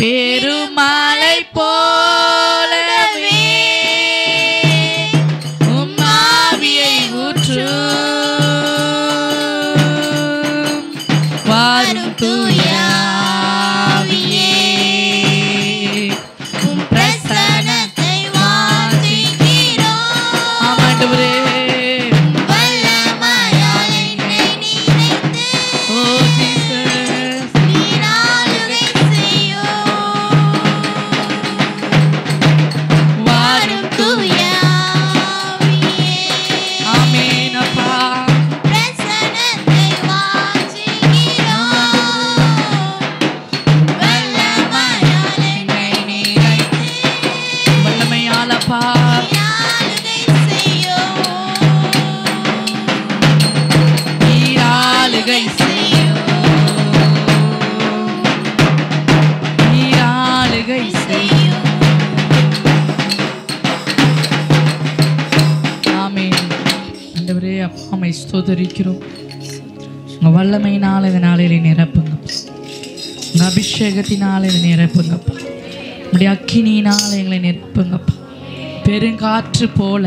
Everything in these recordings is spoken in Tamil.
பெருமழை போலவே உம் ஆவியை ஊற்றும். வாரும் தூய ஆவியே, உம் பிரசன்னத்தை வாஞ்சிக்கிறோம். ஆமாண்டவரே, வல்லமையால் என்னை நினைத்து ஓ ஜீசஸ் நீர் ஆளுகை செய்யும். வாரும் தூய ஆவியே, ஆமென் அப்பா, பிரசன்னத்தை வாஞ்சிக்கிறோம். வல்லமையால் என்னை நினைத்து வல்லமையால் அப்பா ஆளுகை செய்யும். நீர் ஆளுகை செய்யும். ஆமென். ஆண்டவரே அம்மை ஸ்தோத்திரிக்கிறோம். உங்க வல்லமையினால் இந்த நாளிலே நிரப்புங்கப்பா. உங்க அபிஷேகத்தினால் இதை நிரப்புங்கப்பா. உங்களுடைய அக்கினியினால் எங்களை நிரப்புங்கப்பா. பெருங்காற்று போல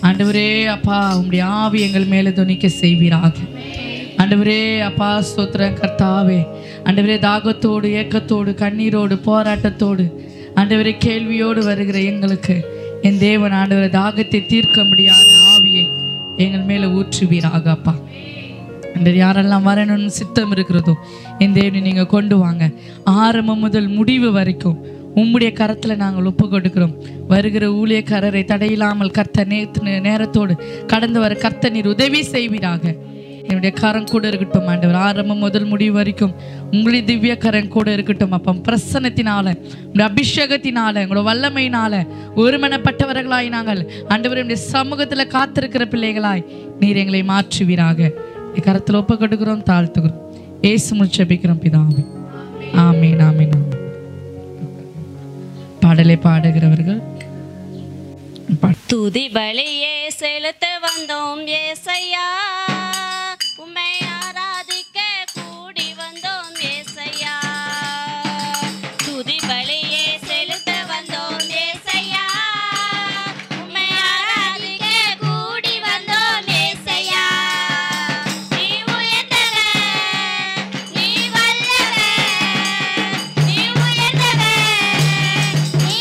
ஆண்டவரே அப்பா உங்களுடைய ஆவி எங்கள் மேலே துணிக்க செய்வீராக. ஆண்டவரே அப்பா ஸ்தோத்திரம் கர்த்தாவே. ஆண்டவரே தாகத்தோடு ஏக்கத்தோடு கண்ணீரோடு போராட்டத்தோடு ஆண்டவரே கேள்வியோடு வருகிற எங்களுக்கு என் தேவன் ஆண்டவரை தாகத்தை தீர்க்க முடியாத ஆவியை எங்கள் மேலே ஊற்றுவீராக அப்பா. ஆண்டவர் யாரெல்லாம் வரணும்னு சித்தம் இருக்கிறதோ என் தேவனை நீங்கள் கொண்டு வாங்க. ஆரம்பம் முதல் முடிவு வரைக்கும் உம்முடைய கரத்தில் நாங்கள் ஒப்பு கொடுக்கிறோம். வருகிற ஊழியக்காரரை தடையில்லாமல் நேரத்தோடு கடந்து வர கர்த்தர் நீர் உதவி செய்வீராக. என்னுடைய கரம் கூட இருக்கட்டும் ஆண்டவர். ஆரம்பம் முதல் முடிவு வரைக்கும் உங்களுடைய திவ்ய கரம் கூட இருக்கட்டும் அப்பா. பிரசன்னத்தினால உங்களுடைய அபிஷேகத்தினால உங்களோட வல்லமையினால ஒருமனப்பட்டவர்களாய் நாங்கள் ஆண்டவர் என்னுடைய சமூகத்தில் காத்திருக்கிற பிள்ளைகளாய் நீர் எங்களை மாற்றுவீராக. கரத்தில் ஒப்பு கொடுக்கிறோம், தாழ்த்துக்கிறோம். ஏசு முச்சபிக்கிறோம் பிதாவே. ஆமீன் ஆமீன் ஆமீன். பாடலை பாடுகிறவர்கள் துதி பலியே செலுத்த வந்தோம் ஏசையா, உம்மை ஆராதிக்க கூடி வந்தோம் ஏசையா. துதி பலியே செலுத்த வந்தோம் ஏசையா, உம்மை ஆராதிக்க கூடி வந்தோம் ஏசையா. நீ உயர்ந்தவர், நீ வல்லவர், நீ உயர்ந்தவர், நீ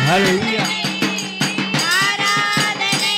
Hallelujah. ஆராதனை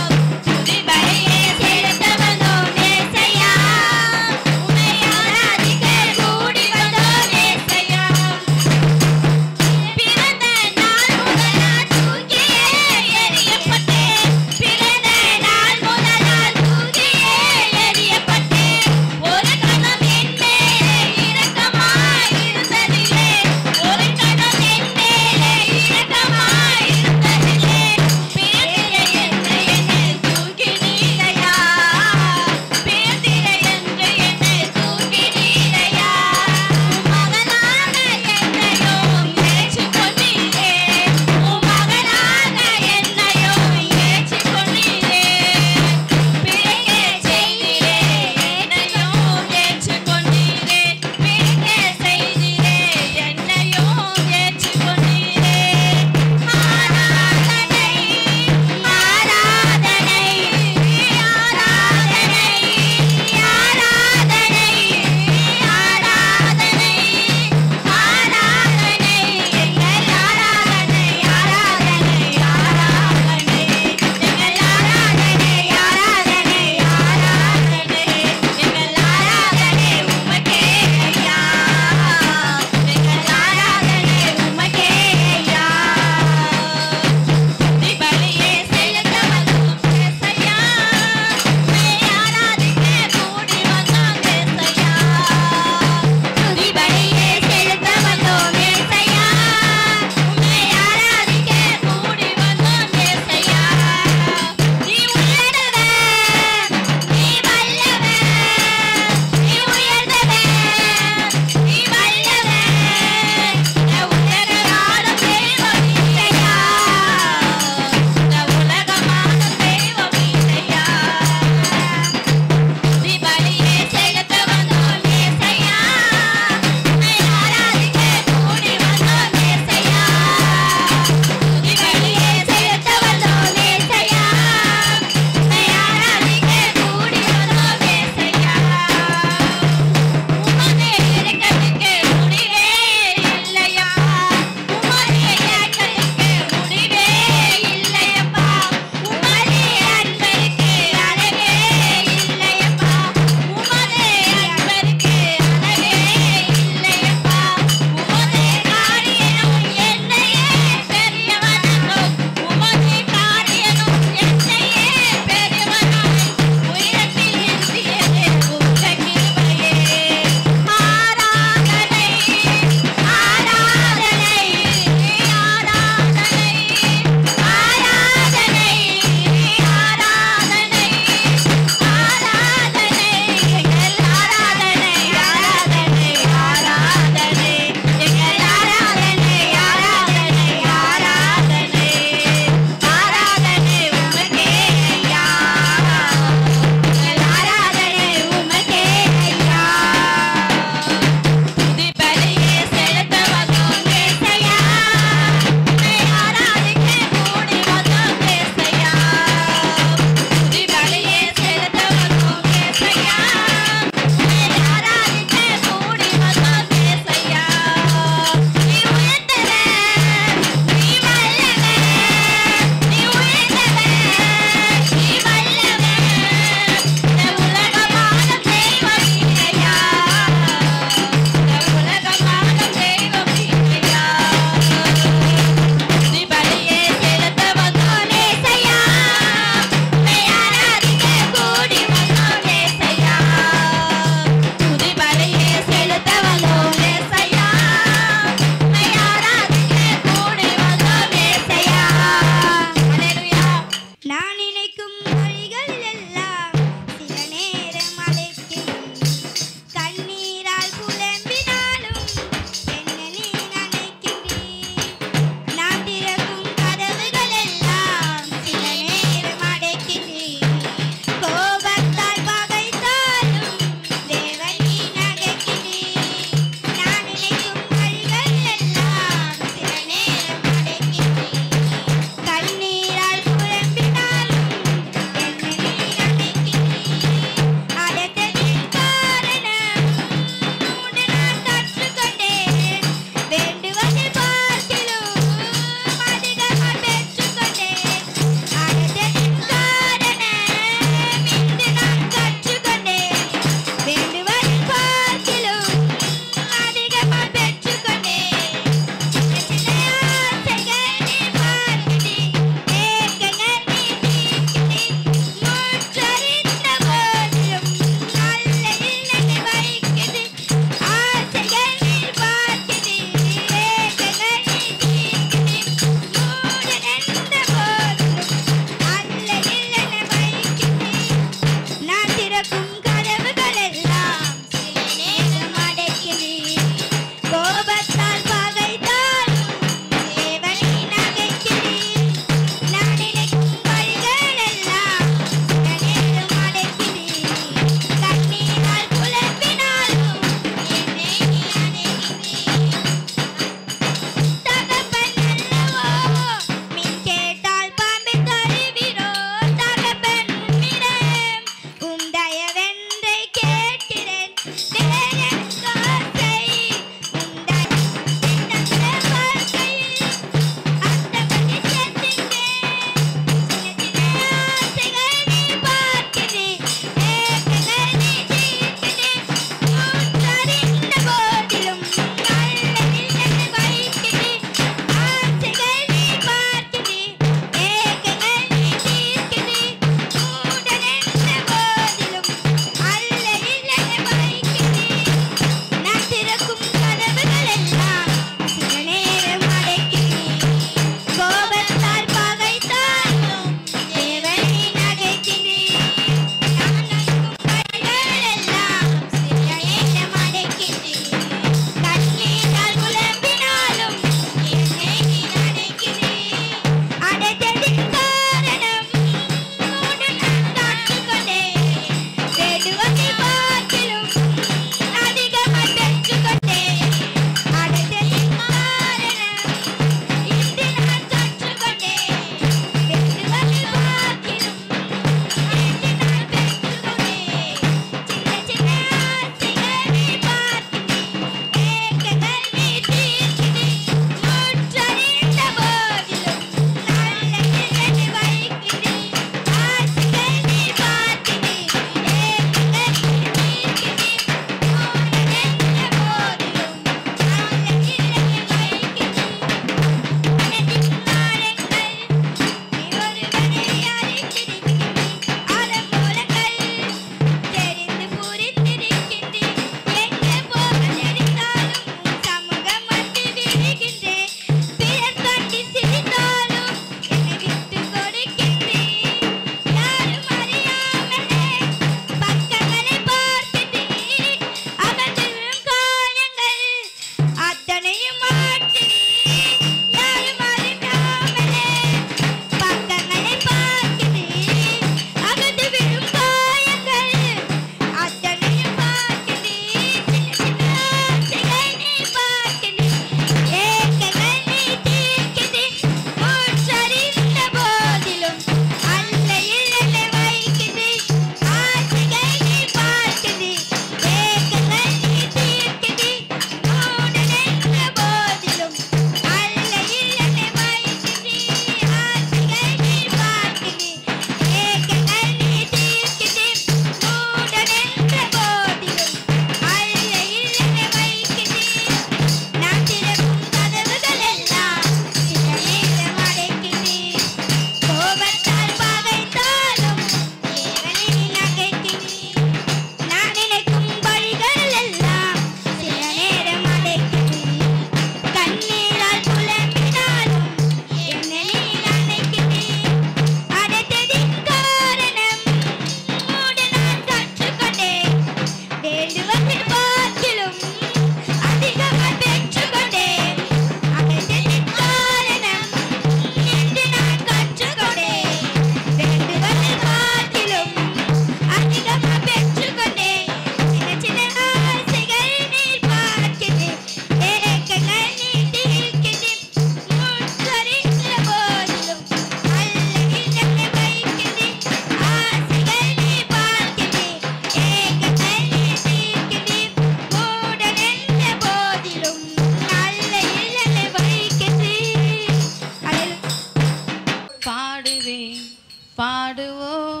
பாடுவோம்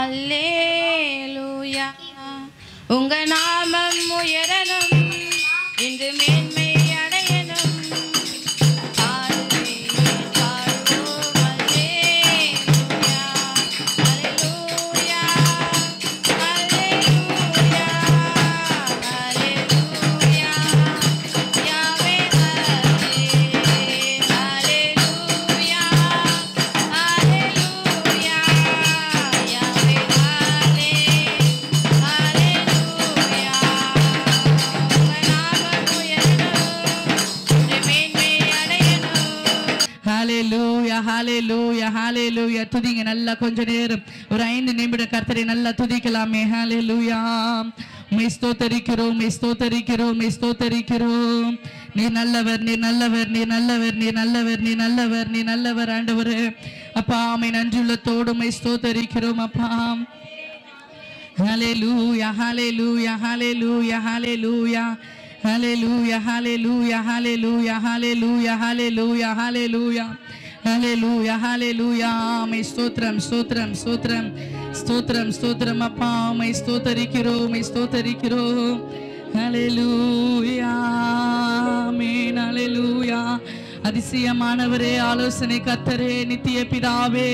அல்லேலூயா. உங்க நாமம் உயரணும், இன்று மேன்மை அடையணும். ஹalleluya ஹalleluya. துதிங்க நல்லா கொஞ்ச நேரம், ஒரு 5 நிமிடம் கர்த்தரை நல்லா துதிக்கலாமே. ஹalleluya. உம்மை ஸ்தோத்திரிக்கிறோம், உம்மை ஸ்தோத்திரிக்கிறோம், உம்மை ஸ்தோத்திரிக்கிறோம். நீர் நல்லவர், நீர் நல்லவர், நீர் நல்லவர், நீர் நல்லவர், நீர் நல்லவர், நீர் நல்லவர் ஆண்டவரே. அப்பா உம்மை நன்றியுள்ளத்தோடு உம்மை ஸ்தோத்திரிக்கிறோம் அப்பா. ஹalleluya ஹalleluya ஹalleluya ஹalleluya hallelujah hallelujah hallelujah hallelujah hallelujah hallelujah hallelujah hallelujah. My ஸ்தோத்திரம் ஸ்தோத்திரம் ஸ்தோத்திரம் ஸ்தோத்திரம் ஸ்தோத்திரம் அப்பா. மை ஸ்தோத்திரிக்கிறோம், மை ஸ்தோத்திரிக்கிறோம். hallelujah ஆமென் hallelujah. அதிசயமானவரே, ஆலோசனை கர்த்தரே, நித்திய பிதாவே,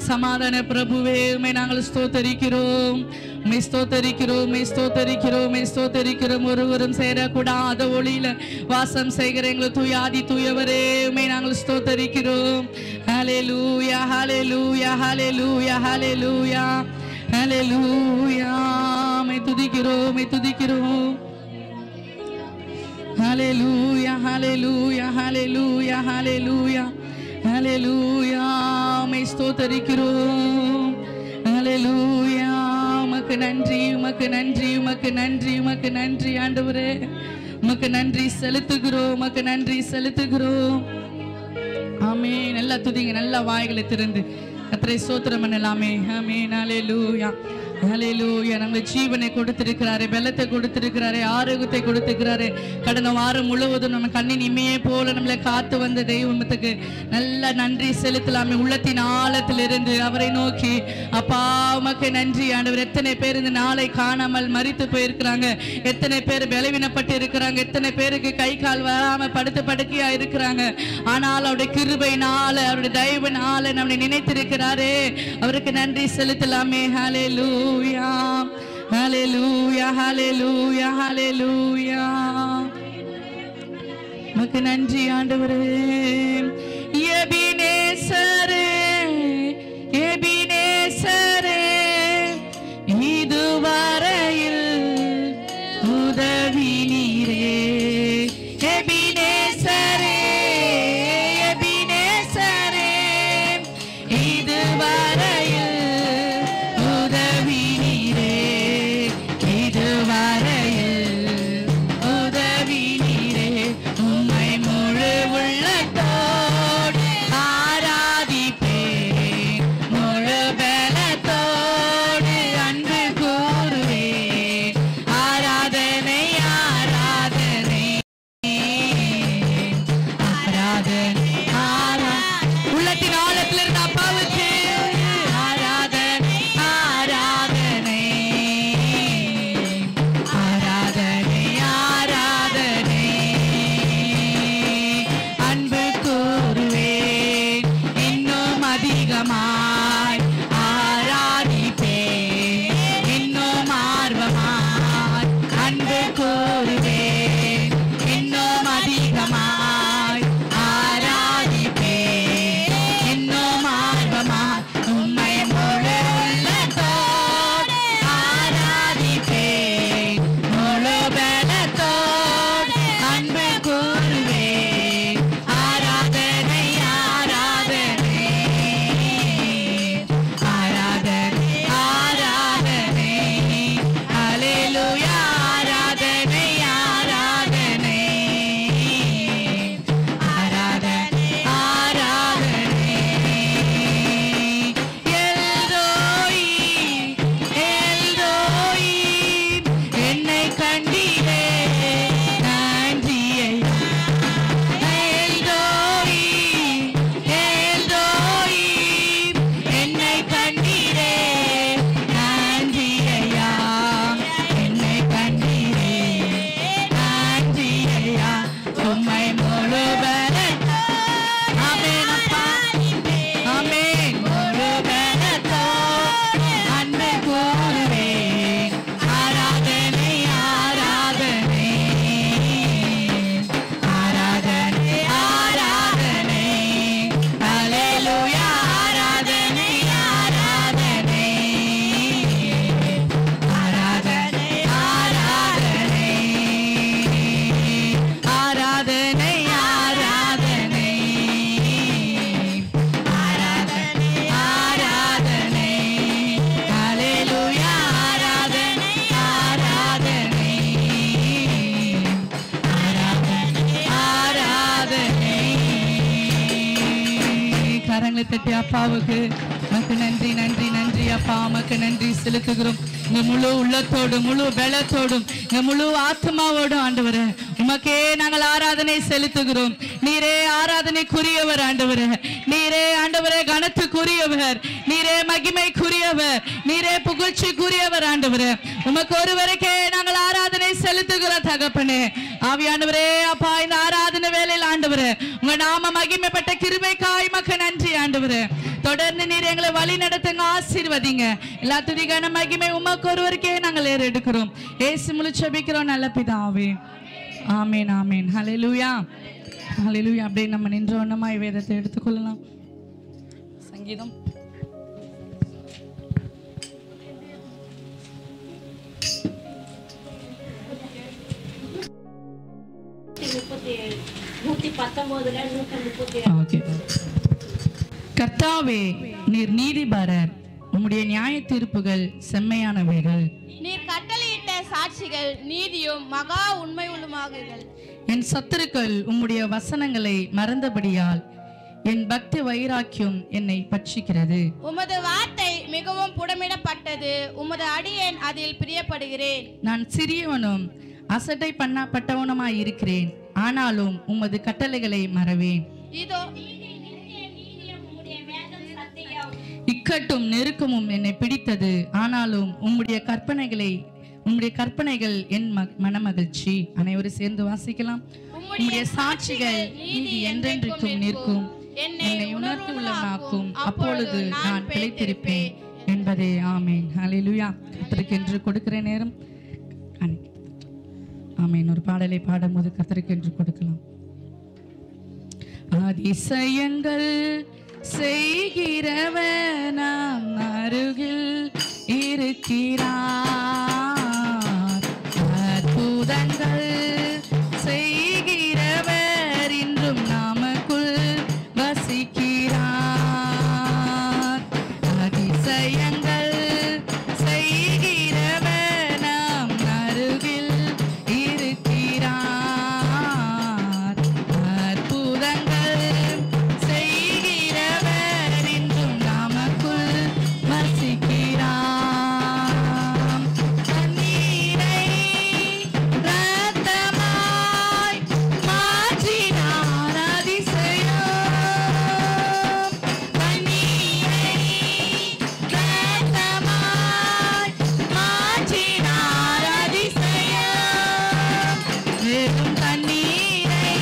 சமாதான பிரபுவே, உம்மை நாங்கள் ஸ்தோத்திரிக்கிறோம், உம்மை ஸ்தோத்திரிக்கிறோம், உம்மை ஸ்தோத்திரிக்கிறோம், உம்மை ஸ்தோத்திரிக்கிறோம். ஒருவரும் சேரக்கூடாத ஒளியில வாசம் செய்கிற எங்கள் தூயாதி தூயவரே, உம்மை நாங்கள் ஸ்தோத்திரிக்கிறோம். ஹalleluya ஹalleluya ஹalleluya ஹalleluya ஹalleluya. உம்மை துதிக்கிறோம், உம்மை துதிக்கிறோம். hallelujah hallelujah hallelujah hallelujah hallelujah. உம்மை ஸ்தோத்திரிக்கிறோம். hallelujah. உமக்கு நன்றி, உமக்கு நன்றி, உமக்கு நன்றி, உமக்கு நன்றி ஆண்டவரே. உமக்கு நன்றி செலுத்துகிறோம், உமக்கு நன்றி செலுத்துகிறோம். ஆமென். நல்லா துதிங்க, நல்லா வாய்களை திறந்து கர்த்தரை ஸ்தோத்திரம் பண்ணலாமே. ஆமென் hallelujah ஹalleluya. நம்ம ஜீவனை கொடுத்திருக்கிறாரே, பலத்தை கொடுத்திருக்கிறாரே, ஆரோக்கியத்தை கொடுத்திருக்கிறாரே. கடந்த வாரம் முழுவதும் நம்ம கண்ணின் இமையை போல நம்மளை காத்து வந்த தெய்வத்துக்கு நல்ல நன்றி செலுத்தலாமே. உள்ளத்தின் ஆழத்திலிருந்து அவரை நோக்கி அப்பா உமக்கு நன்றி ஆண்டவர். எத்தனை பேர் இந்த நாளை காணாமல் மரித்து போயிருக்கிறாங்க, எத்தனை பேர் பலவீனப்பட்டு இருக்கிறாங்க, எத்தனை பேருக்கு கை கால் வராம படுத்து படுக்கையா இருக்கிறாங்க. ஆனால் அவருடைய கிருபையினால, அவருடைய தயவினால நம்மை நினைத்திருக்கிறாரே, அவருக்கு நன்றி செலுத்தலாமே. ஹalleluya hallelujah hallelujah hallelujah. உமக்கு நன்றி ஆண்டவரே. எபினேசரே எபினேசரே, இதுவரையில் உதவி நீரே. எபினேசரே எபினேசரே, இதுவரையில் உதவி நீரே. உம்மை முழு உள்ளத்தோடு கரங்களை தட்டி அப்பாவுக்கு உமக்கு நன்றி நன்றி நன்றி அப்பா, உமக்கு நன்றி செலுத்துகிறோம். இந்த முழு உள்ளத்தோடும் முழு பலத்தோடும் இந்த முழு ஆத்மாவோடும் ஆண்டவரே உமக்கே நாங்கள் ஆராதனை செலுத்துகிறோம். நீரே ஆராதனைக்குரியவர் ஆண்டவரே, நீரே ஆண்டவரே கனத்துக்குரியவர், நீரே மகிமைக்குரியவர், நீரே புகழ்ச்சிக்குரியவர் ஆண்டவரே. உமக்கு ஒருவருக்கே நாங்கள் ஆராதனை செலுத்துகிறோம் தகப்பனே. ஆவியானவரே அப்பா, இந்த ஆராதனை வேளையில் ஆண்டவரே உங்க நாம மகிமைப்பட்ட கிருபைக்காய் உமக்கு நன்றி ஆண்டவரே. தொடர்ந்து நீர் எங்களை வழி நடத்துங்க, ஆசீர்வதிங்க. எல்லா துதிக்கான மகிமை உமக்கு ஒருவருக்கே நாங்கள் ஏறெடுக்கிறோம். இயேசு மூலம் ஜெபிக்கிறோம் நல்ல பிதாவே, ஆமேன் ஆமேன். ஹல்லேலூயா ஹல்லேலூயா. அப்படியே நம்ம நின்ற ஒண்ணமாய் வேதத்தை எடுத்துக்கொள்ளலாம். சங்கீதம் 137 கர்த்தாவே நீர் நீதிபரர், உம்முடைய நியாய தீர்ப்புகள் செம்மையானவைகள். நீர் கட்டளையிட்ட சாட்சிகள் நீதியும் மகா உண்மையுள்ளமாகுங்கள். என் சத்துருக்கள் உம்முடைய வசனங்களை மறந்தபடியால் என் பக்தி வைராக்கியம் என்னை பட்சிக்கிறது. உமது வார்த்தை மிகவும் புடமிடப்பட்டது, உமது அடியேன் அதில் பிரியப்படுகிறேன். நான் சிறியவனும் அசட்டை பண்ணப்பட்டவனுமாய் இருக்கிறேன், ஆனாலும் உமது கட்டளைகளை மறவேன். இதோ இக்கட்டும் நெருக்கமும் என்னை பிடித்தது, ஆனாலும் உம்முடைய கற்பனைகள் என் மனமகிழ்ச்சி. அனைவரும் சேர்ந்து வாசிக்கலாம். உம்முடைய சாட்சிகள் நீதி என்றென்றைக்கும் நிற்கும், என்னை உணர்த்தி உள்ளமாக்கும், அப்பொழுது நான் பிழைத்திருப்பேன் என்பதே. ஆமேன் ஹல்லேலூயா. கர்த்தருக்கு என்று கொடுக்கிற நேரம் ஆமேன். ஒரு பாடலை பாடும்போது கர்த்தருக்கு என்று கொடுக்கலாம். அதிசயங்கள் செய்கிறவர் நம் அருகில் இருக்கிறார், அற்புதங்கள் செய்கிறவர் இன்றும் நமக்குள் வசிக்கிறார். அதிசயங்கள் செய்கிறவர் நம் அருகில் இருக்கிறார், அற்புதங்கள் செய்கிறவர் இன்றும் நமக்குள் வசிக்கிறார். தண்ணீரை இரத்தமாய் மாற்றினார் அதிசயம், தண்ணீரை இரத்தமாய் மாற்றினார் அதிசயம், வெறும் தண்ணீரை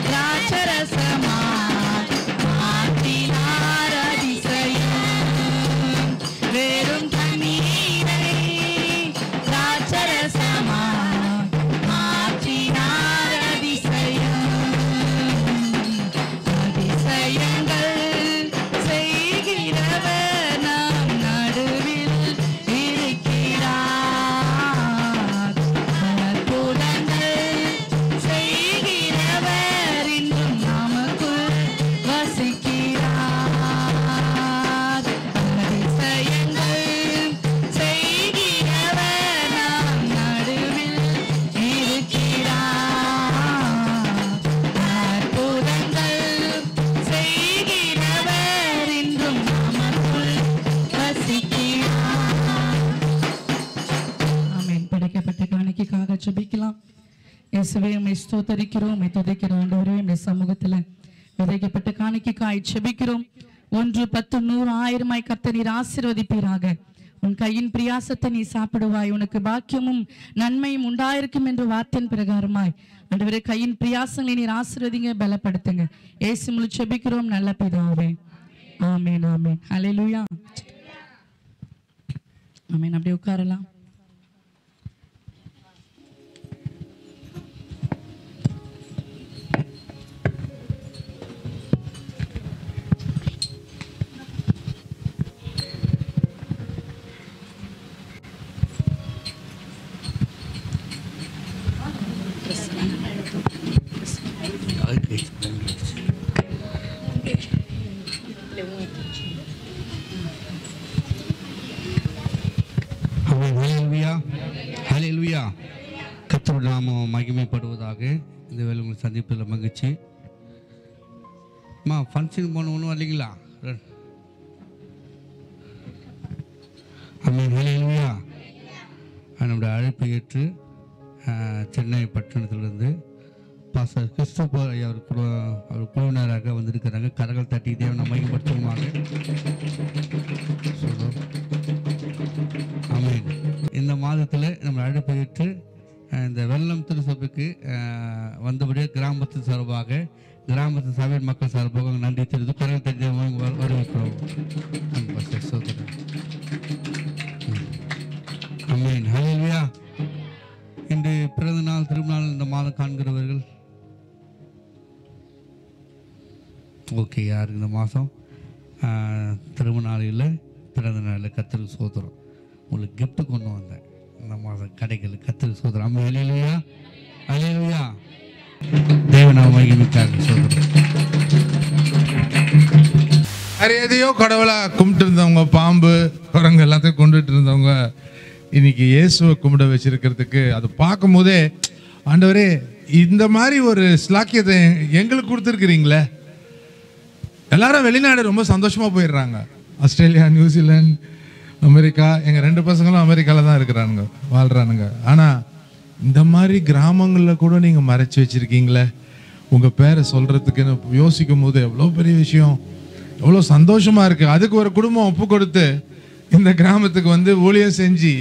திராட்சரசமாய் மாற்றினார் அதிசயம், வெறும் தண்ணீரை திராட்சரசமாய் மாற்றினார் அதிசயம். அதிசயங்கள் செய்கிறவர் நம் நடுவில் இருக்கிறார், அற்புதங்கள் செய்கிறவர் இன்றும் நமக்குள் வசிக்கிறார். அதிசயங்கள் செய்கிறவர் நம் நடுவில் இருக்கிறார், அற்புதங்கள் செய்கிறவர் இன்றும் நமக்குள் வசிக்கிறார். ஆமென். படைக்கப்பட்ட காணிக்கைக்காக ஜெபிக்கலாம். இயேசுவே உம்மை ஸ்தோத்தரிக்கிறோம், உம்மை துதிக்கிறோம். ஆண்டவரே உம்முடைய சமூகத்துல விதைக்கப்பட்ட காணிக்கைக்காய் ஜெபிக்கிறோம். 1, 10, 100, 1000 கர்த்தர் நீர் ஆசீர்வதிப்பீராக. உன் கையின் பிரியாசத்தை நீ சாப்பிடுவாய், உனக்கு பாக்கியமும் நன்மையும் உண்டாயிருக்கும் என்று வார்த்தையின் பிரகாரமாய் ஆண்டவரே கையின் பிரியாசங்களை நீர் ஆசீர்வதிங்க, பலப்படுத்துங்க. இயேசு மூலம் ஜெபிக்கிறோம் நல்ல பிதாவே, ஆமென் ஆமென். ஹல்லேலூயா. ஆமென். அப்படியே உட்காரலாம். ஹல்லேலூயா. கர்த்தருடைய நாமம் மகிமைப்படுவதாக. இந்த வேளை உங்களை சந்திப்பதில் மகிழ்ச்சி. அம்மா ஃபங்க்ஷன் போன ஒன்றும் வரலீங்களா? அம்மா ஹல்லேலூயா. நம்முடைய அழைப்பை ஏற்று சென்னை பட்டணத்திலிருந்து பாஸ்டர் கிறிஸ்டோபர் அவர் குழுவினராக வந்திருக்கிறாங்க. கரங்கள் தட்டி தேவனை மையப்படுத்துவோமாக. ஆமென். இந்த மாதத்தில் நம்ம அழைப்பை ஏற்று இந்த வெள்ளம் திருசபைக்கு வந்தபடியே கிராமத்தின் சார்பாக கிராமத்தின் சபை மக்கள் சார்பாக நன்றி தெரிவித்து கரங்கள் தட்டி வரவேற்கிறோம். ஆமென். ஹல்லேலூயா. இன்று பிறந்த நாள் திருநாள் இந்த மாதம் காண்கிறவர்கள் ஓகே. யார் இந்த மாதம் திருமண நாளில் பிறந்த நாளில் கர்த்தருக்கு ஸ்தோத்திரம். உங்களுக்கு கிஃப்ட் கொண்டு வந்தேன் இந்த மாதம் கடைகள். கர்த்தருக்கு ஸ்தோத்திரம். ஆமென். ஹல்லேலூயா. ஹல்லேலூயா. தேவனாம மகிமைக்காக ஸ்தோத்திரம். வேற எதையோ கடவுளாக கும்பிட்டு இருந்தவங்க, பாம்பு குரங்கு எல்லாத்தையும் கொண்டுட்டு இருந்தவங்க இன்னைக்கு இயேசுவை கும்பிட வச்சிருக்கிறதுக்கு அது பார்க்கும் போதே ஆண்டவரே இந்த மாதிரி ஒரு ஸ்லாக்கியத்தை எங்களுக்கு கொடுத்துருக்குறீங்களே. எல்லாரும் வெளிநாடு ரொம்ப சந்தோஷமா போயிடுறாங்க. Australia, New Zealand, America. எங்கள் 2 பசங்களும் அமெரிக்காவில் தான் இருக்கிறானுங்க, வாழ்கிறானுங்க. ஆனால் இந்த மாதிரி கிராமங்களில் கூட நீங்கள் மறைச்சி வச்சுருக்கீங்களே உங்கள் பேரை சொல்கிறதுக்குன்னு யோசிக்கும் போது எவ்வளோ பெரிய விஷயம், எவ்வளோ சந்தோஷமாக இருக்குது. அதுக்கு ஒரு குடும்பம் ஒப்பு கொடுத்து இந்த கிராமத்துக்கு வந்து ஊழியம் செஞ்சு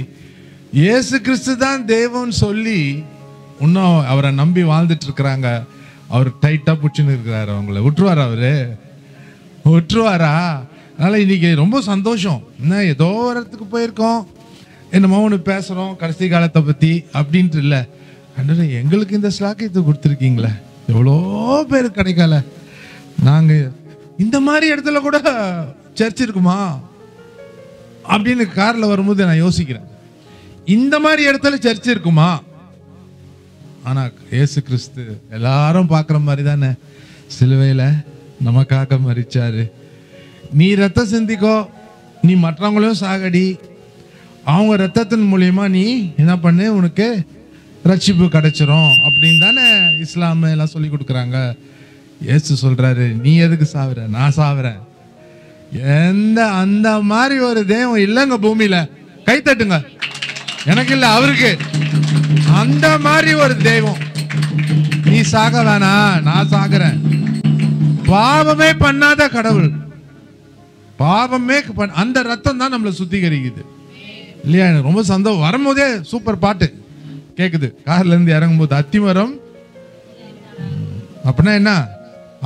இயேசு கிறிஸ்து தான் தெய்வம்னு சொல்லி இன்னும் அவரை நம்பி வாழ்ந்துட்டு இருக்கிறாங்க. அவர் டைட்டாக பிடிச்சின்னு இருக்கிறாரு. அவங்கள விட்டுருவாரா? அவரு விட்டுருவாரா? அதனால் இன்னைக்கு ரொம்ப சந்தோஷம். என்ன ஏதோ ஒரு இடத்துக்கு போயிருக்கோம், என்னமோ ஒன்று பேசுகிறோம் கடைசி காலத்தை பற்றி அப்படின்ட்டு இல்லை. கண்டிப்பாக எங்களுக்கு இந்த ஸ்லாக்கியத்தை கொடுத்துருக்கீங்களே, எவ்வளோ பேர் கிடைக்கல. நாங்கள் இந்த மாதிரி இடத்துல கூட சர்ச் இருக்குமா அப்படின்னு காரில் வரும்போது நான் யோசிக்கிறேன், இந்த மாதிரி இடத்துல சர்ச் இருக்குமா? ஆனால் இயேசு கிறிஸ்து எல்லாரும் பார்க்குற மாதிரி தானே சிலுவையில் நமக்காக மரிச்சாரு. நீ ரத்தம் சிந்திக்கோ, நீ மற்றவங்களையும் சாகடி, அவங்க ரத்தத்தின் மூலியமா நீ என்ன பண்ணு, உனக்கு ரட்சிப்பு கிடைச்சிரும் அப்படின்னு தானே இஸ்லாம் எல்லாம் சொல்லி கொடுக்குறாங்க. இயேசு சொல்றாரு, நீ எதுக்கு சாவுற? நான் சாவுறேன். அந்த மாதிரி ஒரு தெய்வம் இல்லைங்க பூமியில. கை தட்டுங்க. எனக்கு இல்லை, அவருக்கு. அந்த மாதிரி ஒரு தெய்வம். நீ சாக வேணா, நான் சாகுறேன். பாவமே பண்ணாத கடவுள், பாவமே அந்த ரத்தம் தான் நம்மளை சுத்திகரிக்குது இல்லையா? எனக்கு ரொம்ப சந்தோஷம். வரும்போதே சூப்பர் பாட்டு கேக்குது கார்ல இருந்து இறங்கும்போது. அத்திமரம் அப்படின்னா என்ன?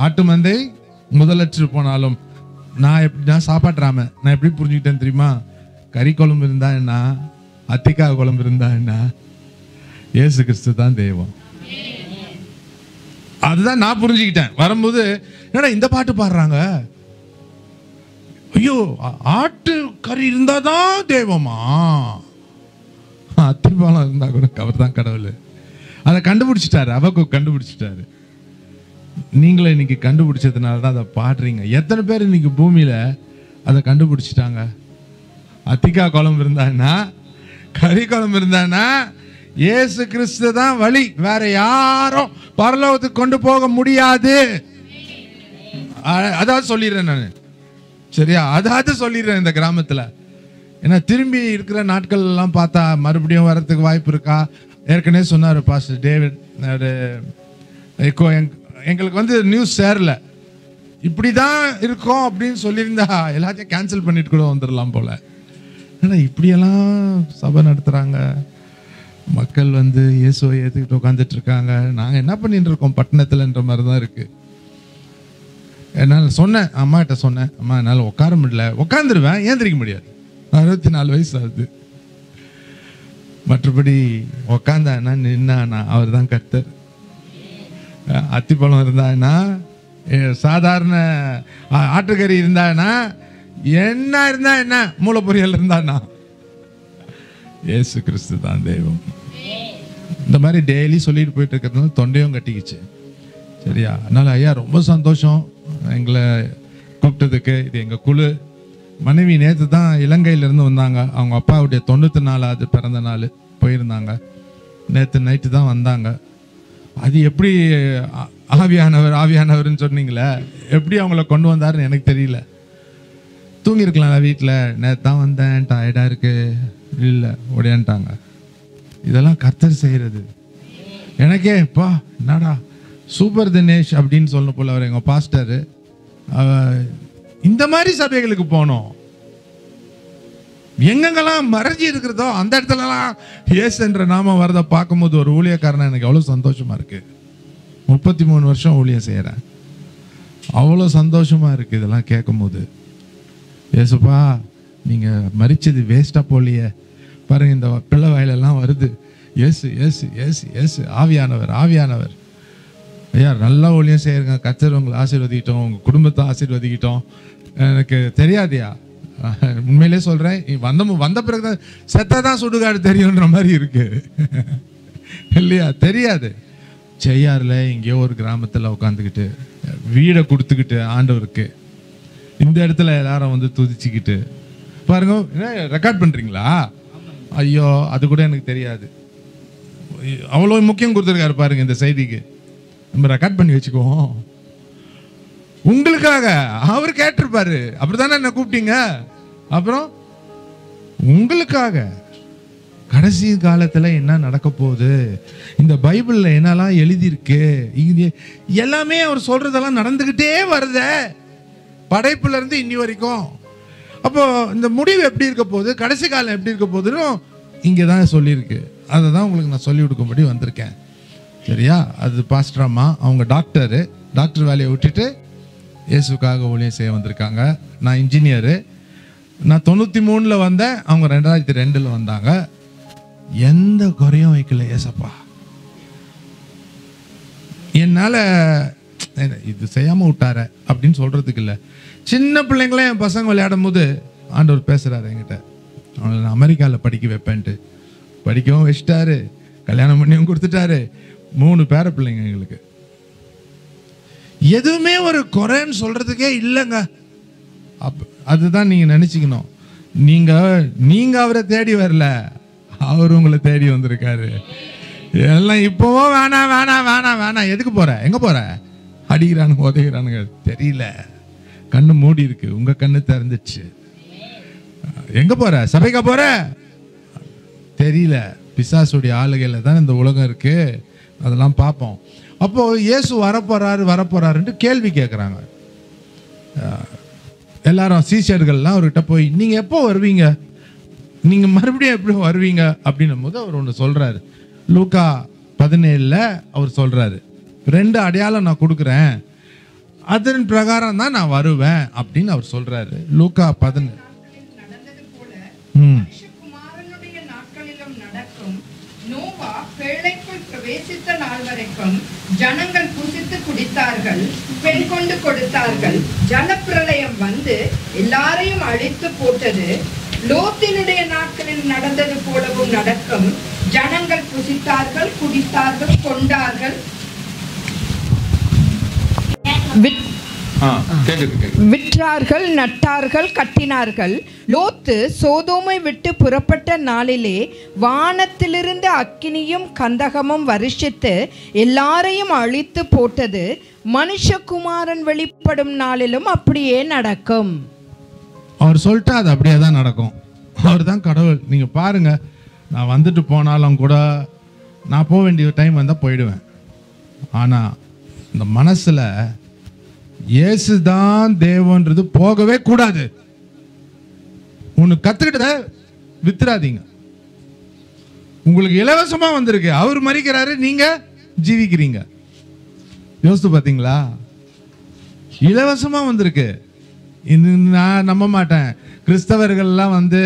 ஆட்டு மந்தை முதலற்று போனாலும். நான் சாப்பாட்டுறாம நான் எப்படி புரிஞ்சுக்கிட்டேன் தெரியுமா? கறி குழம்பு இருந்தா என்ன, அத்திக்காய் குழம்பு இருந்தா என்ன, இயேசு கிறிஸ்து தான் தெய்வம். அதுதான் நான் புரிஞ்சுக்கிட்டேன் வரும்போது. என்னடா இந்த பாட்டு பாடுறாங்க, ஐயோ ஆட்டு கறி இருந்தாதான் தெய்வமா? அத்திப்பாலம் இருந்தா கூட அவர் தான் கடவுள். அதை கண்டுபிடிச்சிட்டாரு, அவக்கு கண்டுபிடிச்சிட்டாரு. நீங்களே இன்னைக்கு கண்டுபிடிச்சதுனால தான் அதை பாடுறீங்க. எத்தனை பேர் இன்னைக்கு பூமியில அதை கண்டுபிடிச்சிட்டாங்க? அத்திக்காய் குழம்பு இருந்தான்னா, கறி குழம்பு இருந்தானா, இயேசு கிறிஸ்து தான் வழி, வேற யாரும் பரலோகத்துக்கு கொண்டு போக முடியாது. அதாவது சொல்லிடுறேன் நான், சரியா? அதாவது சொல்லிடுறேன் இந்த கிராமத்தில். ஏன்னா திரும்பி இருக்கிற நாட்கள் எல்லாம் பார்த்தா மறுபடியும் வரத்துக்கு வாய்ப்பு இருக்கா? ஏற்கனவே சொன்னார் பாஸ்டர் டேவிட், எங்களுக்கு வந்து நியூஸ் சேரல, இப்படி தான் இருக்கும் அப்படின்னு சொல்லியிருந்தா எல்லாத்தையும் கேன்சல் பண்ணிட்டு கூட வந்துடலாம் போல. ஏன்னா இப்படியெல்லாம் சபை நடத்துகிறாங்க, மக்கள் வந்து இயேசுவை ஏற்றுக்கிட்டு உட்காந்துட்டு இருக்காங்க. நாங்கள் என்ன பண்ணிட்டு இருக்கோம் பட்டணத்தில்ன்ற மாதிரி தான் இருக்கு. என்னால் சொன்னேன், அம்மாகிட்ட சொன்னேன், அம்மா என்னால் உட்கார முடியல. உட்காந்துருவேன், ஏந்திரிக்க முடியாது. 64 வயசு ஆகுது. மற்றபடி உட்காந்தானா நின்னானா அவர் தான் கர்த்தர். அத்திப்பழம் இருந்தானா, சாதாரண ஆட்டுக்கறி இருந்தானா, என்ன இருந்தா என்ன, மூளை பொரியல் இருந்தானா, இயேசு கிறிஸ்து தான் தெய்வம். இந்த மாதிரி டெய்லி சொல்லிட்டு போயிட்டு இருக்கிறதுனால தொண்டையும் கட்டிக்கிச்சு, சரியா? அதனால ஐயா ரொம்ப சந்தோஷம் எங்களை கூப்பிட்டதுக்கு. இது எங்கள் குழு. மனைவி நேற்று தான் இலங்கையிலேருந்து வந்தாங்க. அவங்க அப்பாவுடைய 94வது பிறந்த நாள் போயிருந்தாங்க. நேற்று நைட்டு தான் வந்தாங்க. அது எப்படி ஆவியானவர் ஆவியானவர்னு சொன்னீங்களே, எப்படி அவங்கள கொண்டு வந்தாருன்னு எனக்கு தெரியல. தூங்கியிருக்கலாம்ல வீட்டில், நேற்று தான் வந்தேன், டயர்டாக இருக்கு, இல்லை உடையான்ட்டாங்க. இதெல்லாம் கர்த்தர் செய்கிறது. எனக்கே பா என்னடா சூப்பர் தினேஷ் அப்படின்னு சொல்ல போல அவர் எங்கள் பாஸ்டர். இந்த மாதிரி சபைகளுக்கு போனோம். எங்கெங்கெல்லாம் மறைஞ்சி இருக்கிறதோ அந்த இடத்துலலாம் இயேசு என்ற நாமம் வரதை பார்க்கும்போது ஒரு ஊழியக்காரனா எனக்கு அவ்வளோ சந்தோஷமா இருக்கு. 33 வருஷம் ஊழியம் செய்கிறேன். அவ்வளோ சந்தோஷமா இருக்கு இதெல்லாம் கேட்கும்போது. ஏசுப்பா நீங்கள் மறிச்சது வேஸ்ட்டாக போலியே பாருங்க, இந்த பிள்ளை வாயிலெல்லாம் வருது ஏசு ஏசு ஏசு ஏசு ஆவியானவர் ஆவியானவர். ஐயா நல்லா ஊழியம் செய்யுங்க, கர்த்தர் உங்களை ஆசீர்வதிக்கிட்டோம், உங்கள் குடும்பத்தை ஆசீர்வதிக்கிட்டோம். எனக்கு தெரியாதியா, உண்மையிலே சொல்கிறேன், வந்த பிறகு தான் செத்தான் சுடுகாடு தெரியுன்ற மாதிரி இருக்கு இல்லையா? தெரியாது. செய்யாரில் எங்கேயோ ஒரு கிராமத்தில் உட்காந்துக்கிட்டு வீடை கொடுத்துக்கிட்டு ஆண்டவருக்கு இந்த இடத்துல எல்லாரும் வந்து துதிச்சுக்கிட்டு பாருங்க. ரெக்கார்ட் பண்ணுறீங்களா? ஐயோ அது கூட எனக்கு தெரியாது. அவ்வளோ முக்கியம் கொடுத்துருக்காரு பாருங்க இந்த செய்திக்கு. நம்ம ரெக்கார்ட் பண்ணி வச்சுக்குவோம். உங்களுக்காக அவர் கேட்டிருப்பாரு, அப்படித்தானே என்ன கூப்பிட்டீங்க. அப்புறம் உங்களுக்காக கடைசி காலத்துல என்ன நடக்க போகுது, இந்த பைபிள்ல என்னெல்லாம் எழுதியிருக்கு, எல்லாமே அவர் சொல்றதெல்லாம் நடந்துகிட்டே வருத படைப்புல இருந்து இன்னி வரைக்கும். அப்போ இந்த முடிவு எப்படி இருக்க போகுது, கடைசி காலம் எப்படி இருக்க போகுதுன்னு இங்கே தான் சொல்லியிருக்கு. அதை தான் உங்களுக்கு நான் சொல்லி கொடுக்கும்படி வந்திருக்கேன். சரியா? அது பாஸ்டர் அம்மா, அவங்க டாக்டர் வேலையை விட்டுட்டு இயேசுக்காக ஊழியம் செய்ய வந்திருக்காங்க. நான் இன்ஜினியரு. நான் 93 வந்தேன், அவங்க 2002 வந்தாங்க. எந்த குறையும் வைக்கல ஏசப்பா. என்னால் இது செய்யாமல் விட்டார அப்படின்னு சொல்கிறதுக்கு இல்லை. சின்ன பிள்ளைங்களே என் பசங்க விளையாடும் போது ஆண்டவர் பேசுகிறாரு என்கிட்ட, அவங்களை நான் அமெரிக்காவில் படிக்க வைப்பேன்ட்டு. படிக்கவும் வச்சிட்டாரு, கல்யாணம் பண்ணியும் கொடுத்துட்டாரு. 3 பேர பிள்ளைங்க எங்களுக்கு. எதுவுமே ஒரு குறைன்னு சொல்கிறதுக்கே இல்லைங்க. அதுதான் நீங்கள் நினச்சிக்கணும். நீங்கள் அவரை தேடி வரல, அவர் உங்களை தேடி வந்திருக்காரு. எல்லாம் இப்போவோ வேணாம் வேணாம் வேணாம் வேணாம், எதுக்கு போற, எங்க போற, அடிக்கிறானுங்க உதைக்கிறானுங்க தெரியல, கண்ணு மூடி இருக்கு, உங்க கண்ணு திறந்துச்சு. எங்க போற, சபைக்கா போற தெரியல. பிசாசுடைய ஆளுகையில தான் இந்த உலகம் இருக்கு, அதெல்லாம் பார்ப்போம். அப்போ இயேசு வரப்போறாருன்ட்டு கேள்வி கேட்குறாங்க எல்லாரும். சீஷர்கள்லாம் அவர்கிட்ட போய் நீங்க எப்போ வருவீங்க, நீங்க மறுபடியும் எப்படி வருவீங்க அப்படின்னும் போது அவர் ஒன்று சொல்றாரு. லூக்கா 17 அவர் சொல்றாரு, 2 அடையாளம் நான் கொடுக்குறேன், அதன் பிரகாரம் தான் நான் வருவேன் அப்படின்னு அவர் சொல்றாரு. லூக்கா 17. மனுஷகுமாரனுடைய நாட்களிலும் நடக்கும். நோவா பேழைக்குள் பிரவேசித்த நாள் வரைக்கும் ஜனங்கள் புசித்து குடித்தார்கள், பெண் கொண்டு கொடுத்தார்கள். ஜலப்பிரளயம் வந்து எல்லாரையும் அழித்து போட்டது. லோத்தினுடைய நாட்களில் நடந்தது போலவும் நடக்கும். ஜனங்கள் புசித்தார்கள், குடித்தார்கள், கொண்டார்கள், விற்றார்கள், நட்டார்கள், கட்டினார்கள். லோத்து சோதோமை விட்டு புறப்பட்ட நாளிலே வானத்திலிருந்து அக்கினியும் கந்தகமும் வருஷித்து எல்லாரையும் அழித்து போட்டது. மனுஷகுமாரன் வெளிப்படும் நாளிலும் அப்படியே நடக்கும். அவர் சொல்லிட்டா அது அப்படியே தான் நடக்கும். அவர் தான் கடவுள். நீங்க பாருங்க, நான் வந்துட்டு போனாலும் கூட நான் போக வேண்டிய டைம் வந்தால் போயிடுவேன். ஆனால் இந்த மனசில் இயேசுதான் தேவன்றது போகவே கூடாது. ஒன்று கற்றுக்கிட்டத வித்துறாதீங்க. உங்களுக்கு இலவசமா வந்திருக்கு, அவர் மறிக்கிறாரு, நீங்க ஜீவிக்கிறீங்க. யோசித்து பார்த்தீங்களா? இலவசமா வந்திருக்கு. நான் நம்ப மாட்டேன். கிறிஸ்தவர்கள்லாம் வந்து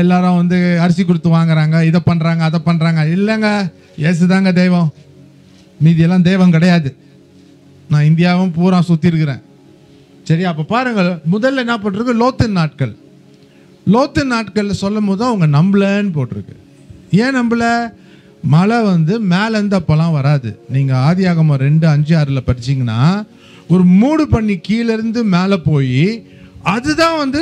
எல்லாரும் வந்து அரிசி கொடுத்து வாங்குறாங்க, இதை பண்றாங்க, அதை பண்றாங்க. இல்லைங்க, இயேசுதாங்க தெய்வம், மீதியெல்லாம் தெய்வம் கிடையாது. நான் இந்தியாவும் பூரா சுற்றி இருக்கிறேன். சரி, அப்போ பாருங்க, முதல்ல என்ன போட்டிருக்கு, லோத்தின் நாட்கள். லோத்தின் நாட்கள் சொல்லும் போது அவங்க நம்பலன்னு போட்டிருக்கு. ஏன் நம்பல? மழை வந்து மேலேருந்து அப்போல்லாம் வராது. நீங்கள் ஆதியாகமம் 2:5-6 படிச்சிங்கன்னா ஒரு மூடு பண்ணி கீழேருந்து மேலே போய் அதுதான் வந்து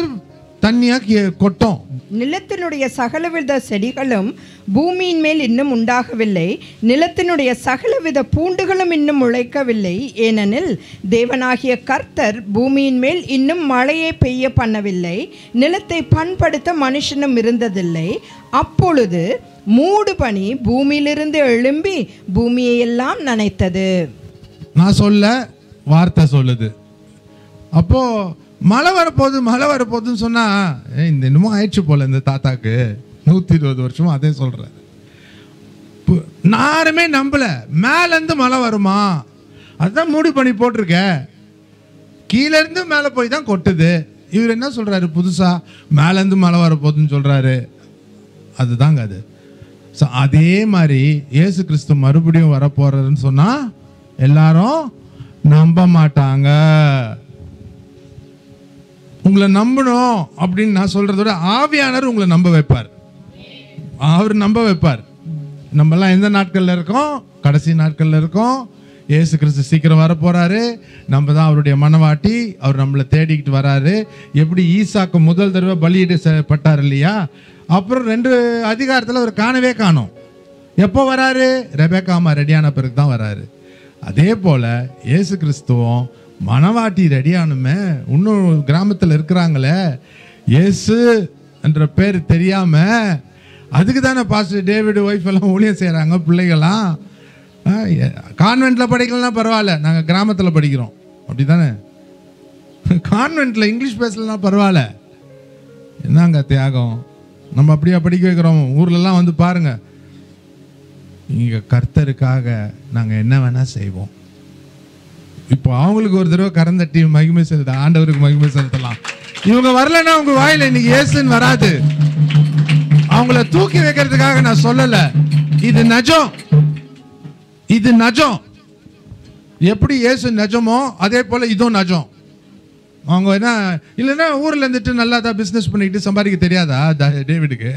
தண்ணியாக கொட்டும். நிலத்தினுடைய சகலவித செடிகளும் பூமியின் மேல் இன்னும் உண்டாகவில்லை, நிலத்தினுடைய சகலவித பூண்டுகளும் இன்னும் முளைக்கவில்லை. ஏனெனில் தேவனாகிய கர்த்தர் பூமியின் மேல் இன்னும் மழையை பெய்ய பண்ணவில்லை, நிலத்தை பண்படுத்த மனுஷனும் இருந்ததில்லை. அப்பொழுது மூடு பனி பூமியிலிருந்து எழும்பி பூமியையெல்லாம் நனைத்தது. நான் சொல்ல வார்த்தை சொல்லுது. அப்போ மழை வரப்போகுதுன்னு சொன்னா இந்த இன்னமும் ஆயிடுச்சு போல இந்த தாத்தாக்கு 120 வருஷமா அதே சொல்றாரு. யாருமே நம்பல மேலேருந்து மழை வருமா, அதுதான் மூடி பண்ணி போட்டிருக்க, கீழே இருந்து மேலே போய் தான் கொட்டுது. இவர் என்ன சொல்றாரு, புதுசா மேலேருந்து மழை வரப்போகுதுன்னு சொல்றாரு. அதுதாங்க அது. ஸோ அதே மாதிரி இயேசு கிறிஸ்து மறுபடியும் வரப்போறாருன்னு சொன்னா எல்லாரும் நம்ப மாட்டாங்க. உங்களை நம்பணும் அப்படின்னு நான் சொல்றத விட ஆவியானவர் உங்களை நம்ப வைப்பார். அவர் நம்ப வைப்பார். நம்மெல்லாம் எந்த நாட்கள்ல இருக்கோம், கடைசி நாட்கள்ல இருக்கோம். இயேசு கிறிஸ்து சீக்கிரம் வரப்போறாரு. நம்ம தான் அவருடைய மனவாட்டி. அவர் நம்மளை தேடிக்கிட்டு வராரு. எப்படி ஈசாக்கு முதல் தடவை பலியிடப்பட்டார் இல்லையா, அப்புறம் 2 அதிகாரத்தில் அவர் காணவே காணோம். எப்போ வராரு, ரெபேக்காமா ரெடியான பிறகு தான் வராரு. அதே போல இயேசு கிறிஸ்துவும் மனவாட்டி ரெடியானுமே இன்னும் கிராமத்தில் இருக்கிறாங்களே, இயேசு என்ற பேர் தெரியாம, அதுக்கு தானே பாஸ்டர் டேவிட் ஒய்ஃப் எல்லாம் ஊழியம் செய்கிறாங்க. பிள்ளைகளாம் கான்வென்ட்ல படிக்கலாம் பரவாயில்ல, நாங்கள் கிராமத்தில் படிக்கிறோம் அப்படி தானே. கான்வென்ட்ல இங்கிலீஷ் பேசலாம் பரவாயில்ல, என்னங்க தியாகம், நம்ம அப்படியா படிக்க வைக்கிறோம். ஊர்லலாம் வந்து பாருங்க, இங்கே கர்த்தருக்காக நாங்கள் என்ன வேணா செய்வோம். இப்போ அவங்களுக்கு ஒரு தடவை கரந்தட்டி மகிமை செலுத்த, ஆண்டவருக்கு மகிமை செலுத்தலாம். இவங்க வரலன்னா உங்க வாயில இன்னைக்கு இயேசுன்னு வராது. அவங்கள தூக்கி வைக்கிறதுக்காக நான் சொல்லல, இது நஜம், இது நஜம். எப்படி இயேசு நஜமோ அதே போல இதுவும் நஜம். அவங்க என்ன இல்லைன்னா ஊர்ல இருந்துட்டு நல்லா தான் பிசினஸ் பண்ணிக்கிட்டு சம்பாதிக்க தெரியாதா டேவிடுக்கு?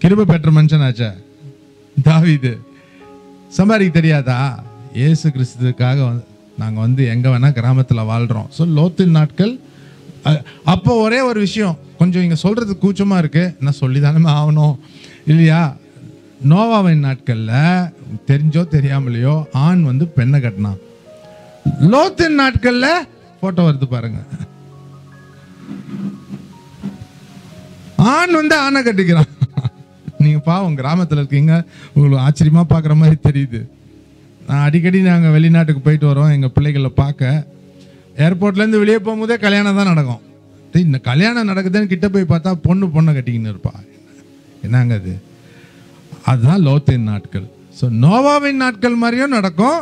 கிருபை பெற்ற மனுஷனாச்சா தாவீது, சம்பாதிக்க தெரியாதா? இயேசு கிறிஸ்துக்காக நாங்கள் வந்து எங்கே வேணால் கிராமத்தில் வாழ்கிறோம். ஸோ லோத்தின் நாட்கள். அப்போ ஒரே ஒரு விஷயம் கொஞ்சம் இங்கே சொல்கிறதுக்கு கூச்சமாக இருக்குது, நான் சொல்லி தானே ஆகணும் இல்லையா. நோவாவின் நாட்களில் தெரிஞ்சோ தெரியாமலையோ ஆண் வந்து பெண்ணை கட்டினான். லோத்தின் நாட்களில் ஃபோட்டோ வருது பாருங்க, ஆண் வந்து ஆணை கட்டிக்கிறான். நீங்கள் பாவம் கிராமத்தில் இருக்கீங்க, உங்களுக்கு ஆச்சரியமாக பார்க்குற மாதிரி தெரியுது. நான் அடிக்கடி நாங்கள் வெளிநாட்டுக்கு போயிட்டு வரோம் எங்கள் பிள்ளைகளை பார்க்க. ஏர்போர்ட்லேருந்து வெளியே போகும்போதே கல்யாணம் தான் நடக்கும். இந்த கல்யாணம் நடக்குதுன்னு கிட்ட போய் பார்த்தா பொண்ணை கட்டிக்கின்னு இருப்பா. என்னங்க அது? அதுதான் லோத்தின் நாட்கள். ஸோ நோவாவின் நாட்கள் மாதிரியும் நடக்கும்,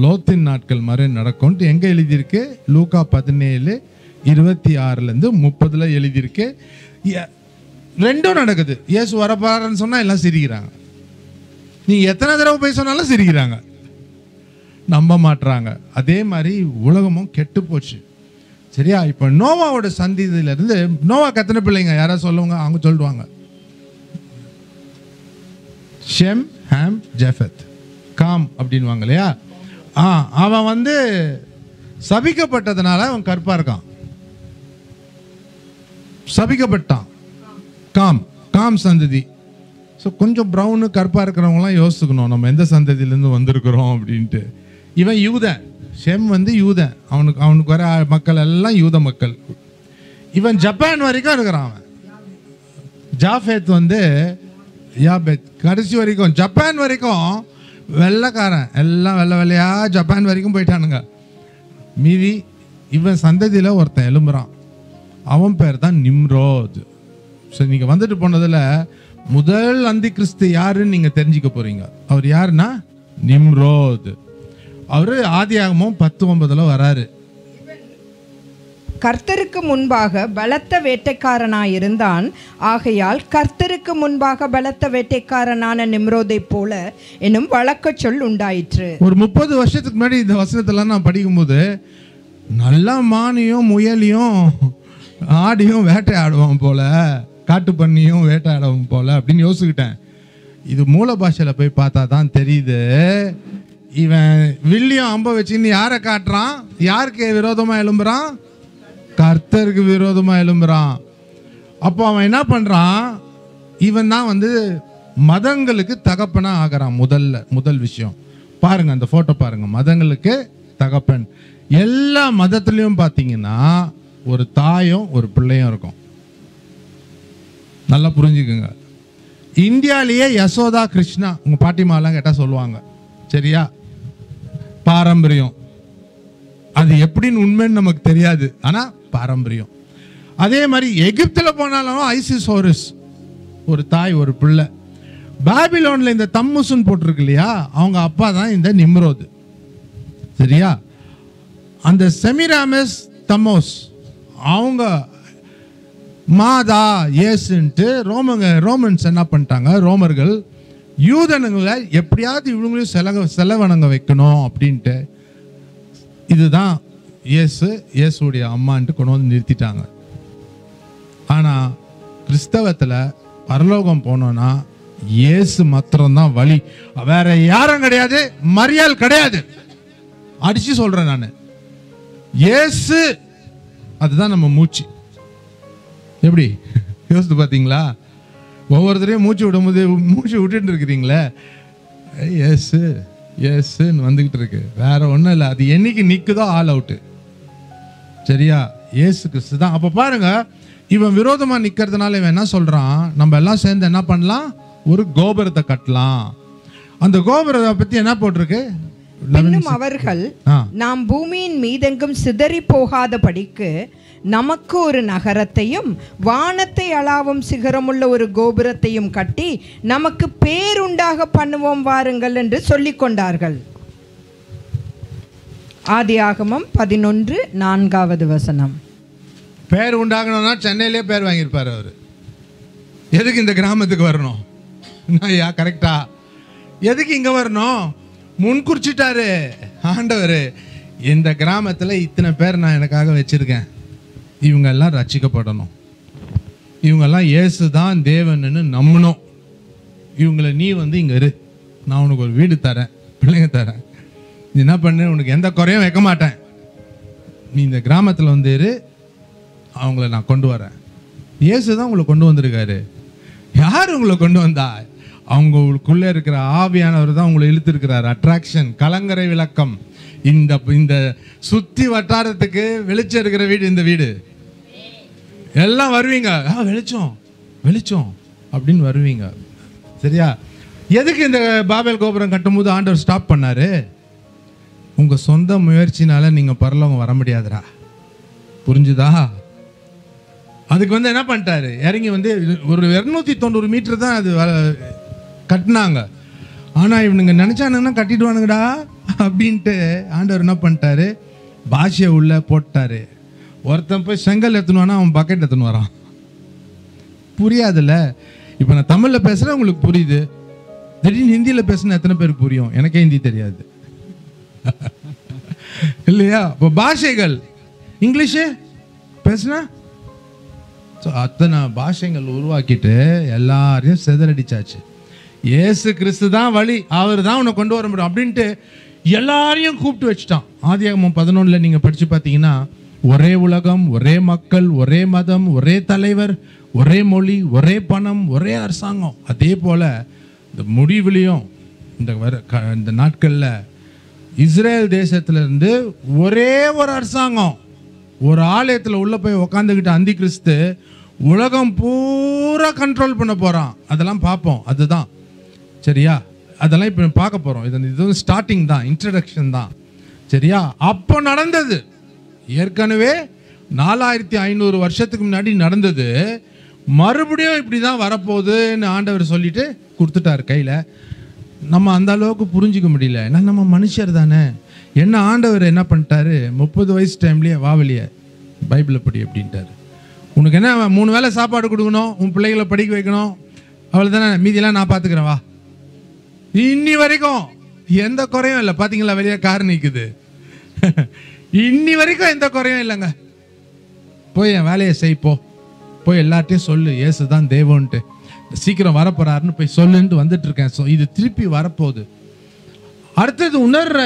லோத்தின் நாட்கள் மாதிரியும் நடக்கும்ட்டு எங்கே எழுதியிருக்கு? லூக்கா 17:26-30 எழுதியிருக்கு. ரெண்டும் நடக்குது. இயேசு வரப்பாருன்னு சொன்னால் எல்லாம் சிரிக்கிறாங்க. நீ எத்தனை தடவை போய் சொன்னாலும் சிரிக்கிறாங்க, நம்ப மாட்டுறாங்க. அதே மாதிரி உலகமும் கெட்டு போச்சு. சரியா? இப்போ நோவாவோட சந்ததியிலிருந்து நோவாக்கு எத்தனை பிள்ளைங்க யாராவது சொல்லுவாங்க? அவங்க சொல்லுவாங்க ஷெம், ஹாம், ஜெஃபத், காம் அப்படின்வாங்க இல்லையா. அவன் வந்து சபிக்கப்பட்டதுனால அவன் கற்பா இருக்கான். சபிக்கப்பட்டான். காம் சந்ததி. ஸோ கொஞ்சம் ப்ரௌனு கருப்பாக இருக்கிறவங்களாம் யோசிச்சுக்கணும் நம்ம எந்த சந்ததியிலேருந்து வந்திருக்கிறோம் அப்படின்ட்டு. இவன் யூதன், ஷெம் வந்து யூதன், அவனுக்கு வர மக்கள் எல்லாம் யூத மக்கள். இவன் ஜப்பான் வரைக்கும் இருக்கிறான். அவன் ஜாஃபேத் வந்து யாபேத் கடைசி வரைக்கும், ஜப்பான் வரைக்கும் வெள்ளைக்காரன் எல்லாம் வெள்ளையா ஜப்பான் வரைக்கும் போயிட்டானுங்க. மீதி இவன் சந்ததியில் ஒருத்தன் எழும்புறான், அவன் பேர் தான் நிம்ரோத். ஸோ நீங்கள் வந்துட்டு போனதில் முதல் அந்தி கிறிஸ்து யாருன்னு நீங்கள் தெரிஞ்சுக்க போறீங்க. அவர் யாருன்னா நிம்ரோத். அவர் ஆதியாகமம் 10:9 வராரு. கர்த்தருக்கு முன்பாக பலத்த வேட்டைக்காரனாயிருந்தான். ஆகையால் கர்த்தருக்கு முன்பாக பலத்த வேட்டைக்காரனான நிம்ரோதை போல எனும் வழக்க சொல் உண்டாயிற்று. ஒரு 30 வருஷத்துக்கு முன்னாடி இந்த வசனத்தெல்லாம் நான் படிக்கும்போது நல்லா மானையும் முயலையும் ஆடியும் வேட்டையாடுவான் போல, காட்டு பண்ணியும் வேட்டையாடுவோம் போல அப்படின்னு யோசிக்கிட்டேன். இது மூல பாஷையில் போய் பார்த்தா தான் தெரியுது. இவன் வில்லியம் அம்ப வச்சுன்னு யாரை காட்டுறான்? யாருக்கு விரோதமாக எழும்புறான்? கர்த்தருக்கு விரோதமாக எழும்புறான். அப்போ அவன் என்ன பண்ணுறான், இவன் தான் வந்து மதங்களுக்கு தகப்பனா ஆகிறான். முதல் விஷயம் பாருங்க, அந்த ஃபோட்டோ பாருங்க. மதங்களுக்கு தகப்பன். எல்லா மதத்துலேயும் பார்த்தீங்கன்னா ஒரு தாயும் ஒரு பிள்ளையும் இருக்கும். நல்லா புரிஞ்சுக்குங்க. இந்தியாவிலேயே யசோதா கிருஷ்ணா உங்கள் பாட்டிமாலாம் கேட்டால் சொல்லுவாங்க. சரியா? பாரம்பரியம். அது எப்படின்னு உண்மைன்னு நமக்கு தெரியாது, ஆனால் பாரம்பரியம். அதே மாதிரி எகிப்தில் போனாலும் ஐசிஸ் ஹோரிஸ், ஒரு தாய் ஒரு பிள்ளை. பாபிலோனில் இந்த தம்முசுன்னு போட்டிருக்கு இல்லையா, அவங்க அப்பா தான் இந்த நிம்ரோது. சரியா? அந்த செமிராமஸ் தமோஸ் அவங்க மாதா ஏசுன்ட்டு ரோமன்ஸ் என்ன பண்ணிட்டாங்க, ரோமர்கள் யூதனுங்களை எப்படியாவது இவங்களையும் செலவணங்க வைக்கணும் அப்படின்ட்டு இதுதான் இயேசுடைய அம்மான்ட்டு கொண்டு வந்து நிறுத்திட்டாங்க. ஆனால் கிறிஸ்தவத்தில் பரலோகம் போனோன்னா இயேசு மாத்திரம்தான் வழி, வேற யாரும் கிடையாது, மரியாள் கிடையாது. அடிச்சு சொல்றேன் நான், இயேசு அதுதான் நம்ம மூச்சு. எப்படி யோசித்து பார்த்தீங்களா? ஒவ்வொருத்தரையும் மூச்சு விடும்போது மூச்சு விட்டுட்டு இருக்கிறீங்களே, ஏசுன்னு வந்துகிட்டு இருக்கு, வேற ஒன்றும் இல்லை. அது என்னைக்கு நிற்குதோ ஆல் அவுட்டு. சரியா? ஏசு கிறிஸ்து தான். அப்போ பாருங்க, இவன் விரோதமா நிக்கிறதுனால இவன் என்ன சொல்றான், நம்ம எல்லாம் சேர்ந்து என்ன பண்ணலாம், ஒரு கோபுரத்தை கட்டலாம். அந்த கோபுரத்தை பத்தி என்ன போட்டிருக்கு, இன்னும் அவர்கள் நாம் பூமியின் மீதெங்கும் சிதறி போகாதபடிக்கு நமக்கு ஒரு நகரத்தையும் வானத்தை அளாவும் சிகரமுள்ள ஒரு கோபுரத்தையும் கட்டி நமக்கு பேருண்டாக பண்ணுவோம் வாருங்கள் என்று சொல்லிக் கொண்டார்கள். ஆதியாகமம் 11:4. பேர் உண்டாகணும்னா சென்னையிலே பேர் வாங்கியிருப்பார் அவர். எதுக்கு இந்த கிராமத்துக்கு வரணும்? ஐயா கரெக்டா? எதுக்கு இங்க வரணும்? முன்குறிச்சிட்டாரு ஆண்டவர், இந்த கிராமத்தில் இத்தனை பேர் நான் எனக்காக வச்சிருக்கேன், இவங்கெல்லாம் ரட்சிக்கப்படணும், இவங்கெல்லாம் இயேசு தான் தேவன்னு நம்பணும், இவங்களை நீ வந்து இங்கே இரு, நான் உனக்கு ஒரு வீடு தரேன், பிள்ளைங்க தரேன், நீ என்ன பண்ணு, உனக்கு எந்த குறையும் வைக்க மாட்டேன், நீ இந்த கிராமத்தில் வந்து இரு, அவங்கள நான் கொண்டு வரேன். இயேசு தான் உங்களை கொண்டு வந்திருக்காரு. யார் உங்களை கொண்டு வந்தா? அவங்களுக்குள்ளே இருக்கிற ஆவியானவர் தான் உங்களை இழுத்துருக்கிறார். அட்ராக்ஷன், கலங்கரை விளக்கம். இந்த சுத்தி வட்டாரத்துக்கு வெளிச்சம் இருக்கிற வீடு இந்த வீடு. எல்லாம் வருவீங்க, வெளிச்சம் வெளிச்சம் அப்படின்னு வருவீங்க. சரியா? எதுக்கு இந்த பாபேல் கோபுரம் கட்டும்போது ஆண்டவர் ஸ்டாப் பண்ணாரு? உங்க சொந்த முயற்சினால நீங்க பரலோகம் வர முடியாதுடா. புரிஞ்சுதா? அதுக்கு வந்து என்ன பண்ணிட்டாரு, இறங்கி வந்து ஒரு 290 மீட்டர் தான் அது கட்டினாங்க. ஆனால் இவனுங்க நினச்சானுங்கன்னா கட்டிடுவானுங்கடா அப்படின்ட்டு ஆண்டவர் என்ன பண்ணிட்டாரு, பாஷையை உள்ள போட்டாரு. ஒருத்தன் போய் செங்கல் எடுத்துனுவானா அவன் பக்கெட் எடுத்துன்னு வரான். புரியாதுல்ல? இப்போ நான் தமிழில் பேசுகிறேன், உங்களுக்கு புரியுது. திடீர்னு ஹிந்தியில் பேசுனா எத்தனை பேருக்கு புரியும்? எனக்கே ஹிந்தி தெரியாது இல்லையா? இப்போ பாஷைகள், இங்கிலீஷு பேசுனா அத்தனை பாஷைகள் உருவாக்கிட்டு எல்லாரையும் செதறடிச்சாச்சு. இயேசு கிறிஸ்து தான் வழி, அவர் தான் உன்னை கொண்டு வர முடியும் அப்படின்ட்டு எல்லாரையும் கூப்பிட்டு வச்சுட்டான். ஆதியாகமம் 11 நீங்கள் படித்து பார்த்தீங்கன்னா, ஒரே உலகம், ஒரே மக்கள், ஒரே மதம், ஒரே தலைவர், ஒரே மொழி, ஒரே பணம், ஒரே அரசாங்கம். அதே போல் இந்த முடிவுலையும் இந்த நாட்களில் இஸ்ரேல் தேசத்திலிருந்து ஒரே ஒரு அரசாங்கம், ஒரு ஆலயத்தில் உள்ள போய் உக்காந்துக்கிட்டு அந்தி கிறிஸ்து உலகம் பூரா கண்ட்ரோல் பண்ண போகிறான். அதெல்லாம் பார்ப்போம். அதுதான் சரியா? அதெல்லாம் இப்போ பார்க்க போகிறோம். இது ஸ்டார்டிங் தான், இன்ட்ரடக்ஷன் தான். சரியா? அப்போ நடந்தது. ஏற்கனவே 4500 வருஷத்துக்கு முன்னாடி நடந்தது. மறுபடியும் இப்படி தான் வரப்போகுதுன்னு ஆண்டவர் சொல்லிட்டு கொடுத்துட்டார் கையில். நம்ம அந்த அளவுக்கு புரிஞ்சிக்க முடியல, ஏன்னா நம்ம மனுஷர் தானே. என்ன ஆண்டவர் என்ன பண்ணிட்டாரு, 30 வயசு டைம்லேயே வாவலியை பைபிளை படி அப்படின்ட்டாரு. உனக்கு என்ன 3 வேளை சாப்பாடு கொடுக்கணும், உன் பிள்ளைகளை படிக்க வைக்கணும், அவ்வளோ தானே, மீதியெல்லாம் நான் பார்த்துக்கிறேன் வா. இன்னி வரைக்கும் எந்த குறையும் இல்லை. பார்த்தீங்களா, வெளியே கார் நிற்குது. இன்னி வரைக்கும் எந்த குறையும் இல்லைங்க. போய் என் வேலையை செய்ப்போ, போய் எல்லார்ட்டையும் சொல்லு இயேசு தான் தேவன்ட்டு, சீக்கிரம் வரப்போறாருன்னு போய் சொல்லுன்ட்டு வந்துட்டு இருக்கேன். ஸோ இது திருப்பி வரப்போகுது. அடுத்தது உணர்ற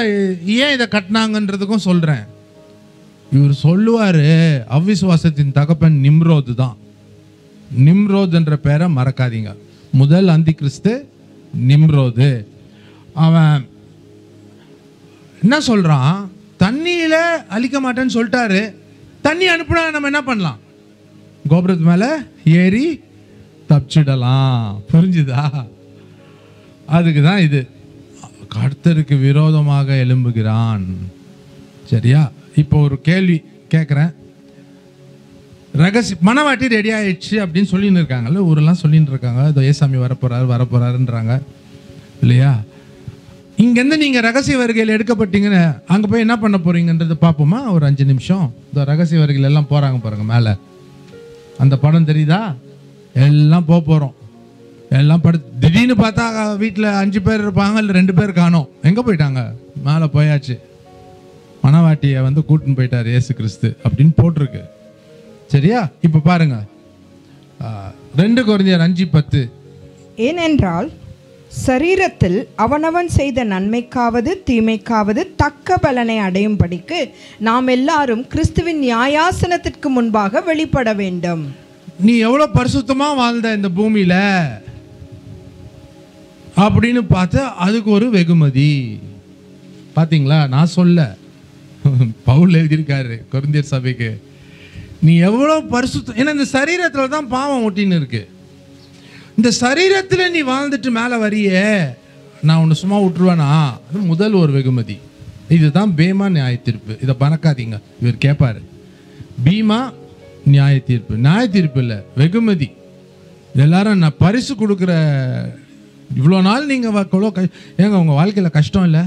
ஏன் இதை கட்டினாங்கன்றதுக்கும் சொல்கிறேன். இவர் சொல்லுவார், அவ்விசுவாசத்தின் தகப்பன் நிம்ரோது தான். நிம்ரோத் என்ற பேரை மறக்காதீங்க. முதல் அந்தி கிறிஸ்து நிம்ரோது. அவன் என்ன சொல்றான், தண்ணியில அழிக்க மாட்டேன்னு சொல்லிட்டாரு. தண்ணி அனுப்புனா நம்ம என்ன பண்ணலாம், கோபுரத்து மேல ஏறி தப்பிச்சிடலாம். புரிஞ்சுதா? அதுக்கு தான் இது, கர்த்தருக்கு விரோதமாக எழும்புகிறான். சரியா? இப்போ ஒரு கேள்வி கேட்குறேன். ரகசிய மனவாட்டி ரெடி ஆயிடுச்சு அப்படின்னு சொல்லின்னு இருக்காங்கல்ல, ஊரெல்லாம் சொல்லின்னு இருக்காங்க, இதோ ஏசாமி வரப்போறாருன்றாங்க இல்லையா? இங்கேருந்து நீங்கள் ரகசிய வருகையில் எடுக்கப்பட்டீங்கன்னு அங்கே போய் என்ன பண்ண போறீங்கன்றது பார்ப்போமா? ஒரு 5 நிமிஷம். இந்த ரகசிய வருகையில் எல்லாம் போகிறாங்க பாருங்க மேலே. அந்த படம் தெரியுதா? எல்லாம் போகிறோம். எல்லாம் திடீர்னு பார்த்தா வீட்டில் 5 பேர் இருப்பாங்க, இல்லை 2 பேர் காணோம். எங்கே போயிட்டாங்க? மேலே போயாச்சு. மனவாட்டியை வந்து கூட்டின்னு போயிட்டார் இயேசு கிறிஸ்து அப்படின்னு போட்டிருக்கு. சரியா? இப்போ பாருங்க 2 கொரிந்தியர் 5:10. ஏனென்றால் சரீரத்தில் அவனவன் செய்த நன்மைக்காவது தீமைக்காவது தக்க பலனை அடையும்படிக்கு நாம் எல்லாரும் கிறிஸ்துவின் நியாயாசனத்திற்கு முன்பாக வெளிப்பட வேண்டும். நீ எவ்வளவு பரிசுத்தமா வாழ்ந்த இந்த பூமியில அப்படின்னு பார்த்து அதுக்கு ஒரு வெகுமதி. பாத்தீங்களா? நான் சொல்ல, பவுல் எழுதியிருக்காரு கொரிந்தியர் சபைக்கு. நீ எவ்வளவு பரிசுத்தம், ஏன்னா இந்த சரீரத்துல தான் பாவம் ஒட்டின்னு இருக்கு. இந்த சரீரத்தில் நீ வாழ்ந்துட்டு மேலே வரியே, நான் உன்னை சும்மா விட்டுருவேனா? அது முதல் ஒரு வெகுமதி. இதுதான் பேமா நியாய தீர்ப்பு. இதை பறக்காதீங்க. இவர் கேட்பாரு, பீமா நியாய தீர்ப்பு. நியாய தீர்ப்பு இல்லை, வெகுமதி. எல்லாரும் நான் பரிசு கொடுக்குற. இவ்வளோ நாள் நீங்கள் ஏங்க உங்கள் வாழ்க்கையில் கஷ்டம் இல்லை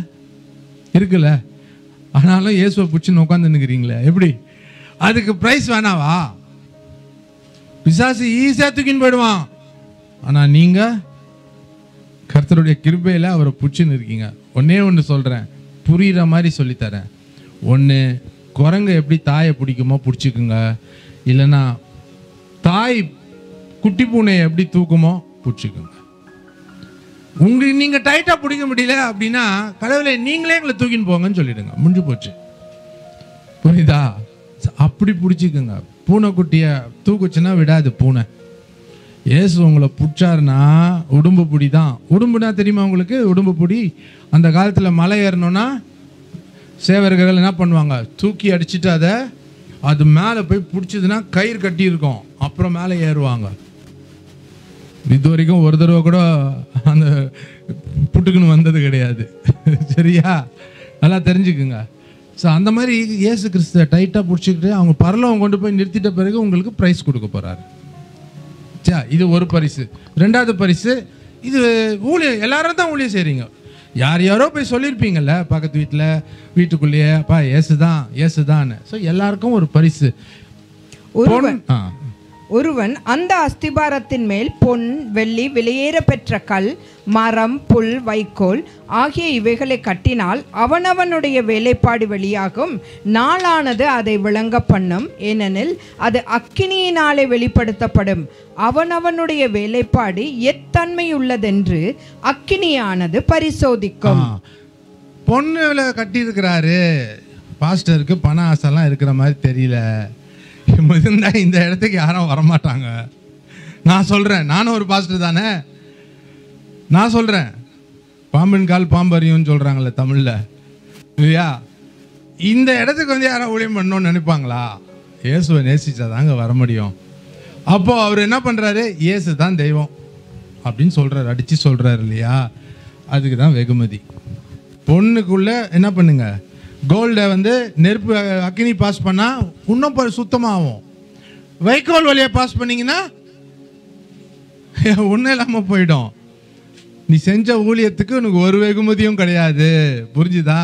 இருக்குல்ல, ஆனாலும் இயேசுவை பிடிச்சின்னு உட்காந்துன்னுக்கிறீங்களே, எப்படி? அதுக்கு ப்ரைஸ் வேணாவா? பிசாசு ஈஸியாக தூக்கின்னு போயிடுவான். ஆனால் நீங்கள் கர்த்தருடைய கிருபையில் அவரை பிடிச்சின்னு இருக்கீங்க. ஒன்னே ஒன்று சொல்கிறேன், புரிகிற மாதிரி சொல்லித்தரேன். ஒன்று, குரங்கு எப்படி தாயை பிடிக்குமோ பிடிச்சிக்குங்க. இல்லைன்னா தாய் குட்டி பூனையை எப்படி தூக்குமோ பிடிச்சிக்குங்க. நீங்கள் டைட்டாக பிடிக்க முடியல அப்படின்னா, கடவுளை நீங்களே எங்களை தூக்கின்னு போங்கன்னு சொல்லிடுங்க, முடிஞ்சு போச்சு. புரியுதா? அப்படி பிடிச்சிக்குங்க. பூனைக்குட்டியை தூக்குச்சுன்னா விடாது பூனை. இயேசு உங்களை பிடிச்சாருன்னா உடும்பு பிடி தான். உடும்புனா தெரியுமா உங்களுக்கு? உடும்பு பிடி. அந்த காலத்தில் மலை ஏறணும்னா சேவர்கள் என்ன பண்ணுவாங்க, தூக்கி அடிச்சுட்டு அதை அது மேலே போய் பிடிச்சதுன்னா கயிறு கட்டி இருக்கும், அப்புறம் மேலே ஏறுவாங்க. இது வரைக்கும் ஒரு தடவை கூட அந்த புட்டுக்குன்னு வந்தது கிடையாது. சரியா? நல்லா தெரிஞ்சுக்குங்க. ஸோ அந்த மாதிரி இயேசு கிறிஸ்துவை டைட்டாக பிடிச்சிக்கிட்டு அவங்க பரலோகம் கொண்டு போய் நிறுத்திட்ட பிறகு உங்களுக்கு ப்ரைஸ் கொடுக்க போகிறாரு. இது ஒரு பரிசு. 2வது பரிசு, இது ஊழியம். எல்லாரும் தான் ஊழியம் செய்கிறீங்க. யார் யாரோ போய் சொல்லியிருப்பீங்கல்ல பக்கத்து வீட்டில், வீட்டுக்குள்ளேயே, அப்பா ஏசுதான் ஏசுதான்னு. ஸோ எல்லாருக்கும் ஒரு பரிசு. ஒருவன் அந்த அஸ்திபாரத்தின் மேல் பொன் வெள்ளி விலையேற பெற்ற கல் மரம் புல் வைக்கோல் ஆகிய இவைகளை கட்டினால் அவனவனுடைய வேலைப்பாடு வெளியாகும். நாளானது அதை விளங்க பண்ணும். ஏனெனில் அது அக்கினியினாலே வெளிப்படுத்தப்படும். அவனவனுடைய வேலைப்பாடு எத்தன்மையுள்ளதென்று அக்கினியானது பரிசோதிக்கும். பொண்ணுல கட்டியிருக்கிறாரு. பாஸ்டருக்கு பண ஆசைலாம் இருக்கிற மாதிரி தெரியல. இருந்தா இந்த இடத்துக்கு யாரும் வரமாட்டாங்க. நான் சொல்றேன், நானும் ஒரு பாஸ்டர் தானே. நான் சொல்றேன், பாம்பின் கால் பாம்பறியும் சொல்றாங்கல்ல தமிழ்ல, இல்லையா? இந்த இடத்துக்கு வந்து யாரும் ஊழியம் பண்ணணும்னு நினைப்பாங்களா? இயேசுவை நேசிச்சாதாங்க வர முடியும். அப்போ அவர் என்ன பண்றாரு, இயேசு தான் தெய்வம் அப்படின்னு சொல்றாரு, அடிச்சு சொல்றாரு இல்லையா? அதுக்கு தான் வெகுமதி. பொண்ணுக்குள்ள என்ன பண்ணுங்க, கோல்டை வந்து நெருப்பு அக்கினி பாஸ் பண்ணால் இன்னும் சுத்தமாகும். வைக்கோல் வழியை பாஸ் பண்ணிங்கன்னா ஒன்றும் இல்லாமல் போயிடும். நீ செஞ்ச ஊழியத்துக்கு உனக்கு ஒரு வெகுமதியும் கிடையாது. புரிஞ்சுதா?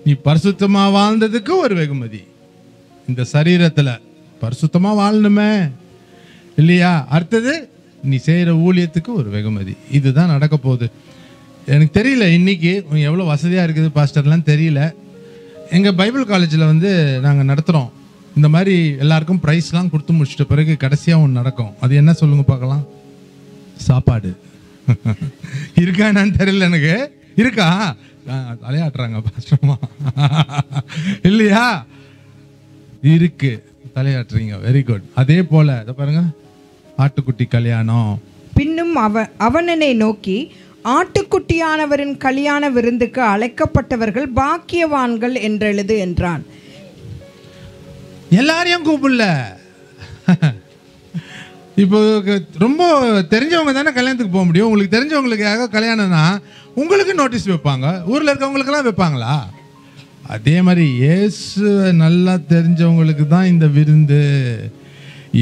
நீ பரிசுத்தமாக வாழ்ந்ததுக்கு ஒரு வெகுமதி. இந்த சரீரத்தில் பரிசுத்தமாக வாழணுமே இல்லையா? அடுத்தது நீ செய்கிற ஊழியத்துக்கு ஒரு வெகுமதி. இதுதான் நடக்க போகுது. எனக்கு தெரியல இன்னைக்கு எவ்வளோ வசதியாக இருக்குது பாஸ்டர்லாம் தெரியல. எங்கள் பைபிள் காலேஜில் வந்து நாங்கள் நடத்துகிறோம். இந்த மாதிரி எல்லாருக்கும் ப்ரைஸ்லாம் கொடுத்து முடிச்சிட்ட பிறகு கடைசியாக ஒன்று நடக்கும். அது என்ன சொல்லுங்க பார்க்கலாம்? சாப்பாடு இருக்கா என்னன்னு தெரியல எனக்கு. இருக்கா? தலையாட்டுறாங்க பாஸ்டர்மா இல்லையா? இருக்கு, தலையாட்டுறீங்க. Very good. அதே போல் இதை பாருங்க, ஆட்டுக்குட்டி கல்யாணம். பின்னும் அவனனை நோக்கி, ஆட்டுக்குட்டியானவரின் கல்யாண விருந்துக்கு அழைக்கப்பட்டவர்கள் பாக்கியவான்கள் என்றெழுது என்றான். எல்லாரையும் கூப்பிடல. இப்போ ரொம்ப தெரிஞ்சவங்க தானே கல்யாணத்துக்கு போக முடியும். உங்களுக்கு தெரிஞ்சவங்களுக்காக கல்யாணம்னா உங்களுக்கு நோட்டீஸ் வைப்பாங்க, ஊரில் இருக்கவங்களுக்கெல்லாம் வைப்பாங்களா? அதே மாதிரி இயேசுவை நல்லா தெரிஞ்சவங்களுக்கு தான் இந்த விருந்து.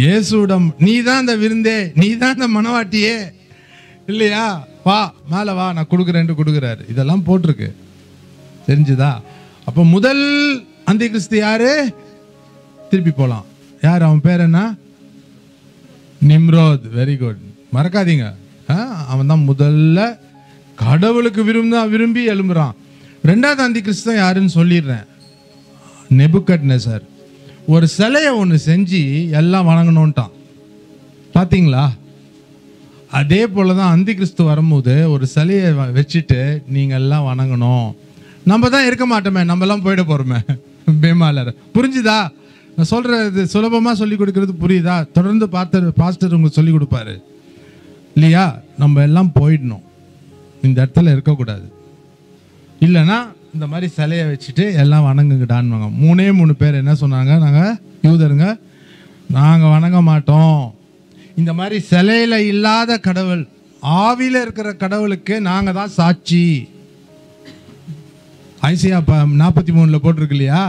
இயேசுவிடம் நீ தான் இந்த விருந்தே, நீ தான் இந்த மனவாட்டியே இல்லையா, வா மேலே வா நான் கொடுக்குறேன்ட்டு கொடுக்குறாரு. இதெல்லாம் போட்டிருக்கு, தெரிஞ்சுதா? அப்போ முதல் அந்தி கிறிஸ்து யாரு? திருப்பி போகலாம். யார் அவன் பேர் என்ன? நிம்ரோத். வெரி குட், மறக்காதீங்க. அவன் தான் முதல்ல கடவுளுக்கு விரும்பி எழும்புறான். ரெண்டாவது அந்தி கிறிஸ்து யாருன்னு சொல்லிடுறேன். நெபுக்கட்நேசர். ஒரு சிலையை ஒன்று செஞ்சு எல்லாம் வணங்கணும்ட்டான். பார்த்தீங்களா? அதே போல தான் அந்தி கிறிஸ்து வரும்போது ஒரு சிலையை வச்சுட்டு நீங்கள் எல்லாம் வணங்கணும். நம்ம தான் இருக்க மாட்டோமே, நம்மலாம் போயிட போகிறோமே பேமாலர். புரிஞ்சுதா? நான் சொல்கிறது சுலபமாக சொல்லி கொடுக்கறது புரியுதா? தொடர்ந்து பாஸ்டர் உங்களுக்கு சொல்லி கொடுப்பாரு இல்லையா? நம்ம எல்லாம் போயிடணும், இந்த இடத்துல இருக்கக்கூடாது. இல்லைன்னா இந்த மாதிரி சிலையை வச்சுட்டு எல்லாம் வணங்குங்கடான்னு 3 பேர் என்ன சொன்னாங்க? நாங்கள் யூதருங்க, நாங்கள் வணங்க மாட்டோம். இந்த மாதிரி சிலையில் இல்லாத கடவுள், ஆவியில் இருக்கிற கடவுளுக்கு நாங்கள் தான் சாட்சி. ஐசியா 43 போட்டிருக்கு இல்லையா?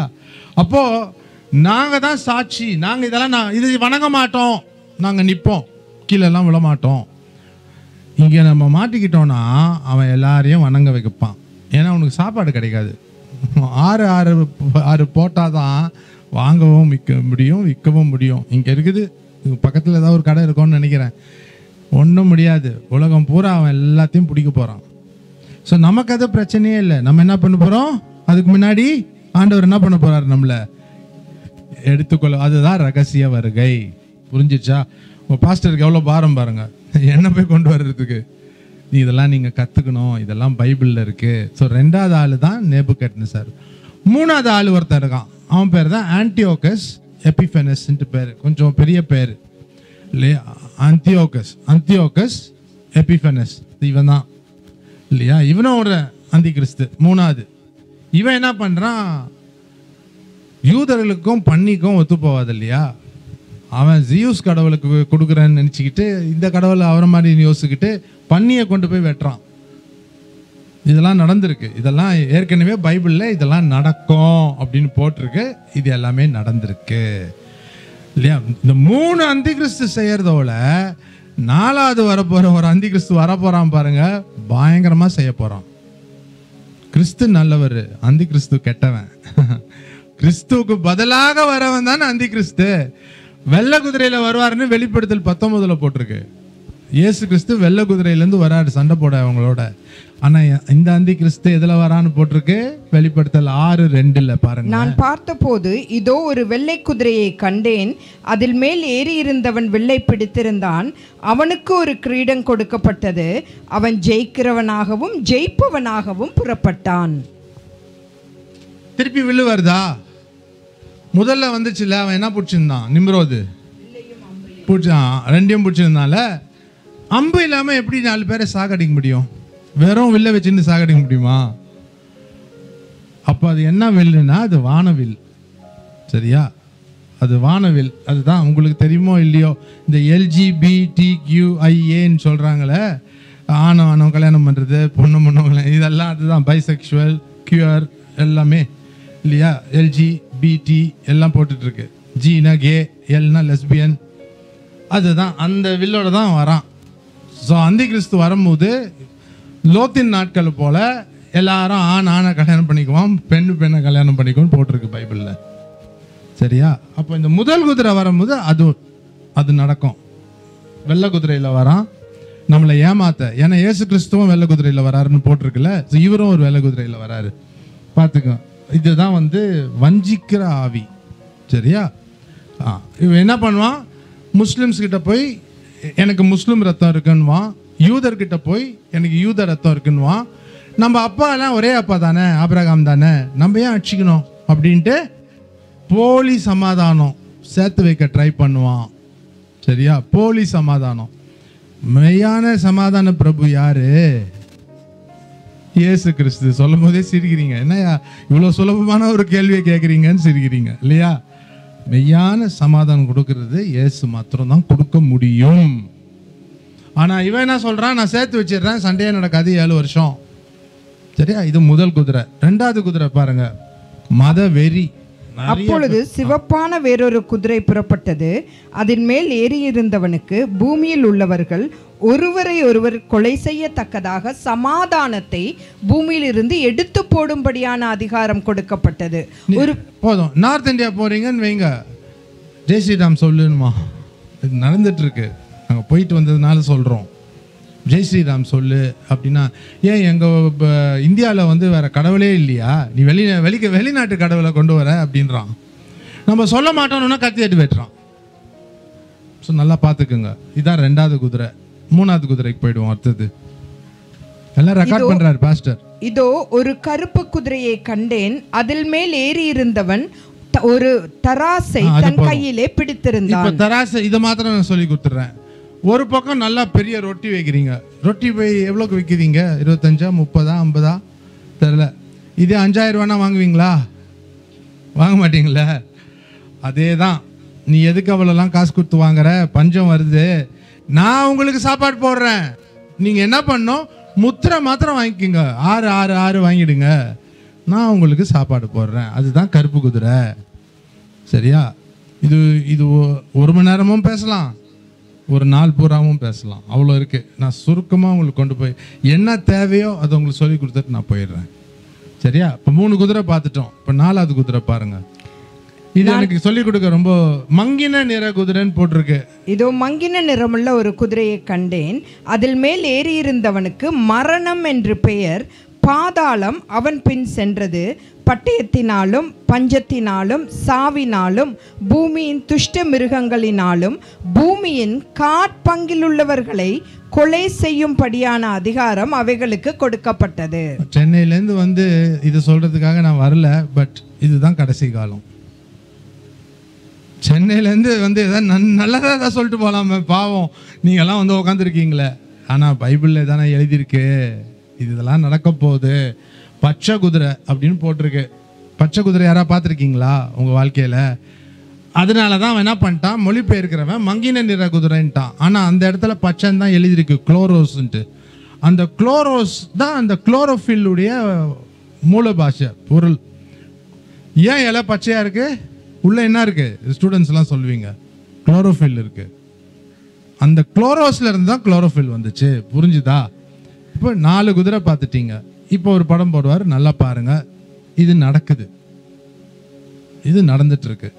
அப்போது நாங்கள் தான் சாட்சி. நாங்கள் இதெல்லாம் இது வணங்க மாட்டோம், நாங்கள் நிற்போம், கீழெல்லாம் விழ மாட்டோம். இங்கே நம்ம மாட்டிக்கிட்டோன்னா அவன் எல்லாரையும் வணங்க வைப்பான். ஏன்னா அவனுக்கு சாப்பாடு கிடைக்காது. 6 போட்டால் தான் வாங்கவும் விற்கவும் முடியும். இங்கே இருக்குது, பக்கத்தில் ஏதாவது ஒரு கடை இருக்கும்னு நினைக்கிறேன். ஒன்றும் முடியாது. உலகம் பூரா அவன் எல்லாத்தையும் பிடிக்க போகிறான். ஸோ நமக்கு அது பிரச்சனையே இல்லை. நம்ம என்ன பண்ண போகிறோம்? அதுக்கு முன்னாடி ஆண்டவர் என்ன பண்ண போகிறார்? நம்மளை எடுத்துக்கொள்ள. அதுதான் ரகசிய வருகை. புரிஞ்சிச்சா? உங்கள் பாஸ்டருக்கு எவ்வளோ பாரம் பாருங்க, என்ன போய் கொண்டு வர்றதுக்கு. இதெல்லாம் நீங்கள் கற்றுக்கணும், இதெல்லாம் பைபிளில் இருக்குது. ஸோ ரெண்டாவது ஆள் தான் நேபுகத்நேசர். மூணாவது ஆள் ஒருத்தர் இருக்கான், அவன் பேர் தான் ஆன்டியோகஸ் எபிஃபெனஸ்ன்ட்டு பேர். கொஞ்சம் பெரிய பேர் இல்லையா? அந்தியோகஸ் எபிஃபெனஸ் இவன் தான் இல்லையா? இவனும் ஒரு அந்தி கிறிஸ்து. மூணாவது இவன் என்ன பண்ணுறான்? யூதர்களுக்கும் பன்னிக்கும் ஒத்து போவாது இல்லையா? அவன் ஜியூஸ் கடவுளுக்கு கொடுக்குறேன்னு நினச்சிக்கிட்டு இந்த கடவுளை அவரை மாதிரி யோசிச்சுக்கிட்டு பன்னியை கொண்டு போய் வெட்டுறான். இதெல்லாம் நடந்திருக்கு. இதெல்லாம் ஏற்கனவே பைபிளில் இதெல்லாம் நடக்கும் அப்படின்னு போட்டிருக்கு. இது எல்லாமே நடந்திருக்கு இல்லையா? இந்த 3 அந்தி கிறிஸ்து செய்யறதோட 4வது வரப்போகிற ஒரு அந்தி கிறிஸ்து வரப்போகிறான் பாருங்க, பயங்கரமாக செய்ய போகிறான். கிறிஸ்து நல்லவர், அந்தி கிறிஸ்து கெட்டவன். கிறிஸ்துவுக்கு பதிலாக வரவன் தானே அந்தி கிறிஸ்து. வெள்ளை குதிரையில் வருவாருன்னு வெளிப்படுத்தல் 19 போட்டிருக்கு. இயேசு கிறிஸ்து வெள்ளை குதிரையிலேருந்து வராரு சண்டை போட அவங்களோட. ஆனால் இந்த அந்தி கிறிஸ்து எதில் வரான்னு போட்டிருக்கு? வெளிப்படுத்தல் 6:2 பாருங்க. நான் பார்த்தபோது இதோ ஒரு வெள்ளை குதிரையை கண்டேன், அதில் மேல் ஏறி இருந்தவன் வில்லை பிடித்திருந்தான். அவனுக்கு ஒரு கிரீடம் கொடுக்கப்பட்டது. அவன் ஜெயிக்கிறவனாகவும் ஜெயிப்பவனாகவும் புறப்பட்டான். திருப்பி வில்லு வருதா? முதல்ல வந்துச்சுல, அவன் என்ன பிடிச்சிருந்தான்? நிம்ரோது பிடிச்சான். 2யும் பிடிச்சிருந்தால அம்பு இல்லாமல் எப்படி 4 பேரை சாகடிக்க முடியும்? வெறும் வில்லை வச்சுன்னு சாகடிக்க முடியுமா? அப்போ அது என்ன வில்லுன்னா அது வானவில். சரியா? அது வானவில். அதுதான் உங்களுக்கு தெரியுமோ இல்லையோ, இந்த LGBTQIAன்னு சொல்கிறாங்களே, ஆணவ கல்யாணம் பண்ணுறது, பொண்ணு இதெல்லாம் அதுதான். பைசெக்சுவல், கியூர் எல்லாமே இல்லையா? LGBT எல்லாம் போட்டுட்ருக்கு. Jeena K, எல்னா lesbian. அதுதான் அந்த வில்லோட தான் வரான். ஸோ அந்தி கிறிஸ்து வரும்போது லோத்தின் நாட்கள் போல் எல்லாரும் ஆணை கல்யாணம் பண்ணிக்குவான், பெண்ணை கல்யாணம் பண்ணிக்குவோன்னு போட்டிருக்கு பைபிளில். சரியா? அப்போ இந்த முதல் குதிரை வரும்போது அது நடக்கும். வெள்ளை குதிரையில் வரான் நம்மளை ஏமாத்த. ஏன்னா இயேசு கிறிஸ்துவும் வெள்ளை குதிரையில் வராருன்னு போட்டிருக்குல்ல. ஸோ இவரும் ஒரு வெள்ளை குதிரையில் வராரு. பார்த்துக்கோ, இதுதான் வஞ்சிக்கிற ஆவி. சரியா? இவன் என்ன பண்ணுவான்? முஸ்லிம்ஸ் கிட்ட போய் எனக்கு முஸ்லிம் ரத்தம் இருக்குன்னுவான். யூதர்கிட்ட போய் எனக்கு யூத ரத்தம் இருக்குன்னுவான். நம்ம அப்பா எல்லாம் ஒரே அப்பா தானே, ஆபிரகாம் தானே, நம்ம ஏன் அடிச்சுக்கணும் அப்படின்ட்டு போலி சமாதானம் சேர்த்து வைக்க ட்ரை பண்ணுவான். சரியா? போலி சமாதானம். மெய்யான சமாதான பிரபு யாரு? இயேசு கிறிஸ்து. சொல்லும் போதே சிரிக்கிறீங்க. என்னையா இவ்வளோ சுலபமான ஒரு கேள்வியை கேட்குறீங்கன்னு சிரிக்கிறீங்க இல்லையா? மெய்யான சமாதானம் கொடுக்கறது இயேசு மாத்திரம்தான் கொடுக்க முடியும். ஆனால் இவன் என்ன சொல்கிறான், நான் சேர்த்து வச்சிடுறேன், சண்டையே நடக்காது 7 வருஷம். சரியா? இது முதல் குதிரை. 2வது குதிரை பாருங்க, மத வெறி. அப்பொழுது சிவப்பான வேறொரு குதிரை புறப்பட்டது. அதன் மேல் ஏறியிருந்தவனுக்கு பூமியில் உள்ளவர்கள் ஒருவரை ஒருவர் கொலை செய்யத்தக்கதாக சமாதானத்தை பூமியில் இருந்து எடுத்து போடும்படியான அதிகாரம் கொடுக்கப்பட்டது. ஒரு போதும், நார்த் இந்தியா போறீங்கன்னு வைங்க, ஜெய் ஸ்ரீராம் சொல்லுமா, இது நடந்துட்டு இருக்கு. நாங்கள் போயிட்டு வந்ததுனால சொல்கிறோம். ஜெய் ஸ்ரீராம் சொல்லு அப்படின்னா, ஏன் எங்கள் இந்தியாவில் வந்து வேறு கடவுளே இல்லையா, நீ வெளிநாட்டு கடவுளை கொண்டு வர அப்படின்றான். நம்ம சொல்ல மாட்டோம்னா கத்தி எடுத்து வெட்டுறான். ஸோ நல்லா பார்த்துக்குங்க. இதான் 2வது குதிரை. 3வது குதிரைக்கு போயிடுவோம். அடுத்தது எல்லாம் ரெக்கார்ட் பண்ணுறாரு பாஸ்டர். இதோ ஒரு கருப்பு குதிரையை கண்டேன். அதில் மேல் ஏறி இருந்தவன் ஒரு தராசை தன் கையிலே பிடித்திருந்தான். இப்போ தராசை இதை மாத்திரம் நான் சொல்லி கொடுத்துட்றேன். ஒரு பக்கம் நல்லா பெரிய ரொட்டி வைக்கிறீங்க. ரொட்டி போய் எவ்வளோக்கு விற்கிறீங்க? 25, 30, 50 தெரில. இதே 5000 ரூபானா வாங்குவீங்களா? வாங்க மாட்டீங்களே. அதே தான், நீ எதுக்கு அவ்வளோலாம் காசு கொடுத்து வாங்குற? பஞ்சம் வருது, நான் உங்களுக்கு சாப்பாடு போடுறேன், நீங்கள் என்ன பண்ணணும், முத்திரை மாத்திரம் வாங்கிக்கோங்க, 6 6 6 வாங்கிடுங்க, நான் உங்களுக்கு சாப்பாடு போடுறேன். அதுதான் கருப்பு குதிரை. சரியா? இது இது 1 மணி நேரமும் பேசலாம், ஒரு நாள் பூராவும் பேசலாம். அவ்வளோ இருக்குது. நான் சுருக்கமாக உங்களுக்கு கொண்டு போய் என்ன தேவையோ அதை உங்களுக்கு சொல்லி கொடுத்துட்டு நான் போயிடுறேன். சரியா? இப்போ 3 குதிரை பார்த்துட்டோம். இப்போ 4வது குதிரை பாருங்க. இது எனக்கு சொல்லிக் கொடுக்க ரொம்ப மங்கின நிற குதிரைன்னு போட்டிருக்கு. இதோ மங்கின நிறமுள்ள ஒரு குதிரையை கண்டேன். அதில் மேல் ஏறியிருந்தவனுக்கு மரணம் என்று பெயர். பாதாளம் அவன் பின் சென்றது. பட்டயத்தினாலும் பஞ்சத்தினாலும் சாவினாலும் பூமியின் துஷ்ட மிருகங்களினாலும் பூமியின் காற்பங்கிலுள்ளவர்களை கொலை செய்யும்படியான அதிகாரம் அவைகளுக்கு கொடுக்கப்பட்டது. சென்னையிலேருந்து வந்து இது சொல்றதுக்காக நான் வரல, பட் இதுதான் கடைசி காலம். சென்னையிலேருந்து வந்து எதாவது நல்லதாக தான் சொல்லிட்டு போகலாமே, பாவம் நீங்கள்லாம் வந்து உட்காந்துருக்கீங்களே. ஆனால் பைபிளில் தானே எழுதியிருக்கு இதெல்லாம் நடக்க போகுது. பச்சை குதிரை அப்படின்னு போட்டிருக்கு. பச்சை குதிரை யாராவது பார்த்துருக்கீங்களா உங்கள் வாழ்க்கையில்? அதனால தான் அவன் என்ன பண்ணிட்டான், மொழிபெயர்க்கிறவன் மங்கின நிற குதிரைன்ட்டான். ஆனால் அந்த இடத்துல பச்சைன்னு தான் எழுதியிருக்கு, குளோரோஸ்ன்ட்டு. அந்த குளோரோஸ் தான் அந்த குளோரோஃபில்லுடைய மூல பாஷை பொருள். ஏன் இலை பச்சையாக இருக்குது? உள்ளே என்ன இருக்குது? ஸ்டூடெண்ட்ஸ்லாம் சொல்லுவீங்க, குளோரோஃபில் இருக்குது. அந்த குளோரோஸ்ல இருந்து தான் குளோரோஃபில் வந்துச்சு. புரிஞ்சுதா? இப்போ 4 குதிரை பார்த்துட்டீங்க. இப்போ ஒரு படம் போடுவார், நல்லா பாருங்க. இது நடக்குது, இது நடந்துட்டு இருக்கு.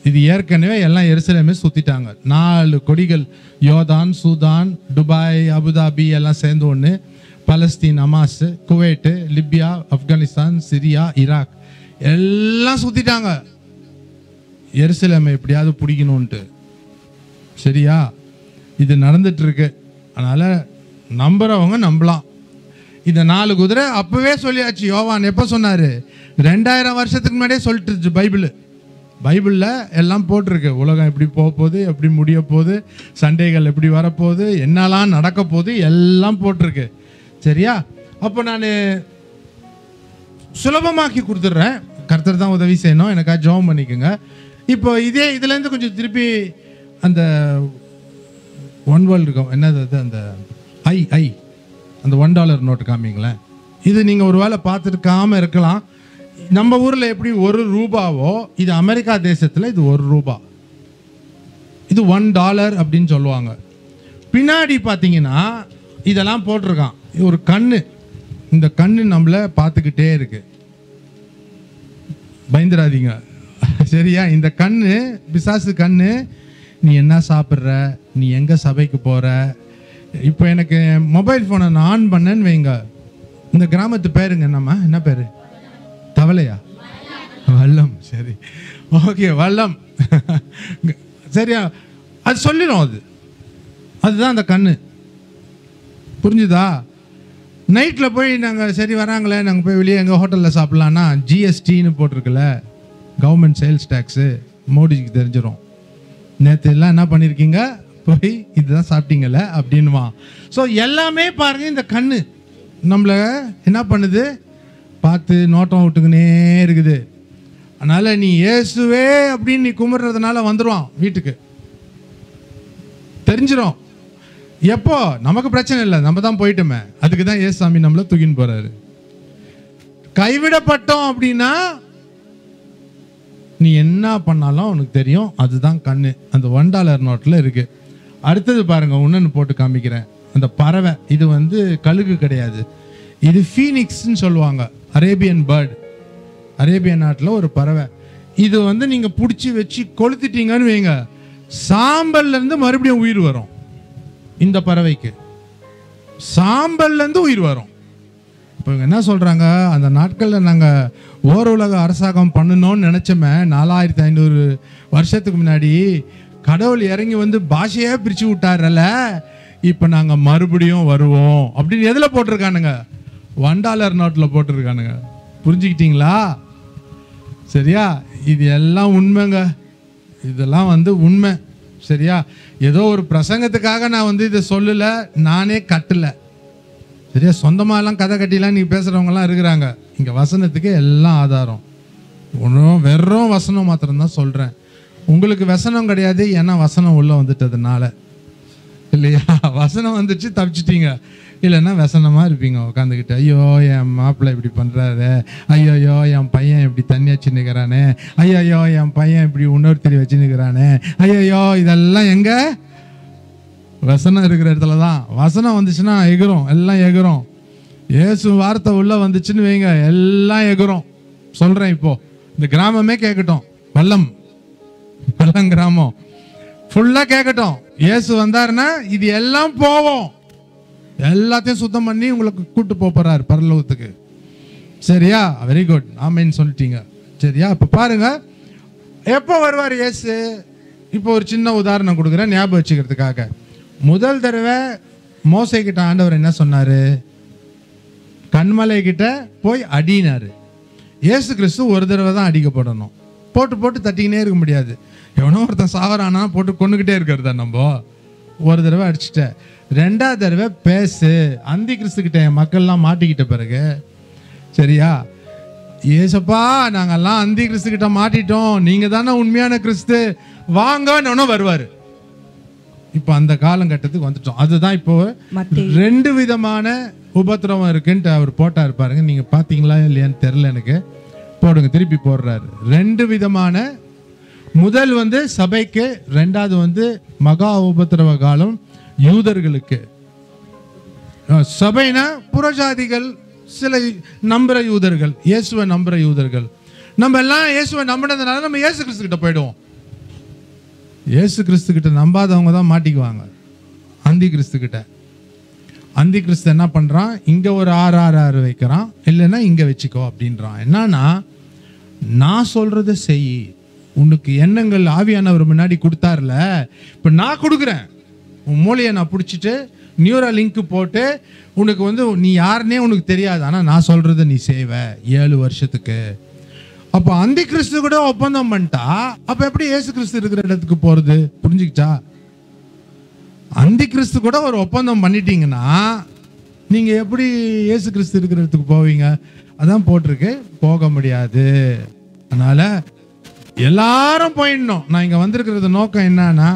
இது ஏற்கனவே எல்லாம் எருசலேமே சுத்திட்டாங்க. 4 கொடிகள், யோர்தான், சூதான், துபாய், அபுதாபி எல்லாம் சேர்ந்து ஒன்று, Palestine, Hamas, quiet, Libya, Afghanistan, Syria, Iraq எல்லாம் சுத்திட்டாங்க எருசலேமை எப்படியாவது பிடிக்கணும்ன்ட்டு. சரியா? இது நடந்துட்டு இருக்கு. அதனால நம்புறவங்க நம்பலாம். இந்த 4 குதிரை அப்பவே சொல்லியாச்சு. யோவான் எப்போ சொன்னாரு? 2000 வருஷத்துக்கு முன்னாடியே சொல்லிட்டு பைபிளில் எல்லாம் போட்டிருக்கு. உலகம் எப்படி போக போகுது, எப்படி முடிய போகுது, சண்டைகள் எப்படி வரப்போகுது, என்னெல்லாம் நடக்க போகுது, எல்லாம் போட்டிருக்கு. சரியா? அப்போ நான் சுலபமாக்கி கொடுத்துட்றேன். கர்த்தர் தான் உதவி செய்யணும், எனக்காக ஜெபம் பண்ணிக்கோங்க. இப்போ இதே இதுலேருந்து கொஞ்சம் திருப்பி அந்த ஒன் வேர்ல்டு இருக்கும், என்னது அது, அந்த அந்த $1 நோட்டு காமிங்களேன். இது நீங்கள் ஒரு வேளை பார்த்துருக்காம இருக்கலாம். நம்ம ஊரில் எப்படி $1 இது அமெரிக்கா தேசத்தில் இது $1, இது $1 அப்படின்னு சொல்லுவாங்க. பின்னாடி பார்த்தீங்கன்னா இதெல்லாம் போட்டிருக்கான். ஒரு கண்ணு, இந்த கண்ணு நம்மளை பார்த்துக்கிட்டே இருக்கு. பயந்துடாதீங்க. சரியா? இந்த கண்ணு பிசாசு கண்ணு. நீ என்ன சாப்பிட்ற, நீ எங்கே சபைக்கு போகிற. இப்போ எனக்கு மொபைல் ஃபோனை நான் ஆன் பண்ணேன்னு வைங்க, இந்த கிராமத்து பேருங்க நம்ம என்ன பேர்? தவளையா? வல்லம். சரி, ஓகே, வல்லம். சரியா? அது சொல்லிடும். அதுதான் அந்த கண்ணு. புரிஞ்சுதா? நைட்டில் போய் நாங்கள் சரி வராங்களே, நாங்கள் போய் வெளியே எங்கள் ஹோட்டலில் சாப்பிட்லான்னா ஜிஎஸ்டின்னு போட்டிருக்குல்ல, கவர்மெண்ட் சேல்ஸ் டேக்ஸு, மோடிக்கு தெரிஞ்சிடும். நேற்று எல்லாம் என்ன பண்ணியிருக்கீங்க? போய் இதுதான் சாப்பிட்டீங்கல்ல அப்படின்வான். ஸோ எல்லாமே பாருங்க, இந்த கண்ணு நம்மளை என்ன பண்ணுது, பார்த்து நோட்டம் விட்டுக்கினே இருக்குது. அதனால நீ இயேசுவே அப்படின்னு நீ கும்பிடுறதுனால வந்துடுவான் வீட்டுக்கு, தெரிஞ்சிடும். எப்போ நமக்கு பிரச்சனை இல்லை, நம்ம தான் போயிட்டோமே, அதுக்கு தான் ஏசாமி நம்மளை தூக்கின்னு போறாரு. கைவிடப்பட்டோம் அப்படின்னா நீ என்ன பண்ணாலும் உனக்கு தெரியும். அதுதான் கண்ணு. அந்த $1 நோட்டில் இருக்கு. அடுத்தது பாருங்க, ஒன்னு போட்டு காமிக்கிறேன். அந்த பறவை இது வந்து கழுகு கிடையாது, இது ஃபீனிக்ஸ்ன்னு சொல்லுவாங்க. அரேபியன் பேர்டு, அரேபியன் நாட்டில் ஒரு பறவை. இது வந்து நீங்க பிடிச்சி வச்சு கொளுத்திட்டீங்கன்னு வைங்க, சாம்பல்ல இருந்து மறுபடியும் உயிர் வரும். இந்த பறவைக்கு சாம்பல்ல இருந்து உயிர் வரும். இப்போ என்ன சொல்றாங்க, அந்த நாட்களில் நாங்கள் ஓர் உலக அரசாங்கம் பண்ணணும்னு நினைச்சோமே, 4500 வருஷத்துக்கு முன்னாடி கடவுள் இறங்கி வந்து பாஷையே பிரிச்சு விட்டாரல, இப்போ நாங்கள் மறுபடியும் வருவோம் அப்படின்னு எதில் போட்டிருக்கானுங்க, $1 நோட்டில் போட்டிருக்கானுங்க. புரிஞ்சுக்கிட்டீங்களா? சரியா? இது எல்லாம் உண்மைங்க, இதெல்லாம் வந்து உண்மை. சரியா? ஏதோ ஒரு பிரசங்கத்துக்காக நான் வந்து இதை சொல்லலை, நானே கட்டலை. சரியா? சொந்தமாகலாம் கதை கட்டிலாம் நீங்கள் பேசுகிறவங்கலாம் இருக்கிறாங்க. இங்கே வசனத்துக்கு எல்லாம் ஆதாரம். ஒன்றும் வெறும் வசனம் மாத்திரம்தான் சொல்கிறேன். உங்களுக்கு வசனம் கிடையாது, ஏன்னா வசனம் உள்ளே வந்துட்டதுனால இல்லையா? வசனம் வந்துச்சு, தப்பிச்சிட்டீங்க. இல்லைன்னா வசனமாக இருப்பீங்க உட்காந்துக்கிட்டு. ஐயோ என் மாப்பிள்ளை இப்படி பண்ணுறாரு, ஐயோயோ என் பையன் இப்படி தண்ணி வச்சுன்னுக்கிறானே, ஐயோயோ என் பையன் இப்படி இன்னொருத்தடி வச்சுன்னுக்கிறானே, ஐயோயோ. இதெல்லாம் எங்கே? வசனம் இருக்கிற இடத்துல தான். வசனம் வந்துச்சுன்னா எகுறோம், எல்லாம் எகுறோம். இயேசு வார்த்தை உள்ள வந்துச்சுன்னு வைங்க, எல்லாம் எகுறோம். சொல்றேன், இப்போ இந்த கிராமமே கேட்கட்டும், வல்லம் கிராமம் ஃபுல்லா கேட்கட்டும். இயேசு வந்தாருன்னா இது எல்லாம் போவோம், எல்லாத்தையும் சுத்தம் பண்ணி உங்களுக்கு கூட்டு போறாரு பரலோகத்துக்கு. சரியா? வெரி குட், ஆமேன்னு சொல்லிட்டீங்க. சரியா? இப்ப பாருங்க, எப்போ வருவார் இயேசு? இப்போ ஒரு சின்ன உதாரணம் கொடுக்குறேன் ஞாபகம் வச்சுக்கிறதுக்காக. முதல் தடவை மோசே கிட்ட ஆண்டவர் என்ன சொன்னாரு? கண்மலை கிட்ட போய் அடினாரு. இயேசு கிறிஸ்து ஒரு தடவை தான் அடிக்கப்படணும், போட்டு போட்டு தட்டிக்கினே இருக்க முடியாது. எவனோ ஒருத்தன் சாவரானா போட்டு கொண்டுகிட்டே இருக்கிறதா? நம்ம ஒரு தடவை அடிச்சுட்ட, ரெண்டாவது தடவை பேசு. அந்தி கிறிஸ்து கிட்ட என் மக்கள்லாம் மாட்டிக்கிட்ட பிறகு, சரியா, ஏசப்பா நாங்கெல்லாம் அந்தி கிறிஸ்து கிட்ட மாட்டிட்டோம், நீங்க தானே உண்மையான கிறிஸ்து, வாங்கன்னு வருவாரு. இப்போ அந்த காலகட்டத்துக்கு வந்துட்டோம். அதுதான் இப்போ 2 விதமான உபத்திரவம் இருக்குன்ட்டு அவர் போட்டாரு பாருங்க. நீங்க பாத்தீங்களா இல்லையான்னு தெரியல எனக்கு, போடுங்க, திருப்பி போடுறாரு. 2 விதமான, முதல் வந்து சபைக்கு, ரெண்டாவது வந்து மகா உபத்திரவ காலம் யூதர்களுக்கு. சபைனா புறஜாதிகள், சில நம்புற யூதர்கள், இயேசுவை நம்புற யூதர்கள். நம்ம எல்லாம் இயேசுவை நம்பினதுனால நம்ம இயேசு கிறிஸ்து கிட்ட போயிடுவோம். இயேசு கிறிஸ்து கிட்ட நம்பாதவங்க தான் மாட்டிக்குவாங்க அந்தி கிறிஸ்து கிட்ட. அந்தி கிறிஸ்து என்ன பண்றான், இங்க ஒரு 666 வைக்கிறான், இல்லைன்னா இங்க வச்சுக்கோ அப்படின்றான். என்னன்னா, நான் சொல்றத செய், உனக்கு எண்ணங்கள் ஆவியானவர் முன்னாடி கொடுத்தாருல, இப்ப நான் கொடுக்குறேன், உன் மூளையை நான் பிடிச்சிட்டு நியூரா லிங்க் போட்டு உனக்கு வந்து நீ யாருன்னே உனக்கு தெரியாது, ஆனா நான் சொல்றத நீ செய்வ 7 வருஷத்துக்கு. அப்போ அந்தி கிறிஸ்து கூட ஒப்பந்தம் பண்ணிட்டா, அப்ப எப்படி இயேசு கிறிஸ்து இருக்கிற இடத்துக்கு போறது? புரிஞ்சுக்கிச்சா? அந்தி கிறிஸ்து கூட ஒரு ஒப்பந்தம் பண்ணிட்டீங்கன்னா நீங்க எப்படி இயேசு கிறிஸ்து இருக்கிற இடத்துக்கு போவீங்க? அதான் போட்டிருக்கு, போக முடியாது. அதனால எல்லாரும் போயிடணும். நான் இங்க வந்திருக்கிறது நோக்கம் என்னன்னா,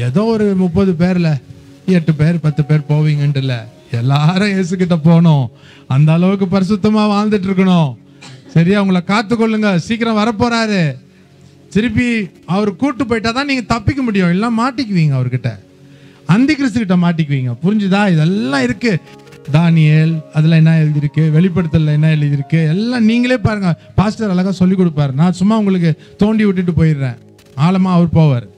ஏதோ ஒரு 30 பேர்ல 8 பேர் 10 பேர் போவீங்கன்ட்டு இல்ல, எல்லாரும் இயேசு கிட்ட போகணும். அந்த அளவுக்கு பரிசுத்தமா வாழ்ந்துட்டு இருக்கணும். சரியா? உங்களை காத்துக்கொள்ளுங்க, சீக்கிரம் வரப்போறாரு. திருப்பி அவர் கூட்டு போயிட்டாதான் நீங்க தப்பிக்க முடியும், இல்ல மாட்டிக்குவீங்க அவர்கிட்ட, அந்தி கிறிஸ்து கிட்ட மாட்டிக்குவீங்க. புரிஞ்சுதா? இதெல்லாம் இருக்கு, தானியேல் அதுல என்ன எழுதியிருக்கு, வெளிப்படுத்தல என்ன எழுதியிருக்கு, எல்லாம் நீங்களே பாருங்க. பாஸ்டர் அழகா சொல்லி கொடுப்பாரு, நான் சும்மா உங்களுக்கு தோண்டி விட்டுட்டு போயிடுறேன், ஆழமா அவர் போவார்.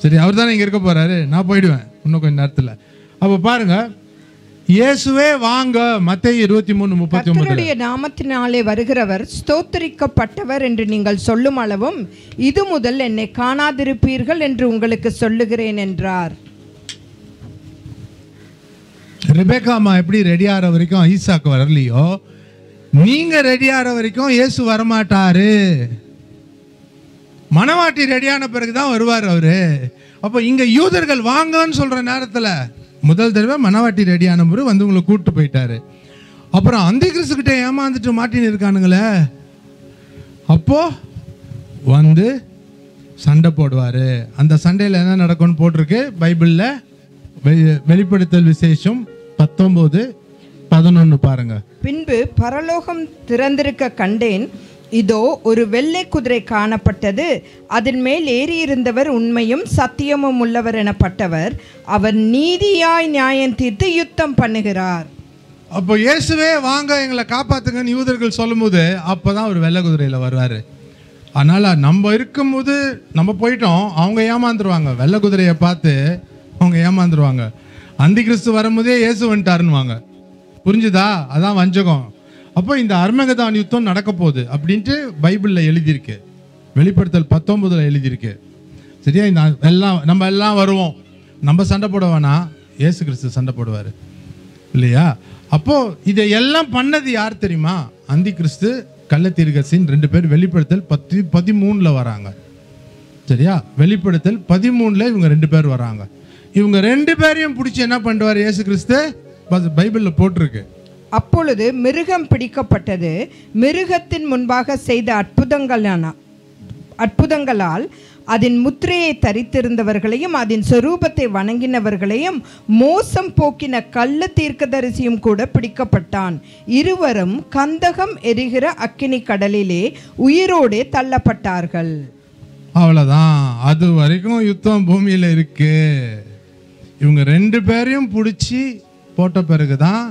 சரி, அவர் தானே இங்க இருக்க போறாரு, நான் போயிடுவேன் இன்னும் கொஞ்ச நேரத்துல. அப்ப பாருங்க, இயேசுவே வாங்க, மத்தேயு 23:39. கர்த்தருடைய நாமத்தினாலே வருகிறவர் ஸ்தோத்திரிக்கப்பட்டவர் என்று நீங்கள் சொல்லும் அளவும் இது முதல் என்னை காணாதிருப்பீர்கள் என்று உங்களுக்கு சொல்லுகிறேன் என்றார். ரெபேக்கா அம்மா எப்படி ரெடி ஆகிற வரைக்கும் ஈசாக்கு வரலையோ, நீங்க ரெடி ஆகிற வரைக்கும் இயேசு வரமாட்டாரு. மணவாட்டி ரெடியான பிறகுதான் வருவார் அவரு. அப்போ இங்க யூதர்கள் வாங்கன்னு சொல்ற நேரத்துல முதல் தடவை மனவாட்டி ரெடியான பிறகு வந்து உங்களை கூப்பிட்டு போயிட்டாரு. அப்புறம் அந்த கிறிஸ்துக்கிட்ட ஏமாந்துட்டு மாட்டின்னு இருக்கானுங்களே, அப்போ வந்து சண்டை போடுவாரு. அந்த சண்டையில் என்ன நடக்கும்னு போட்டிருக்கு பைபிள்ல. வெளிப்படுத்தல் விசேஷம் 19:11 பாருங்க. பின்பு பரலோகம் திறந்திருக்க கண்டேன், இதோ ஒரு வெள்ளை குதிரை காணப்பட்டது. அதன் மேல் ஏறியிருந்தவர் உண்மையும் சத்தியமும் உள்ளவர் எனப்பட்டவர். அவர் நீதியாய் நியாயம் தீர்த்து யுத்தம் பண்ணுகிறார். அப்போ இயேசுவே வாங்க எங்களை காப்பாத்துங்கன்னு யூதர்கள் சொல்லும் போது அப்பதான் ஒரு வெள்ளை குதிரையில வருவாரு. அதனால நம்ம இருக்கும்போது நம்ம போயிட்டோம், அவங்க ஏமாந்துருவாங்க. வெள்ளை குதிரையை பார்த்து அவங்க ஏமாந்துருவாங்க. அந்தி கிறிஸ்து வரும்போதே இயேசு வந்துட்டாருன்னுவாங்க. புரிஞ்சுதா? அதான் வஞ்சகம். அப்போ இந்த அர்மகதான் யுத்தம் நடக்க போகுது அப்படின்ட்டு பைபிளில் எழுதியிருக்கு. வெளிப்படுத்தல் 19 எழுதியிருக்கு. சரியா? இந்த நம்ம எல்லாம் வருவோம். நம்ம சண்டை போட வேணாம், இயேசு கிறிஸ்து சண்டை போடுவார் இல்லையா? அப்போ இதையெல்லாம் பண்ணது யார் தெரியுமா? அந்தி கிறிஸ்து, கள்ளத்தீர்க்கதரிசின் 2 பேர். வெளிப்படுத்தல் 13 வராங்க. சரியா? வெளிப்படுத்தல் 13 இவங்க 2 பேர் வராங்க. இவங்க 2 பேரையும் பிடிச்சி என்ன பண்ணுவார் இயேசு கிறிஸ்து? பைபிளில் போட்டிருக்கு. அப்பொழுது மிருகம் பிடிக்கப்பட்டது. மிருகத்தின் முன்பாக செய்த அற்புதங்களால் அதன் முத்திரையை தரித்திருந்தவர்களையும் அதன் சொரூபத்தை வணங்கினவர்களையும் மோசம் போக்கின கள்ள தீர்க்கதரிசியும் கூட பிடிக்கப்பட்டான். இருவரும் கந்தகம் எரிகிற அக்கினி கடலிலே உயிரோடே தள்ளப்பட்டார்கள். அவ்வளோதான். அது வரைக்கும் யுத்தம் பூமியில் இருக்கு. இவங்க 2 பேரையும் பிடிச்சி போட்ட பிறகுதான்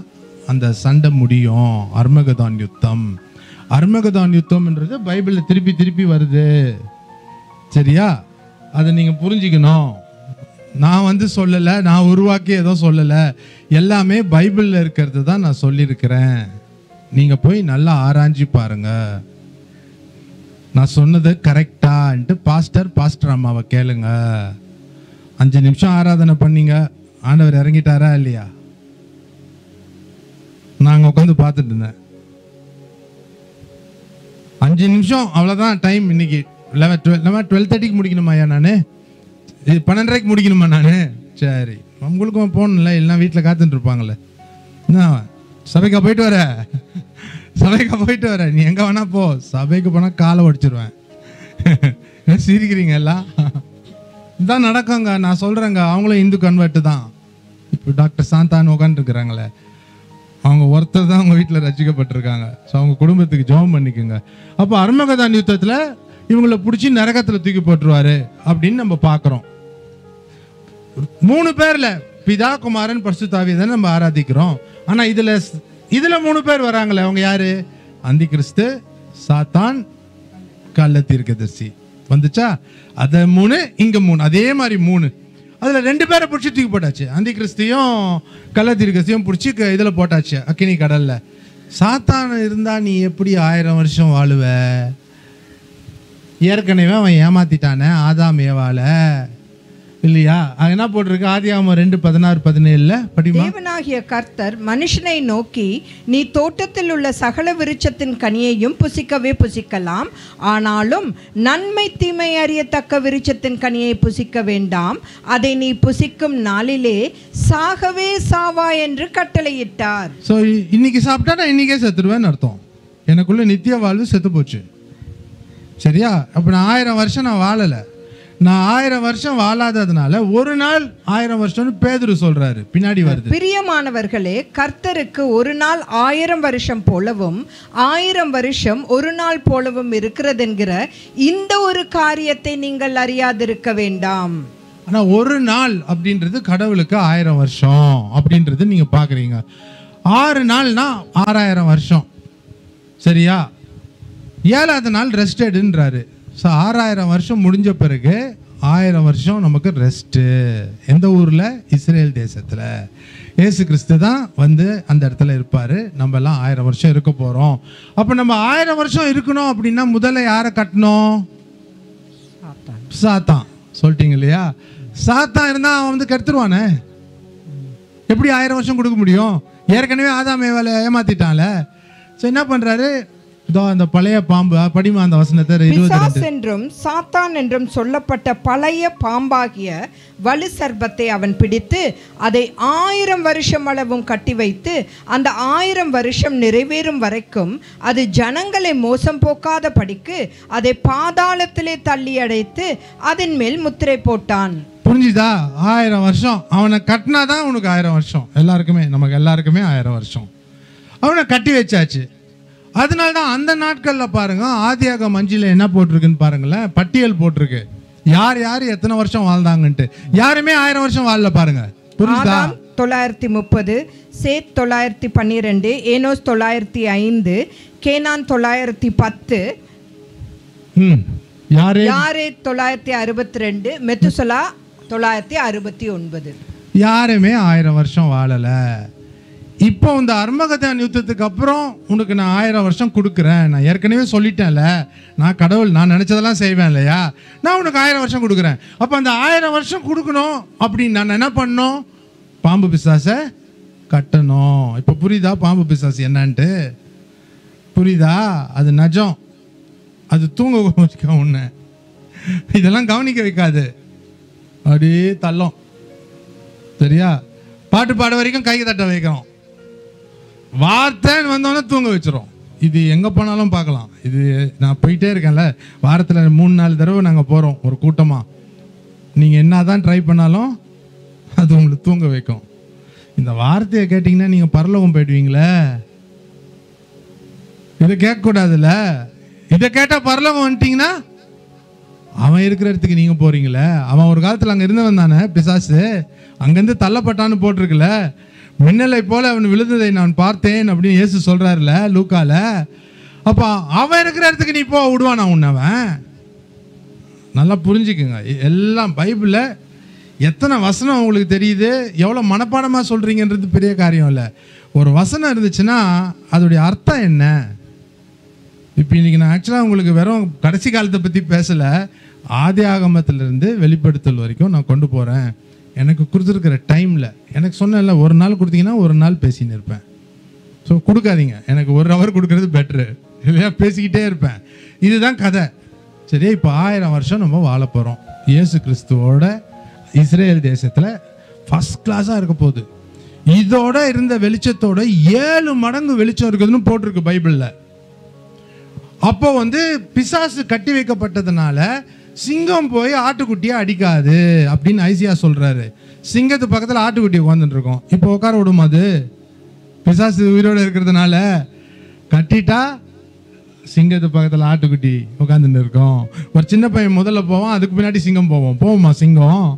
அந்த சண்டை முடியும். அர்மகதான் யுத்தம். அர்மகதான் யுத்தம்ன்றது பைபிளில் திருப்பி திருப்பி வருது. சரியா? அதை நீங்கள் புரிஞ்சுக்கணும். நான் சொல்லலை, நான் உருவாக்கி ஏதோ சொல்லலை, எல்லாமே பைபிளில் இருக்கிறது தான் நான் சொல்லியிருக்கிறேன். நீங்கள் போய் நல்லா ஆராய்ச்சி பாருங்க, நான் சொன்னது கரெக்டான்ட்டு. பாஸ்டர் அம்மாவை கேளுங்க. 5 நிமிஷம் ஆராதனை பண்ணீங்க, ஆண்டவர் இறங்கிட்டாரா இல்லையா? நாங்கள் உட்காந்து பார்த்துட்டு இருந்தேன். 5 நிமிஷம் அவ்வளோதான் டைம். இன்னைக்கு 12:30 முடிக்கணுமா? நான் 12:30 முடிக்கணுமா? நான் சரி, உங்களுக்கும் போகணும்ல, எல்லாம் வீட்டில் காத்துட்டு இருப்பாங்கல்ல. என்ன சபைக்கா போயிட்டு வர? சபைக்கா போயிட்டு வர? நீ எங்கே வேணா போ, சபைக்கு போனால் காலை உடைச்சிருவேன். சிரிக்கிறீங்க எல்லாம்? இதான் நடக்குங்க. நான் சொல்கிறேங்க, அவங்களும் இந்து கன்வெர்ட்டு தான். இப்போ டாக்டர் சாந்தான்னு உட்காந்துருக்குறாங்களே, அவங்க ஒருத்தர் தான் அவங்க வீட்டில் ரசிக்கப்பட்டிருக்காங்க. ஸோ அவங்க குடும்பத்துக்கு ஜெபம் பண்ணிக்கோங்க. அப்போ அர்மகதான் யுத்தத்தில் இவங்களை பிடிச்சி நரகத்தில் தூக்கி போட்டுருவாரு அப்படின்னு நம்ம பார்க்குறோம். 3 பேரில் பிதா, குமாரன், பரிசுத்த ஆவியை தானே நம்ம ஆராதிக்கிறோம். ஆனால் இதில் 3 பேர் வராங்களே, அவங்க யாரு? அந்தி கிறிஸ்து, சாத்தான், கள்ள தீர்க்கதரிசி. வந்துச்சா? அதை 3, இங்கே 3, அதே மாதிரி 3. அதில் 2 பேரை பிடிச்சி தூக்கி போட்டாச்சு. அந்தி கிறிஸ்தையும் கள்ள தீர்க்கதரிசியும் பிடிச்சி இதில் போட்டாச்சு, அக்கினி கடலில். சாத்தான் இருந்தால் நீ எப்படி 1000 வருஷம் வாழுவ? ஏற்கனவே அவன் ஏமாத்திட்டானே ஆதாம் ஏவால இல்லையா? அது என்ன போட்டிருக்கு? ஆதியாகமம் 2:16-17 படிமா. தேவனாகிய கர்த்தர் மனுஷனை நோக்கி, நீ தோட்டத்தில் உள்ள சகல விருட்சத்தின் கனியையும் புசிக்கவே புசிக்கலாம், ஆனாலும் நன்மை தீமை அறியத்தக்க விருட்சத்தின் கனியை புசிக்க வேண்டாம், அதை நீ புசிக்கும் நாளிலே சாகவே சாவா என்று கட்டளையிட்டார். ஸோ இன்னைக்கு சாப்பிட்டா நான் இன்னைக்கே செத்துருவேன்னு அர்த்தம். எனக்குள்ள நித்திய வாழ்வு செத்து போச்சு. சரியா? அப்போ நான் 1000 வருஷம் நான் வாழலை. நான் 1000 வருஷம் வாழாததுனால ஒரு நாள் 1000 வருஷம்னு பேதுரு சொல்றாரு, பின்னாடி வருது. பிரியமானவர்களே, கர்த்தருக்கு ஒரு நாள் 1000 வருஷம் போலவும் 1000 வருஷம் ஒரு நாள் போலவும் இருக்கிறது என்கிற இந்த ஒரு காரியத்தை நீங்கள் அறியாதிருக்க வேண்டாம். ஆனா ஒரு நாள் அப்படின்றது கடவுளுக்கு 1000 வருஷம் அப்படின்றது நீங்க பாக்குறீங்க. 6 நாள்னா 6000 வருஷம். சரியா? 7ஆவது நாள் ரெஸ்டடுன்றாரு. ஸோ 6000 வருஷம் முடிஞ்ச பிறகு 1000 வருஷம் நமக்கு ரெஸ்ட்டு. எந்த ஊரில்? இஸ்ரேல் தேசத்தில். ஏசு கிறிஸ்து தான் வந்து அந்த இடத்துல இருப்பார். நம்ம எல்லாம் 1000 வருஷம் இருக்க போகிறோம். அப்போ நம்ம 1000 வருஷம் இருக்கணும் அப்படின்னா முதல்ல யாரை கட்டணும்? சாத்தான். சொல்லிட்டீங்க இல்லையா? சாத்தான் இருந்தால் அவன் வந்து கெடுத்துருவானே. எப்படி 1000 வருஷம் கொடுக்க முடியும்? ஏற்கனவே ஆதாம் ஏவாளை ஏமாத்திட்டான்ல. ஸோ என்ன பண்ணுறாரு? இதோ அந்த பழைய பாம்பு படிமா அந்த வசனத்தை 22. பிசாஸ் என்றும் சாத்தான் என்றும் சொல்லப்பட்ட பழைய பாம்பாகிய வலு சர்ப்பத்தை அவன் பிடித்து அதை 1000 வருஷம் அளவும் கட்டி வைத்து அந்த 1000 வருஷம் நிறைவேறும் வரைக்கும் அது ஜனங்களை மோசம் போக்காத படிக்கு அதை பாதாளத்திலே தள்ளி அடைத்து அதன் மேல் முத்திரை போட்டான். புரிஞ்சுதா? 1000 வருஷம் அவனை கட்டினாதான் உனக்கு 1000 வருஷம். எல்லாருக்குமே, நமக்கு எல்லாருக்குமே 1000 வருஷம் அவனை கட்டி வச்சாச்சு. அதனால தான் அந்த நாட்களில் பாருங்க, ஆதியாகமம் 5 என்ன போட்டிருக்குன்னு பாருங்களேன், பட்டியல் போட்டிருக்கு யார் யார் எத்தனை வருஷம் வாழ்ந்தாங்கன்ட்டு. யாருமே 1000 வருஷம் வாழல பாருங்க. புரியுதா? 930, சேத் 912, ஏனோஸ் 905, கேனான் 910, யாரே 962, மெத்துசலா 969. யாருமே 1000 வருஷம் வாழல. இப்போ இந்த அர்மகதான் யுத்தத்துக்கு அப்புறம் உனக்கு நான் 1000 வருஷம் கொடுக்குறேன். நான் ஏற்கனவே சொல்லிட்டேன்ல, நான் கடவுள், நான் நினச்சதெல்லாம் செய்வேன் இல்லையா, நான் உனக்கு 1000 வருஷம் கொடுக்குறேன். அப்போ அந்த 1000 வருஷம் கொடுக்கணும் அப்படின்னு நான் என்ன பண்ணணும்? பாம்பு பிசாசை கட்டணும். இப்போ புரியுதா பாம்பு பிசாசு என்னன்ட்டு? புரியுதா? அது நஜம், அது தூங்க வச்சுக்க ஒன்று, இதெல்லாம் கவனிக்க வைக்காது, அப்படியே தள்ளும். சரியா? பாட்டு பாட வரைக்கும் கை தட்ட வைக்கிறோம், வார்த்தைன்னு வந்தோடனே தூங்க வச்சிரும். இது எங்கே போனாலும் பார்க்கலாம். இது நான் போயிட்டே இருக்கேன்ல, வாரத்தில் 3-4 தடவை நாங்கள் போகிறோம் ஒரு கூட்டமாக. நீங்கள் என்ன தான் ட்ரை பண்ணாலும் அது உங்களுக்கு தூங்க வைக்கும். இந்த வார்த்தையை கேட்டிங்கன்னா நீங்கள் பரலோகம் போயிடுவீங்களே. இதை கேட்கக்கூடாதுல்ல. இதை கேட்டால் பரலோகம் வந்துட்டிங்கன்னா அவன் இருக்கிற இடத்துக்கு நீங்கள் போகிறீங்களே. அவன் ஒரு காலத்தில் அங்கே இருந்தவன் தானே பிசாசு, அங்கேருந்து தள்ளப்பட்டான்னு போட்டிருக்குல்ல. மின்னலை போல அவன் விழுந்ததை நான் பார்த்தேன் அப்படின்னு இயேசு சொல்கிறாருல லூக்கால. அப்போ அவன் இருக்கிற இடத்துக்கு நீ போ விடுவானா உன்னவன்? நல்லா புரிஞ்சுக்குங்க. எல்லாம் பைபிளில் எத்தனை வசனம் உங்களுக்கு தெரியுது, எவ்வளோ மனப்பாடமாக சொல்கிறீங்கன்றது பெரிய காரியம் இல்லை. ஒரு வசனம் இருந்துச்சுன்னா அதோடைய அர்த்தம் என்ன? இப்போ இன்றைக்கி நான் ஆக்சுவலாக உங்களுக்கு வெறும் கடைசி காலத்தை பற்றி பேசலை, ஆதி ஆகமத்திலிருந்து வெளிப்படுத்தல் வரைக்கும் நான் கொண்டு போகிறேன். எனக்கு கொடுத்துருக்கிற டைமில் எனக்கு சொன்னேன்ல, ஒரு நாள் கொடுத்தீங்கன்னா ஒரு நாள் பேசின்னு இருப்பேன். ஸோ கொடுக்காதீங்க, எனக்கு 1 ஹவர் கொடுக்கறது பெட்ரு, இல்லையா? பேசிக்கிட்டே இருப்பேன். இதுதான் கதை. சரியா? இப்போ 1000 வருஷம் நம்ம வாழ போகிறோம் இயேசு கிறிஸ்துவோட இஸ்ரேல் தேசத்தில். ஃபஸ்ட் கிளாஸாக இருக்க போகுது. இதோட இருந்த வெளிச்சத்தோட 7 மடங்கு வெளிச்சம் இருக்குதுன்னு போட்டிருக்கு பைபிளில். அப்போ பிசாசு கட்டி வைக்கப்பட்டதுனால சிங்கம் போய் ஆட்டுக்குட்டியை அடிக்காது அப்படின்னு ஐசியா சொல்றாரு. சிங்கத்து பக்கத்தில் ஆட்டுக்குட்டி உட்காந்துட்டு இருக்கோம். இப்போ உட்கார விடும் அது? பிசாசு உயிரோடு இருக்கிறதுனால கட்டிட்டா சிங்கத்து பக்கத்தில் ஆட்டுக்குட்டி உட்காந்துட்டு இருக்கோம். ஒரு சின்ன பையன் முதல்ல போவான், அதுக்கு பின்னாடி சிங்கம் போவோமா? சிங்கம்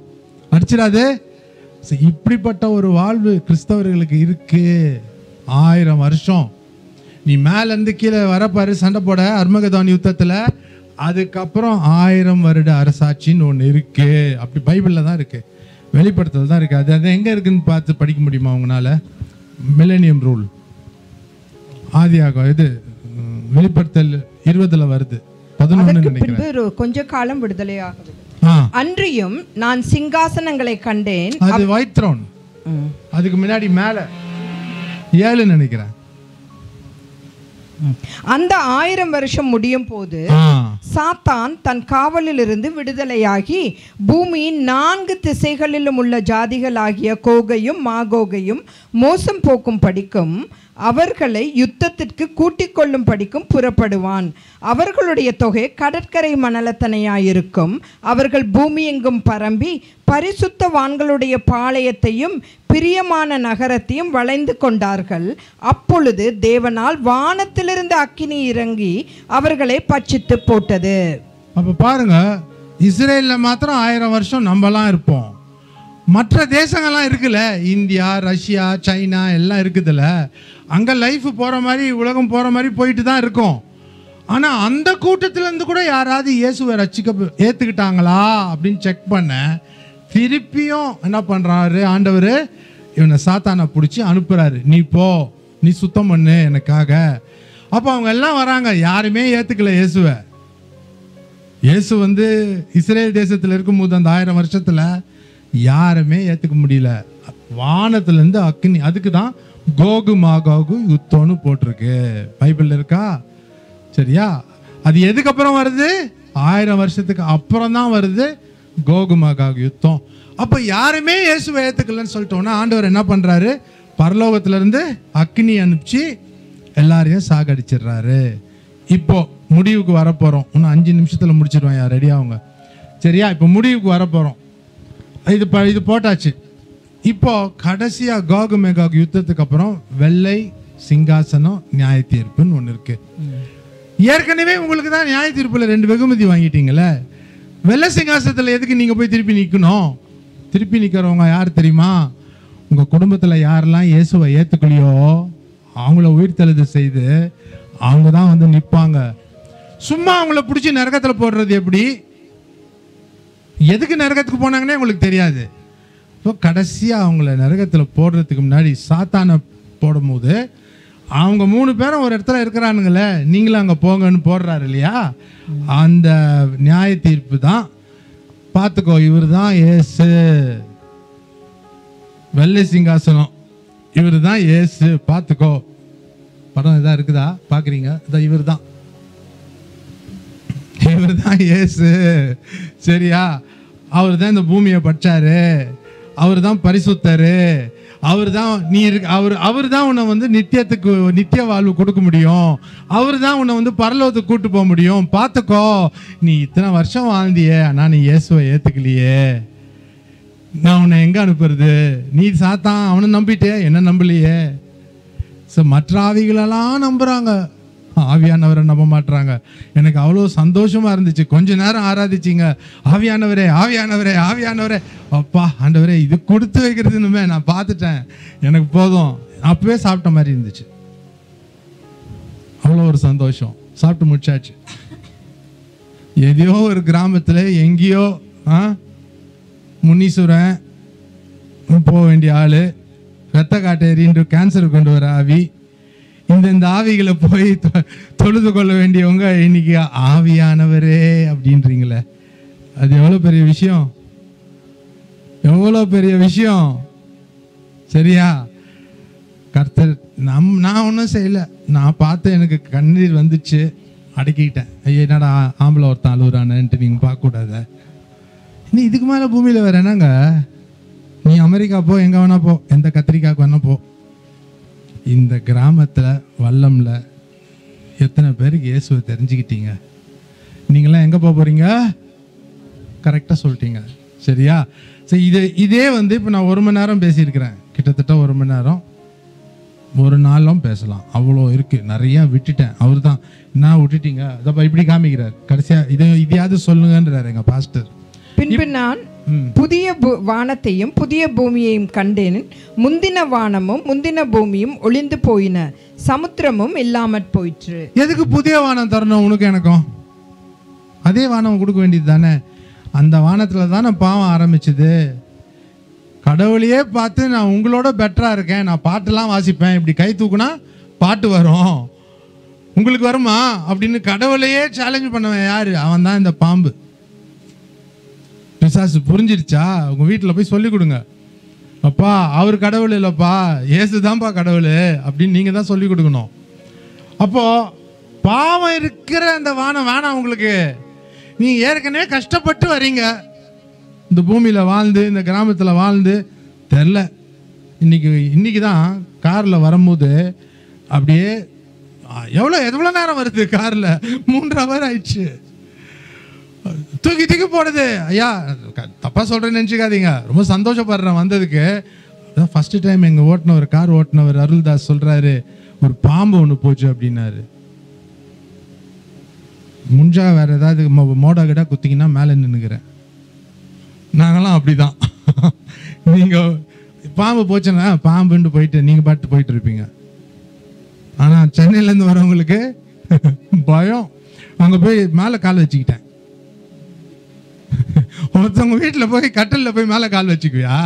அடிச்சிடாது. இப்படிப்பட்ட ஒரு வாழ்வு கிறிஸ்தவர்களுக்கு இருக்கு. 1000 வருஷம் நீ மேலேருந்து கீழே வரப்பாரு சண்டை போட அர்மகதான் யுத்தத்தில். அதுக்கப்புறம் 1000 வருட அரசாட்சின்னு ஒன்று இருக்கு. அப்படி பைபிளில் தான் இருக்கு, வெளிப்படுத்தல் தான் இருக்கு. அது எங்கே இருக்குன்னு பார்த்து படிக்க முடியுமா உங்களால்? மில்லேனியம் ரூல் ஆதியாகம் இது வெளிப்படுத்தல் 20 வருது, 11 நினைக்கிறேன். கொஞ்ச காலம் விடுதலையாகும். அன்றியும் நான் சிங்காசனங்களை கண்டேன். அது ஒயிட் த்ரோன். அதுக்கு முன்னாடி மேலே 7 நினைக்கிறேன். அந்த 1000 வருஷம் முடியும் போது சாத்தான் தன் காவலில் இருந்து விடுதலையாகி பூமியின் 4 திசைகளிலும் உள்ள ஜாதிகளாகிய கோகையும் மாகோகையும் மோசம் போக்கும் படிக்கும் அவர்களை யுத்தத்திற்கு கூட்டிக் கொள்ளும் படிக்கும் புறப்படுவான். அவர்களுடைய தொகை கடற்கரை மணலத்தனையாயிருக்கும். அவர்கள் பூமி எங்கும் பரம்பி பரிசுத்தவான்களுடைய பாளையத்தையும் பிரியமான நகரத்தையும் வளைந்து கொண்டார்கள். அப்பொழுது தேவனால் வானத்திலிருந்து அக்கினி இறங்கி அவர்களை பட்சித்து போட்டது. அப்ப பாருங்க, இஸ்ரேல்ல மாத்திரம் 1000 வருஷம் நம்மலாம் இருப்போம். மற்ற தேசங்கள்லாம் இருக்குல்ல, இந்தியா, ரஷ்யா, சைனா எல்லாம் இருக்குதுல்ல, அங்கே லைஃப் போகிற மாதிரி உலகம் போகிற மாதிரி போயிட்டு தான் இருக்கும். ஆனால் அந்த கூட்டத்திலேருந்து கூட யாராவது இயேசுவை ஏற்றுக்கிட்டாங்களா அப்படின்னு செக் பண்ண திருப்பியும் என்ன பண்ணுறாரு ஆண்டவர்? இவனை சாத்தானை பிடிச்சி அனுப்புகிறாரு. நீ போ, நீ சுத்தம் பண்ணு எனக்காக. அப்போ அவங்க எல்லாம் வராங்க, யாருமே ஏற்றுக்கல இயேசுவை. இயேசு இஸ்ரேல் தேசத்தில் இருக்கும்போது அந்த 1000 வருஷத்தில் யாருமே ஏற்றுக்க முடியல. வானத்திலேருந்து அக்னி, அதுக்கு தான் கோகு மாகோகு யுத்தம்னு போட்டிருக்கு. பைபிளில் இருக்கா? சரியா? அது எதுக்கு அப்புறம் வருது? 1000 வருஷத்துக்கு அப்புறம் தான் வருது கோகுமகாக் யுத்தம். அப்போ யாருமே இயேசுவை ஏற்றுக்கலன்னு சொல்லிட்டோன்னா ஆண்டவர் என்ன பண்ணுறாரு? பரலோகத்திலேருந்து அக்னி அனுப்பிச்சு எல்லாரையும் சாகடிச்சிடுறாரு. இப்போ முடிவுக்கு வரப்போகிறோம். இன்னும் 5 நிமிஷத்தில் முடிச்சிடுவேன். யார் ரெடி ஆகுங்க? சரியா? இப்போ முடிவுக்கு வரப்போகிறோம். இது போட்டாச்சு. இப்போ கடைசியாக கோகு மேகாக் யுத்தத்துக்கு அப்புறம் வெள்ளை சிங்காசனம் நியாய தீர்ப்புன்னு ஒன்று இருக்கு. ஏற்கனவே உங்களுக்கு தான் நியாய தீர்ப்பில் 2 வெகுமதி வாங்கிட்டீங்களே. வெள்ளை சிங்காசனத்தில் எதுக்கு நீங்கள் போய் திருப்பி நிற்கணும்? திருப்பி நிற்கிறவங்க யார் தெரியுமா? உங்கள் குடும்பத்தில் யாரெல்லாம் இயேசுவை ஏற்றுக்கலையோ அவங்கள உயிர்த்தெழுது செய்து அவங்க தான் வந்து நிற்பாங்க. சும்மா அவங்கள பிடிச்சி நரகத்தில் போடுறது எப்படி? எதுக்கு நரகத்துக்கு போனாங்கன்னே உங்களுக்கு தெரியாது. இப்போ கடைசியாக அவங்கள நரகத்தில் போடுறதுக்கு முன்னாடி சாத்தானை போடும்போது அவங்க 3 பேரும் ஒரு இடத்துல இருக்கிறானுங்களே, நீங்களும் அங்கே போங்கன்னு போடுறாரு இல்லையா? அந்த நியாய தீர்ப்பு தான். பார்த்துக்கோ, இவர் தான் இயேசு. வெள்ளை சிங்காசனம் இவர் தான் இயேசு. பார்த்துக்கோ. படம் எதாவது இருக்குதா? பார்க்குறீங்க? இவர் தான் இயேசு. சரியா? அவர் தான் இந்த பூமியை படைச்சாரு. அவர் தான் பரிசுத்தரு. அவர் தான் நீ அவர் தான் உன்னை வந்து நித்திய வாழ்வு கொடுக்க முடியும். அவர் தான் உன்னை வந்து பரலோகத்துக்கு கூட்டு போக முடியும். பார்த்துக்கோ, நீ இத்தனை வருஷம் வாழ்ந்தியே, ஆனால் நீ இயேசுவை ஏற்றுக்கலையே, நான் உன்னை எங்கே அனுப்புறது? நீ சாத்தான் அவனை நம்பிட்டே, என்ன நம்பலையே. ஸோ மற்ற ஆவிகளெல்லாம் நம்புகிறாங்க, ஆவியானவரை நம்ப மாட்டுறாங்க. எனக்கு அவ்வளோ சந்தோஷமாக இருந்துச்சு. கொஞ்ச நேரம் ஆராதிச்சிங்க, ஆவியானவரே ஆவியானவரே ஆவியானவரே. அப்பா ஆண்டவரே, இது கொடுத்து வைக்கிறதுனுமே நான் பார்த்துட்டேன், எனக்கு போதும். அப்பவே சாப்பிட்ட மாதிரி இருந்துச்சு. அவ்வளோ ஒரு சந்தோஷம். சாப்பிட்டு முடிச்சாச்சு. எதையோ ஒரு கிராமத்தில் எங்கேயோ முனீஸ்வரன் போக வேண்டிய ஆள், ரத்த காட்டேரின்ற கேன்சர் கொண்டு வர ஆவி, இந்த ஆவிகளை போய் தொழுது கொள்ள வேண்டியவங்க இன்னைக்கு ஆவியானவரே அப்படின்றீங்களே. அது எவ்வளோ பெரிய விஷயம், எவ்வளோ பெரிய விஷயம். சரியா? கர்த்தர் நான் ஒன்றும் செய்யலை. நான் பார்த்து எனக்கு கண்ணீர் வந்துச்சு, அடக்கிக்கிட்டேன். ஐயா என்னடா ஆம்பளை ஒருத்தன் அழுகுறானேன்ட்டு நீங்கள் பார்க்கக்கூடாத. நீ இதுக்கு மேலே பூமியில் வேற என்னங்க? நீ அமெரிக்கா போ, எங்கே வேணா போ, எந்த கத்திரிக்காய்க்கு வேணா போ. இந்த கிராமத்தில் வல்லம்ல எத்தனை பேருக்கு இயேசுவை தெரிஞ்சுக்கிட்டீங்க? நீங்களாம் எங்கே போக போகிறீங்க? கரெக்டாக சொல்லிட்டீங்க. சரியா? சரி, இதே வந்து இப்போ நான் 1 மணி நேரம் பேசியிருக்கிறேன். கிட்டத்தட்ட 1 மணி நேரம், ஒரு நாளும் பேசலாம். அவ்வளோ இருக்குது. நிறையா விட்டுட்டேன். அவர் தான் என்ன விட்டுட்டீங்க, அதப்பா இப்படி காமிக்கிறார். கடைசியாக இதையாவது சொல்லுங்கன்றார் எங்கள் பாஸ்டர். பின்பு நான் புதிய வானத்தையும் புதிய பூமியையும் கண்டேன். முந்தின வானமும் முந்தின பூமியும் ஒளிந்து போயின, சமுத்திரமும் இல்லாமற் போயிற்று. எதுக்கு புதிய வானம் தரணும் உனக்கு எனக்கும்? அதே வானம் கொடுக்க வேண்டியது தானே. அந்த வானத்தில் தானே பாவம் ஆரம்பிச்சுது. கடவுளையே பார்த்து நான் உங்களோட பெட்டராக இருக்கேன், நான் பாட்டெல்லாம் வாசிப்பேன், இப்படி கை தூக்குனா பாட்டு வரும், உங்களுக்கு வருமா அப்படின்னு கடவுளையே சேலஞ்ச் பண்ணவன் யாரு? அவன் தான் இந்த பாம்பு. பிசாசு. புரிஞ்சிருச்சா? உங்கள் வீட்டில் போய் சொல்லி கொடுங்க, அப்பா அவர் கடவுள் இல்லைப்பா, இயேசு தான்ப்பா கடவுள் அப்படின்னு நீங்கள் தான் சொல்லி கொடுக்கணும். அப்போது பாவம் இருக்கிற அந்த வானம் வேணாம் உங்களுக்கு. நீங்கள் ஏற்கனவே கஷ்டப்பட்டு வரீங்க, இந்த பூமியில் வாழ்ந்து, இந்த கிராமத்தில் வாழ்ந்து. தெரில, இன்னைக்கு தான் காரில் வரும்போது அப்படியே எவ்வளோ நேரம் வருது காரில்? 3 ஹவர் ஆயிடுச்சு. தூக்கி போடுது. ஐயா தப்பாக சொல்கிறேன்னு நினச்சிக்காதீங்க, ரொம்ப சந்தோஷப்படுறேன் வந்ததுக்கு. அதான் ஃபஸ்ட்டு டைம் எங்கள் கார் ஓட்டுனவர் அருள்தாஸ் சொல்கிறாரு, ஒரு பாம்பு ஒன்று போச்சு அப்படின்னாரு. முடிஞ்சா வேறு ஏதாவது மோடா கிட்ட குத்திங்கன்னா மேலே நின்றுக்கிறேன். நாங்களாம் அப்படி தான். நீங்கள் பாம்பு போச்சுன்னா பாம்புன்னு போயிட்டு நீங்கள் பாட்டு போயிட்டு இருப்பீங்க. ஆனால் சென்னையிலேருந்து வரவங்களுக்கு பயம். அங்கே போய் மேலே கால் வச்சுக்கிட்டேன். ஒருத்தவங்க வீட்டில் போய் கட்டிலில் போய் மேலே கால் வச்சுக்குவியா?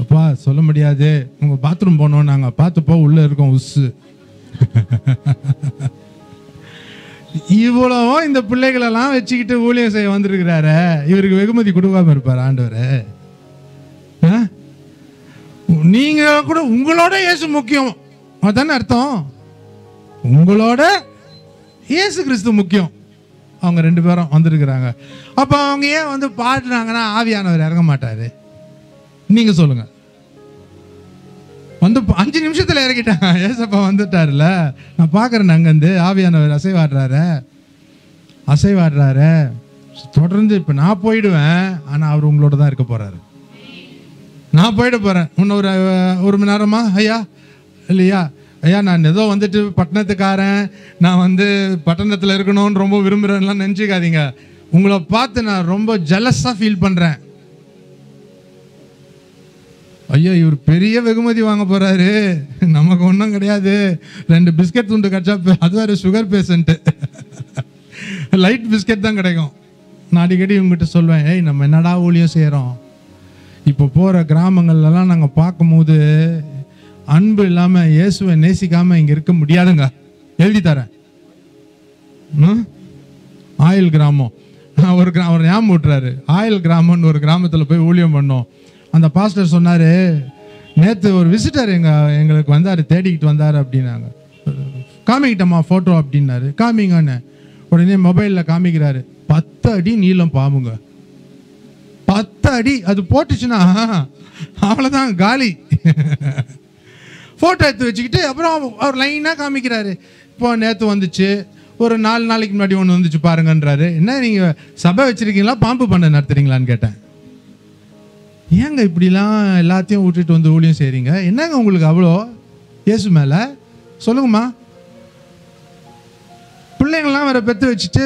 அப்பா சொல்ல முடியாது, உங்கள் பாத்ரூம் போனோம் நாங்கள் பார்த்துப்போ உள்ளே இருக்கோம் உஸ்ஸு. இவ்வளவோ இந்த பிள்ளைகளெல்லாம் வச்சுக்கிட்டு ஊழியம் செய்ய வந்திருக்கிறாரு, இவருக்கு வெகுமதி கொடுக்காம இருப்பார் ஆண்டவர்? நீங்க கூட உங்களோட இயேசு முக்கியம், அதானே அர்த்தம்? உங்களோட இயேசு கிறிஸ்து முக்கியம். அவங்க 2 பேரும் வந்திருக்கிறாங்க. அப்போ அவங்க ஏன் வந்து பாடுறாங்கன்னா ஆவியானவர் இறங்க மாட்டாரு? நீங்க சொல்லுங்க. வந்து 5 நிமிஷத்துல இறக்கிட்டாங்க. ஏசப்பா வந்துட்டாருல. நான் பார்க்குறேன் அங்கேருந்து ஆவியானவர் அசைவாடுறாரு. தொடர்ந்து இப்போ நான் போயிடுவேன், ஆனால் அவர் உங்களோட தான் இருக்க போறாரு. நான் போயிட போறேன் இன்னும் ஒரு மணி நேரமா ஐயா இல்லையா? ஐயா நான் ஏதோ வந்துட்டு பட்டணத்துக்காரன், நான் வந்து பட்டணத்தில் இருக்கணும்னு ரொம்ப விரும்புகிறேன்லாம் நினச்சிக்காதீங்க. உங்களை பார்த்து நான் ரொம்ப ஜெலஸாக ஃபீல் பண்ணுறேன். ஐயா இவர் பெரிய வெகுமதி வாங்க போகிறாரு, நமக்கு ஒன்றும் கிடையாது. 2 பிஸ்கெட் துண்டு கிடச்சா அது வேறு சுகர் பேஷண்ட்டு, லைட் பிஸ்கெட் தான் கிடைக்கும். நான் அடிக்கடி இவங்ககிட்ட சொல்வேன், ஏய் நம்ம என்னடா ஊழியம் செய்கிறோம். இப்போ போகிற கிராமங்கள்லாம் நாங்கள் பார்க்கும்போது அன்பு இல்லாமல் இயேசுவை நேசிக்காமல் இங்கே இருக்க முடியாதுங்க. எழுதி தரேன். ஆயில் கிராமம் அவர் ஞாபகம் விட்டுறாரு. ஆயில் கிராமம்னு ஒரு கிராமத்தில் போய் ஊழியம் பண்ணோம். அந்த பாஸ்டர் சொன்னார், நேற்று ஒரு விசிட்டர் எங்களுக்கு வந்தார், தேடிக்கிட்டு வந்தார் அப்படின்னாங்க. காமிக்கிட்டம்மா ஃபோட்டோ அப்படின்னாரு. காமிங்கன்னு உடனே மொபைலில் காமிக்கிறாரு. 10 அடி நீளம் பாம்புங்க. 10 அடி. அது போட்டுச்சுன்னா அவ்வளோதான் காலி. ஃபோட்டோ எடுத்து வச்சுக்கிட்டு அப்புறம் அவர் லைனாக காமிக்கிறாரு. இப்போ நேற்று வந்துச்சு, ஒரு 4 நாளைக்கு முன்னாடி ஒன்று வந்துச்சு பாருங்கன்றாரு. என்ன நீங்கள் சபை வச்சுருக்கீங்களா, பாம்பு பண்ண நடத்துறீங்களான்னு கேட்டேன். ஏங்க இப்படிலாம் எல்லாத்தையும் விட்டுட்டு வந்து ஊழியம் செய்கிறீங்க? என்னங்க உங்களுக்கு அவ்வளோ இயேசு மேலே? சொல்லுங்கம்மா. பிள்ளைங்கள்லாம் வேற பெற்று வச்சுட்டு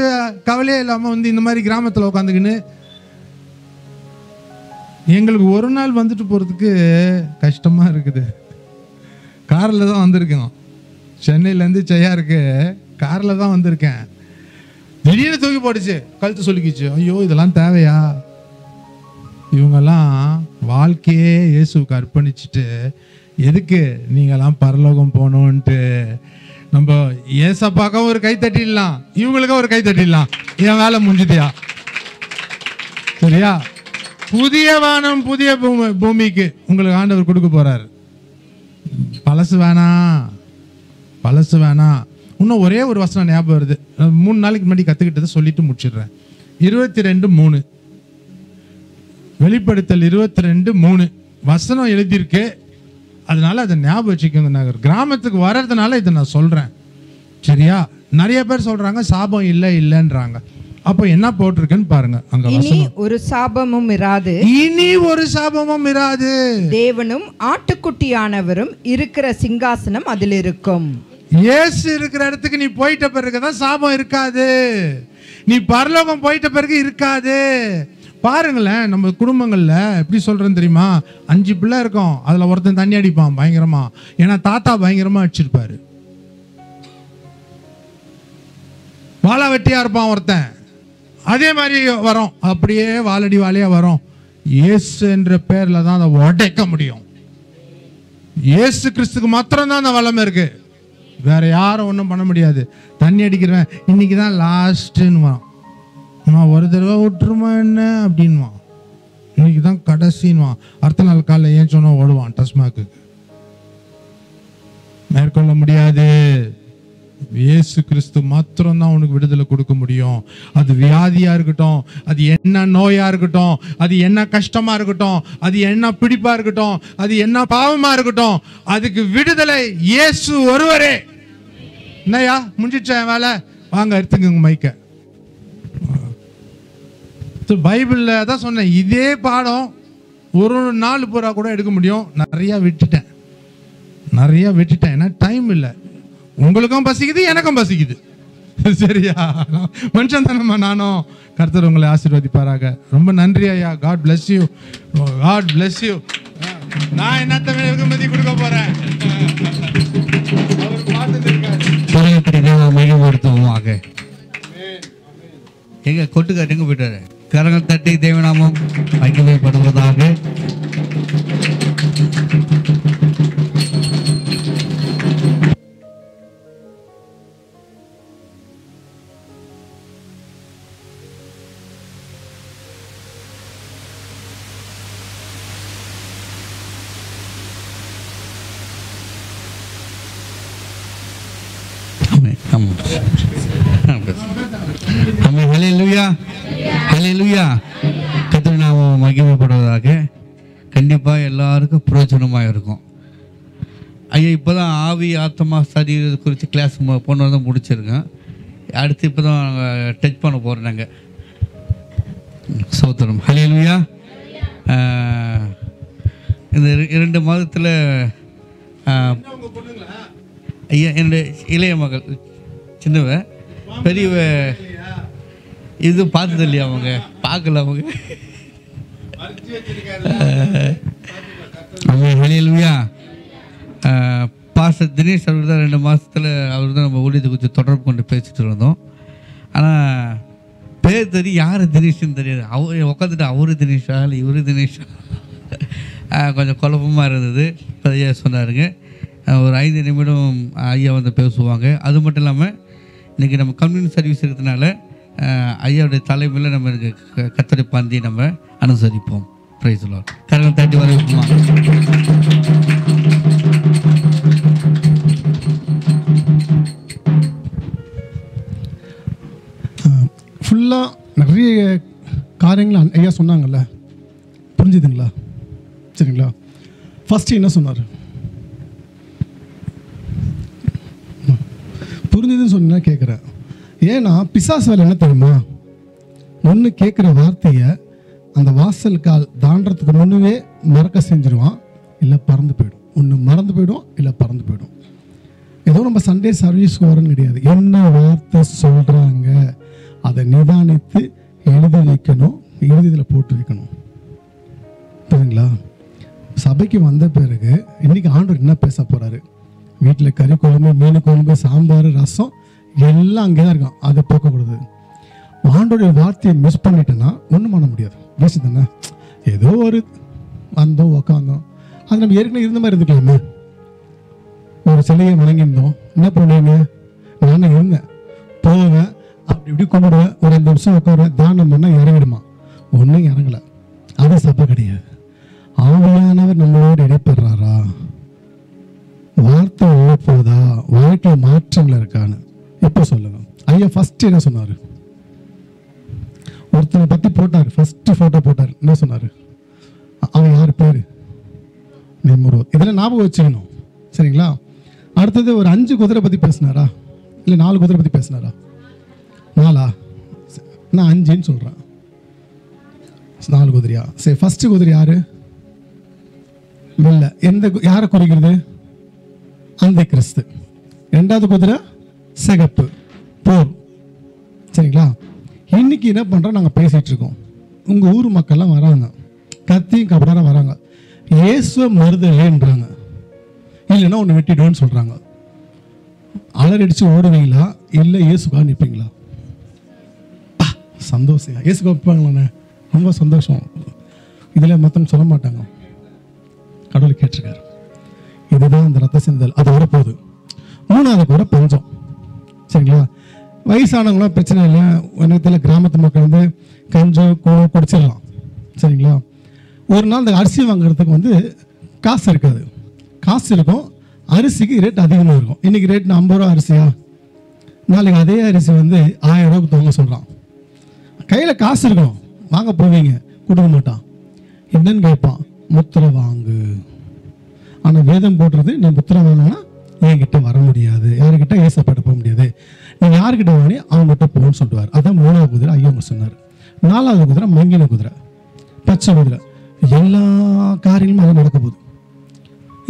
கவலையே இல்லாமல் வந்து இந்த மாதிரி கிராமத்தில் உட்காந்துக்கின்னு எங்களுக்கு ஒரு நாள் வந்துட்டு போகிறதுக்கு கஷ்டமாக இருக்குது. காரில் தான் வந்திருக்கோம். சென்னையிலேருந்து செய்யாருக்கு காரில் தான் வந்திருக்கேன். திடீர்னு தூக்கி போட்டுச்சு, கழுத்து சொல்லிக்கிச்சு. ஐயோ இதெல்லாம் தேவையா? இவங்கெல்லாம் வாழ்க்கையே இயேசுக்கு அர்ப்பணிச்சுட்டு எதுக்கு நீங்கள்லாம் பரலோகம் போகணுன்ட்டு நம்ம ஏசப்பாக்க ஒரு கை தட்டிடலாம், இவங்களுக்கும் ஒரு கை தட்டிடலாம். என் வேலை முடிஞ்சுதியா? சரியா? புதிய வானம் புதிய பூமிக்கு உங்களுக்கு ஆண்டவர் கொடுக்க போறாரு. பழசு வேணாம். இன்னும் ஒரே ஒரு வசனம் ஞாபகம் வருது. 3 நாளைக்கு முன்னாடி கற்றுக்கிட்டதை சொல்லிட்டு முடிச்சிடுறேன். 22:3 வெளிப்படுத்தல் 22:3 வசனம் எழுதியிருக்கு. அதனால அதை ஞாபகம் வச்சுக்கோங்க. நான் கிராமத்துக்கு வர்றதுனால இதை நான் சொல்கிறேன். சரியா? நிறைய பேர் சொல்கிறாங்க சாபம் இல்லைன்றாங்க. அப்போ என்ன போட்டிருக்குன்னு பாருங்க. அங்க இனி ஒரு சாபமும் இராது. தேவனும் ஆட்டுக்குட்டியானவரும் இருக்கிற சிங்காசனம் அதில் இருக்கும். இயேசு இருக்கிற இடத்துக்கு நீ போயிட்ட பிறகுதான் சாபம் இருக்காது. நீ பரலோகம் போயிட்ட பிறகு இருக்காது. பாருங்களேன், நம்ம குடும்பங்கள்ல எப்படி சொல்றேன்னு தெரியுமா? 5 பிள்ளை இருக்கும், அதுல ஒருத்தன் தண்ணி அடிப்பான் பயங்கரமா. ஏன்னா தாத்தா பயங்கரமா அடிச்சிருப்பாரு. வாழை வெட்டியா இருப்பான் ஒருத்தன். அதே மாதிரி வரும், அப்படியே வாழையா வரும். இயேசு என்ற பேர்ல தான் அதை உடைக்க முடியும். இயேசு கிறிஸ்துக்கு மாத்திரம் தான் அந்த வல்லமை இருக்கு. வேற யாரும் ஒன்றும் பண்ண முடியாது. தண்ணி அடிக்கிறவன் இன்னைக்கு தான் லாஸ்ட்ன்னு ஒரு தடவை விட்டுருமா என்ன அப்படின்வான். இன்னைக்கு தான் கடைசின்வான். அடுத்த நாள் காலையில் ஏன் சொன்னா ஓடுவான் டஸ்மாக்கு. மேற்கொள்ள முடியாது. இயேசு கிறிஸ்து மாத்திரம் தான் உனக்கு விடுதலை கொடுக்க முடியும். அது வியாதியா இருக்கட்டும், அது என்ன நோயா இருக்கட்டும், அது என்ன கஷ்டமா இருக்கட்டும், அது என்ன பிடிப்பா இருக்கட்டும், அது என்ன பாவமா இருக்கட்டும், அதுக்கு விடுதலை இயேசு ஒருவரே. என்னையா முடிஞ்சிச்சேன் வேலை, வாங்க எடுத்துக்கோங்க மைக்க. பைபிள்ல தான் சொன்னேன், இதே பாடம் ஒரு நாள் பூரா கூட எடுக்க முடியும். நிறைய விட்டுட்டேன். ஏன்னா டைம் இல்லை. உங்களுக்கும் பசிக்குது, எனக்கும் பசிக்குது. சரியா? மனுஷன் தானம்மா நானும். கர்த்தர் உங்களை ஆசீர்வதிப்பாராக. ரொம்ப நன்றி ஐயா. God bless you. நான் என்னத்த வெகுமதி கொடுக்க போறேன். மகிழ்ப்படுத்துவோமாக. எங்க கொட்டுக்காட்டு எங்க போயிட்டாரு? கரங்கள் தட்டி தேவநாமம் மகிமைப்படுவதாக. ஆமென். ஆமென். ஹல்லேலூயா, ஹல்லேலூயா. கர்த்தர் நாமம் மகிமைப்படுவதாக. கண்டிப்பாக எல்லாருக்கும் பிரயோஜனமாக இருக்கும். ஐயா இப்போ தான் ஆவி ஆத்மா சரீரத்தை குறித்து கிளாஸ் போன தான் முடிச்சிருக்கேன். அடுத்து இப்போ தான் டச் பண்ண போகிறோம் நாங்கள். சோத்திரம். ஹல்லேலூயா. இந்த 2 மாதத்தில் ஐயா என்னுடைய இளைய மகள் சின்னவ பெரியவ இது பார்த்தது இல்லையா, அவங்க பார்க்கல அவங்க. ஹல்லேலூயா. பாஸ்டர் தினேஷ் அவர் தான் 2 மாதத்தில் அவர் தான் நம்ம ஊழியத்தை குறித்து தொடர்பு கொண்டு பேசிட்டு இருந்தோம். ஆனால் பேர் தெரியும், யார் தினேஷ்னு தெரியாது. அவர் உட்காந்துட்டு அவரு தினேஷா இல்லை இவரு தினேஷா, கொஞ்சம் குழப்பமாக இருந்தது. இப்போ ஐயா சொன்னாருங்க, ஒரு 5 நிமிடம் ஐயா வந்து பேசுவாங்க. அது மட்டும் இல்லாமல் இன்றைக்கி நம்ம கம்யூனிட்டி சர்வீஸ் இருக்கிறதுனால ஐயாவுடைய தலைமையில் நம்ம கர்த்தருடைய பந்தி நம்ம அனுசரிப்போம். Praise the Lord. கரங்களை தட்டி வரவேற்போமா. ஃபுல்லாக நிறைய காரியங்கள் ஐயா சொன்னாங்கல்ல, புரிஞ்சுதுங்களா? சரிங்களா? ஃபஸ்ட்டு என்ன சொன்னார்? புரிஞ்சுதுன்னு சொன்னா கேட்குறேன். ஏன்னா பிசாசு வேலை என்ன தெரியுமா? ஒன்று கேட்குற வார்த்தையை அந்த வாசல் கால் தாண்டறதுக்கு முன்னவே மறக்க செஞ்சிருவான், இல்லை பறந்து போயிடும். ஒன்று மறந்து போயிடும், இல்லை பறந்து போயிடும். ஏதோ நம்ம சண்டே சர்வீஸ்க்கு வரணும் கிடையாது. என்ன வார்த்தை சொல்கிறாங்க அதை நிதானித்து எழுதி வைக்கணும், எழுதியில் போட்டு வைக்கணும். புரியுதுங்களா? சபைக்கு வந்த பிறகு இன்றைக்கி ஆண்டவர் என்ன பேச போகிறாரு? வீட்டில் கறி குழம்பு, மீன் குழம்பு, சாம்பார், ரசம் எல்லாம் அங்கே தான் இருக்கும். அதை போக்கக்கூடாது. ஆண்டோடைய வார்த்தையை மிஸ் பண்ணிட்டேன்னா ஒன்றும் பண்ண முடியாது. பேசு தானே, ஏதோ ஒரு வந்தோம் உக்காந்தோம், அது நம்ம ஏற்கனவே இருந்த மாதிரி இருந்துக்கலாமே. ஒரு சிலையை வணங்கியிருந்தோம், என்ன பண்ணுவீங்க? நானும் இருந்தேன், போவேன், அப்படி இப்படி கும்பிடுவேன், ஒரு 2 நிமிஷம் உட்காருவேன், தானம் பண்ணால் இறங்கிடுமா? ஒன்றும் இறங்கலை. அது சபை கிடையாது. ஆவியானவர் நம்மளோடு இடைப்படுறாரா? வார்த்தை உள்ள போதா? வாழ்க்கையில் மாற்றங்கள் இருக்கான்னு எப்போ சொல்லுங்க. ஐயா ஃபஸ்ட்டு என்ன சொன்னார்? ஒருத்தனை பற்றி போட்டார், ஃபஸ்ட்டு ஃபோட்டோ போட்டார். என்ன சொன்னார்? அவன் யார்? பேர் நிம்ரோத். இதெல்லாம் ஞாபகம் வச்சுக்கணும். சரிங்களா? அடுத்தது ஒரு 5 குதிரை பற்றி பேசினாரா, இல்லை 4 குதிரை பற்றி பேசினாரா? 4? நான் 5ன்னு சொல்கிறேன். 4 குதிரையா? சரி, ஃபஸ்ட்டு குதிரை யார்? வெள்ளை. யாரை குறிக்கிறது? அந்த கிறிஸ்து. 2வது குதிரை சிகப்பு, போர். சரிங்களா? இன்னைக்கு என்ன பண்ணுறோம்? நாங்கள் பேசிகிட்டு இருக்கோம். உங்கள் ஊர் மக்கள்லாம் வராங்க, கத்தியும் கபடாரம் வராங்க, இயேசுவை மறுதலேன்றாங்க, இல்லைன்னா ஒன்று வெட்டிடுவோன்னு சொல்கிறாங்க. அலறடிச்சு ஓடுவீங்களா, இல்லை இயேசுக்காக நிற்பீங்களா? சந்தோஷம். இயேசுக்காக நிற்பாங்களாண்ணே, ரொம்ப சந்தோஷம். இதில் மற்றவங்க சொல்ல மாட்டாங்க. கடவுள் கேட்டிருக்காரு. இதுதான் அந்த ரத்த சிந்தல். அது வரப்போகுது. 3வது கூட பஞ்சம். சரிங்களா? வயசானவங்களாம் பிரச்சனை இல்லை. உலகத்தில் கிராமத்து மக்கள் வந்து கஞ்சம் கூழ் குடிச்சிடலாம். சரிங்களா? ஒரு நாள் அந்த அரிசி வாங்குறதுக்கு வந்து காசு இருக்காது. காசு இருக்கும், அரிசிக்கு ரேட் அதிகமாக இருக்கும். இன்றைக்கி ரேட் 50 ரூபா அரிசியா, நாளைக்கு அதே அரிசி வந்து 1000 ரூபாய்க்கு தவங்க சொல்கிறான். கையில் காசு இருக்கும், வாங்க போவீங்க, கொடுக்க மாட்டான். என்னன்னு கேட்பான்? முத்திரை வாங்கு. ஆனால் வேதம் போடுறது, நீ முத்திரை வாங்கினா என்கிட்ட வர முடியாது, யாருக்கிட்ட ஏசப்பட்ட போக முடியாது, நீ யாருக்கிட்ட வாங்கி அவங்ககிட்ட போகணும்னு சொல்லுவார். அதான் 3வது குதிரை ஐயவங்க சொன்னார். 4வது குதிரை மங்கின குதிரை, பச்சை குதிரை. எல்லா காரியங்களும் அது நடக்க போகுது.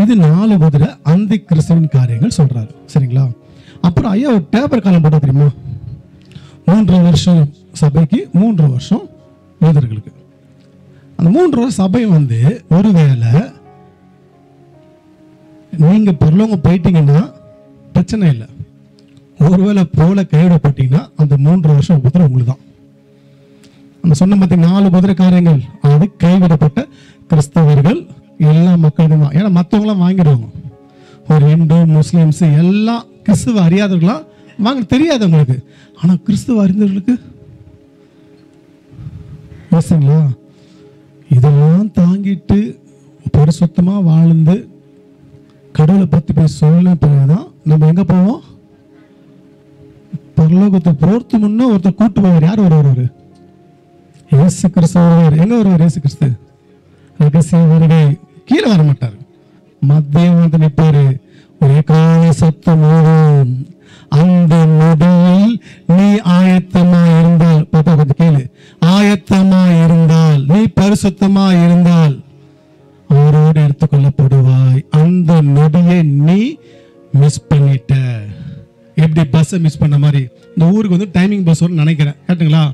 இது 4 குதிரை அந்த கிறிஸ்துவின் காரியங்கள் சொல்றாரு. சரிங்களா? அப்புறம் ஐயா ஒரு டேபர் காலம் போட்டா தெரியுமா? 3 வருஷம் சபைக்கு, 3 வருஷம் யூதர்களுக்கு. அந்த 3 வருஷம் சபை வந்து ஒருவேளை நீங்க பரலோக போயிட்டீங்கன்னா பிரச்சனை இல்லை. ஒருவேளை போல கைவிடப்பட்டீங்கன்னா அந்த 3 வருஷம் உபத்திரம் உங்களுக்கு தான். அந்த சொன்ன மற்ற 4 குதிரை காரியங்கள் அது கைவிடப்பட்ட கிறிஸ்தவர்கள் எல்லா மக்களும் தான். ஏன்னா மற்றவங்களாம் வாங்கிடுவாங்க. ஒரு இந்து முஸ்லீம்ஸ் எல்லாம் கிறிஸ்துவ அறியாதவர்களாம் வாங்க தெரியாதவங்களுக்கு. ஆனால் கிறிஸ்துவ அறிந்தவர்களுக்கு யோசிங்களா? இதெல்லாம் தாங்கிட்டு பரிசுத்தமாக வாழ்ந்து கடவுளை பற்றி போய் சொல்ல பிறகுதான் நம்ம எங்கே போவோம்? பரலோகத்துக்கு போர்த்து முன்ன ஒருத்தர் கூட்டு போவார். யார் வருவார்? இயேசு கிறிஸ்து வருவார். எங்க வருவார் இயேசு கிறிஸ்து? ரகசிய வருகை. கீழே வர மாட்டார், மத்தியம் வந்து நிற்பாரு. ஒரே கால சத்தமோடு அந்த நொடியில் நீ ஆயத்தமா இருந்தால், பாப்பா கொஞ்சம் கேளு, ஆயத்தமா இருந்தால், நீ பரிசுத்தமா இருந்தால் அவரோடு எடுத்துக்கொள்ளப்படுவாய். அந்த நொடியை நீ மிஸ் பண்ணிட்ட. எப்படி பஸ்ஸை மிஸ் பண்ண மாதிரி. இந்த ஊருக்கு வந்து டைமிங் பஸ் வரும்னு நினைக்கிறேன், கேட்டுங்களா?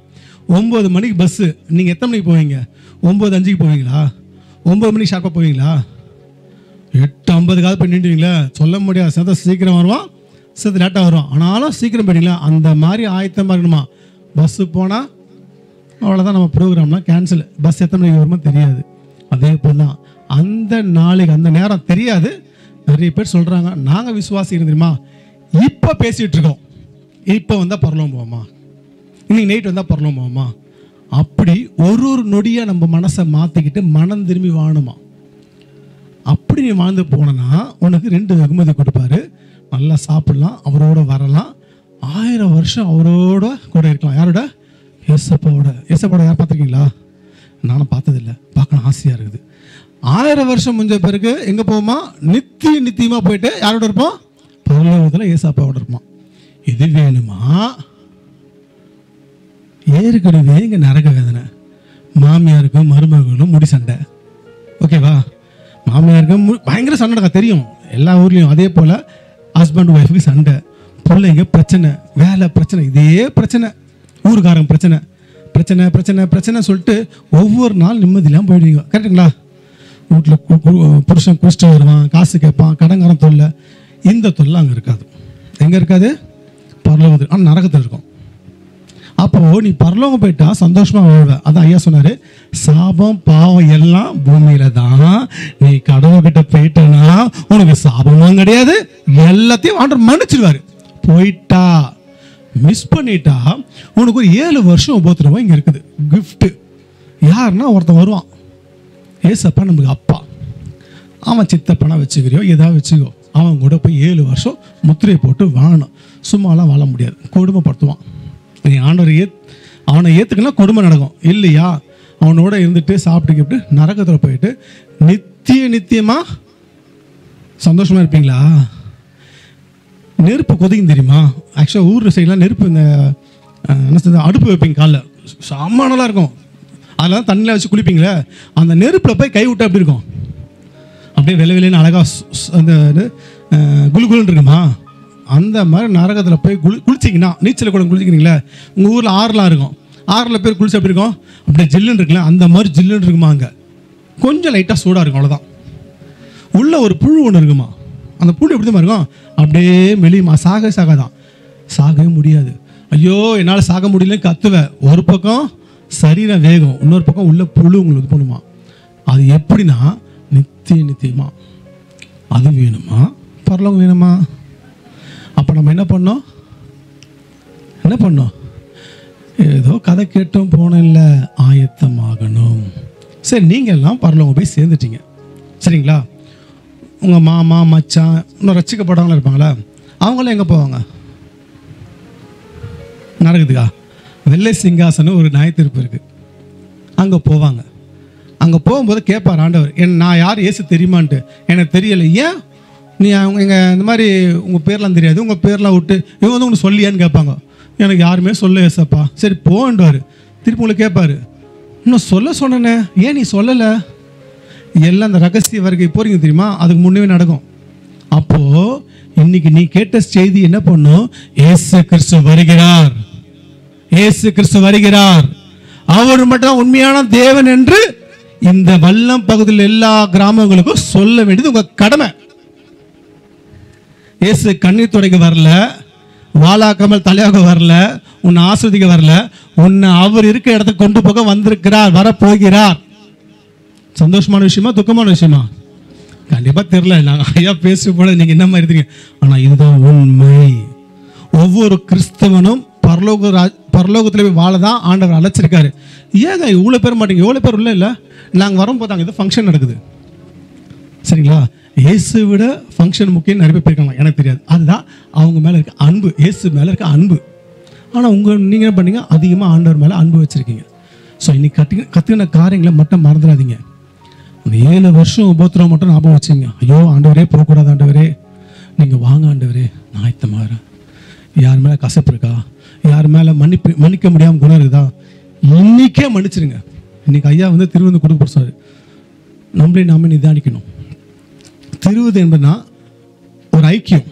9 மணிக்கு பஸ்ஸு. நீங்கள் எத்தனை மணிக்கு போவீங்க? 9:05 போவீங்களா? 9 மணிக்கு ஷார்ப்பாக போவீங்களா? 8:50 போய் நின்றுவீங்களா? சொல்ல முடியாது. சேர்த்த சீக்கிரம் வருவான், சேர்த்து லேட்டாக வருவான். ஆனாலும் சீக்கிரம் போயிட்டீங்களா? அந்த மாதிரி ஆயத்தமாக இருக்கணுமா? பஸ்ஸு போனால் அவ்வளோதான், நம்ம ப்ரோக்ராம்லாம் கேன்சல். பஸ் எத்தனை மணிக்கு வருமோ தெரியாது. அதே போல் தான் அந்த நாளைக்கு அந்த நேரம் தெரியாது. நிறைய பேர் சொல்கிறாங்க நாங்கள் விசுவாசிக்கிறோம் தெரியுமா, இப்போ பேசிகிட்டு இருக்கோம், இப்போ வந்தால் பரலோகம் போவோமா, இன்னைக்கு நைட் வந்தால் பரலோகம் போவோமா. அப்படி ஒரு நொடியாக நம்ம மனசை மாற்றிக்கிட்டு மனம் திரும்பி வாழணுமா. அப்படி நீ வாழ்ந்து போனனா உனக்கு 2 வெகுமதி கொடுப்பாரு. நல்லா சாப்பிடலாம், அவரோட வரலாம், 1000 வருஷம் அவரோட கூட இருக்கலாம். யாரோட? ஏசப்பாவோட. ஏசப்பாவோட யார் பார்த்துருக்கீங்களா? நானும் பார்த்ததில்லை, பார்க்கணும் ஆசையாக இருக்குது. 1000 வருஷம் முடிஞ்ச பிறகு எங்கே போவோமா? நித்தியமாக போயிட்டு யாரோட இருப்போம்? பரலோகத்தில் ஏசப்பாவோட இருப்போம். இது வேணுமா? ஏற்கனவே இங்கே நரக வேதனை, மாமியாருக்கும் மருமகளும் முடி சண்டை. ஓகேவா? மாமியாருக்கும் பயங்கர சண்டை நடக்க தெரியும் எல்லா ஊர்லேயும். அதே போல் ஹஸ்பண்ட் ஒய்ஃபுக்கு சண்டை, பிள்ளைங்க பிரச்சனை, வேலை பிரச்சனை, இதே பிரச்சனை, ஊருக்காரங்க பிரச்சனை, பிரச்சனை பிரச்சனை பிரச்சனை சொல்லிட்டு ஒவ்வொரு நாள் நிம்மதியெல்லாம் போயிடுவீங்க. கரெக்டுங்களா? வீட்டில் புருஷன் குடிச்சிட்டு வருவான், காசு கேட்பான், கடங்காரம் தொல்லை. இந்த தொல்லை அங்கே இருக்காது. எங்கே இருக்காது? பரலோகத்தில். ஆனால் நரகத்தில் இருக்கும். அப்போது நீ பரலோகம் போயிட்டா சந்தோஷமாக வாழ்வ. அதான் ஐயா சொன்னார், சாபம் பாவம் எல்லாம் பூமியில தான். நீ கடவுள்கிட்ட போயிட்டனா உனக்கு சாபமும் கிடையாது, எல்லாத்தையும் ஆண்டவர் மன்னிச்சிடுவார். போயிட்டா மிஸ் பண்ணிட்டா உனக்கு ஒரு 7 வருஷம் உபத்திரவம் இங்கே இருக்குது. கிஃப்ட்டு யாருன்னா ஒருத்தன் வருவான், ஏசப்பா நமக்கு அப்பா, அவன் சித்தப்பனா வச்சுக்கிறியோ ஏதாவது வச்சுக்கோ, அவன் கூட போய் 7 வருஷம் முத்திரையை போட்டு வாழணும். சும்மாலாம் வாழ முடியாது, கொடுமைப்படுத்துவான். நீ ஆண்டவர் அவனை ஏற்றுக்கலாம் கொடுமை நடக்கும் இல்லையா? அவனோட இருந்துட்டு சாப்பிட்டு நரகத்தில் போயிட்டு நித்தியமாக சந்தோஷமாக இருப்பீங்களா? நெருப்பு கொதிக்கும் தெரியுமா? ஆக்சுவலாக ஊர் சைட்லாம் நெருப்பு இந்த என்ன சொல்றது அடுப்பு வைப்பீங்க காலைல, சாமானெல்லாம் இருக்கும். அதில் தான் தண்ணியில் வச்சு குளிப்பீங்களே, அந்த நெருப்பில் போய் கை விட்டா எப்படி இருக்கும்? அப்படியே வெள்ளை வெளியேன்னு அழகாக அந்த குளு குளுன்னு இருக்குமா? அந்த மாதிரி நரகத்தில் போய் குளிச்சிங்கன்னா, நீச்சல் கூட குளிச்சிக்கிறீங்களே, உங்கள் ஊரில் ஆறுலாம் இருக்கும், 6 பேர் குளிச்சு எப்படி இருக்கும்? அப்படியே ஜில்லுன்னு இருக்குல்ல, அந்த மாதிரி ஜில்லுன்னு இருக்குமா? அங்கே கொஞ்சம் லைட்டாக சூடாக இருக்கும், அவ்வளோதான். உள்ள ஒரு புழு ஒன்று இருக்குமா, அந்த புழு எப்படி தான் இருக்கும்? அப்படியே மெலியுமா, சாகாதான், சாகவே முடியாது. ஐயோ என்னால் சாக முடியலன்னு கத்துவேன். ஒரு பக்கம் சரீரம் வேகம், இன்னொரு பக்கம் உள்ள புழு உங்களுக்கு இது பண்ணுமா. அது எப்படின்னா நித்தியமா. அது வேணுமா? பரலோகம் வேணுமா? அப்போ நம்ம என்ன பண்ணோம்? ஏதோ கதை கேட்டோம் போனோம் இல்லை, ஆயத்தமாகணும். சரி, நீங்கள் எல்லாம் பரலோகம் போய் சேர்ந்துட்டீங்க, சரிங்களா? உங்கள் மாமா மச்சான் இன்னும் ரசிக்கப்படவங்களும் இருப்பாங்களா? அவங்களாம் எங்கே போவாங்க? நரகத்துக்கா? வெள்ளை சிங்காசனம் ஒரு நியாயத்தீர்ப்பு இருக்குது, அங்கே போவாங்க. அங்கே போகும்போது கேட்பார் ஆண்டவர், நான் யார் இயேசு தெரியுமான்ட்டு. எனக்கு தெரியலை. ஏன் நீ எங்கள் இந்த மாதிரி உங்கள் பேர்லாம் தெரியாது, உங்கள் பேர்லாம் விட்டு இவங்க வந்து உங்களுக்கு சொல்லியான்னு கேட்பாங்க. எனக்கு யாருமே சொல்ல ஏசப்பா. சரி போன்றார். திருப்பி உங்களுக்கு கேட்பார், இன்னும் சொல்ல சொன்னேனே, ஏன் நீ சொல்லலை? எல்லாம் அந்த ரகசிய வருகை போகிறீங்க தெரியுமா, அதுக்கு முன்னே நடக்கும். அப்போது இன்னைக்கு நீ கேட்ட செய்தி என்ன பண்ணும்? இயேசு கிறிஸ்து வருகிறார், இயேசு கிறிஸ்து வருகிறார், அவர் மட்டும் உண்மையான தேவன் என்று இந்த வல்லம் பகுதியில் எல்லா கிராமங்களுக்கும் சொல்ல வேண்டியது உங்க கடமை. இயேசு கண்ணீர் துடைக்க வரல, வாளாக்காமல் தலையாக வரல, உன்னை ஆஸ்வதிக்க வரல, உன்னை அவர் இருக்க இடத்துக்கு கொண்டு போக வந்திருக்கிறார், வரப்போகிறார். சந்தோஷமான விஷயமா துக்கமான விஷயமா? கண்டிப்பா தெரியல, நாங்கள் ஐயா பேச போல நீங்க என்ன மாதிரி இருக்கீங்க. ஆனா இதுதான் உண்மை. ஒவ்வொரு கிறிஸ்தவனும் பரலோகத்தில் போய் வாழ தான் ஆண்டவர் அழைச்சிருக்காரு. ஏங்க இவ்வளோ பேர் மாட்டீங்க? எவ்வளோ பேர் இல்லை நாங்கள் வரும்போது அங்கே இது ஃபங்க்ஷன் நடக்குது, சரிங்களா? இயேசு விட ஃபங்க்ஷன் முக்கியம் நிறைய பேர் இருக்காங்க, எனக்கு தெரியாது. அதுதான் அவங்க மேலே இருக்க அன்பு, இயேசு மேலே இருக்க அன்பு. ஆனால் நீங்கள் என்ன பண்ணீங்க, அதிகமாக ஆண்டவர் மேலே அன்பு வச்சுருக்கீங்க. ஸோ இன்னைக்கு கற்றுக்கின காரியங்களை மட்டும் மறந்துடாதீங்க. அந்த 7 வருஷம் உபத்திரம் மட்டும் ஞாபகம் வச்சுங்க. ஐயோ ஆண்டவரே போகக்கூடாது, ஆண்டவரே நீங்கள் வாங்க ஆண்டவரே, நான் ஆயத்தமாகறேன். யார் மேலே கசப்பு இருக்கா, யார் மேலே மன்னிக்க முடியாமல் குணம் இருக்குதா, இன்னைக்கே மன்னிச்சிருங்க. இன்னைக்கு ஐயா வந்து திருவிருந்து கொடுக்க போகிறாரு. நம்மளே நாம நிதானிக்கணும். திருவது என்பதுனா ஒரு ஐக்கியம்.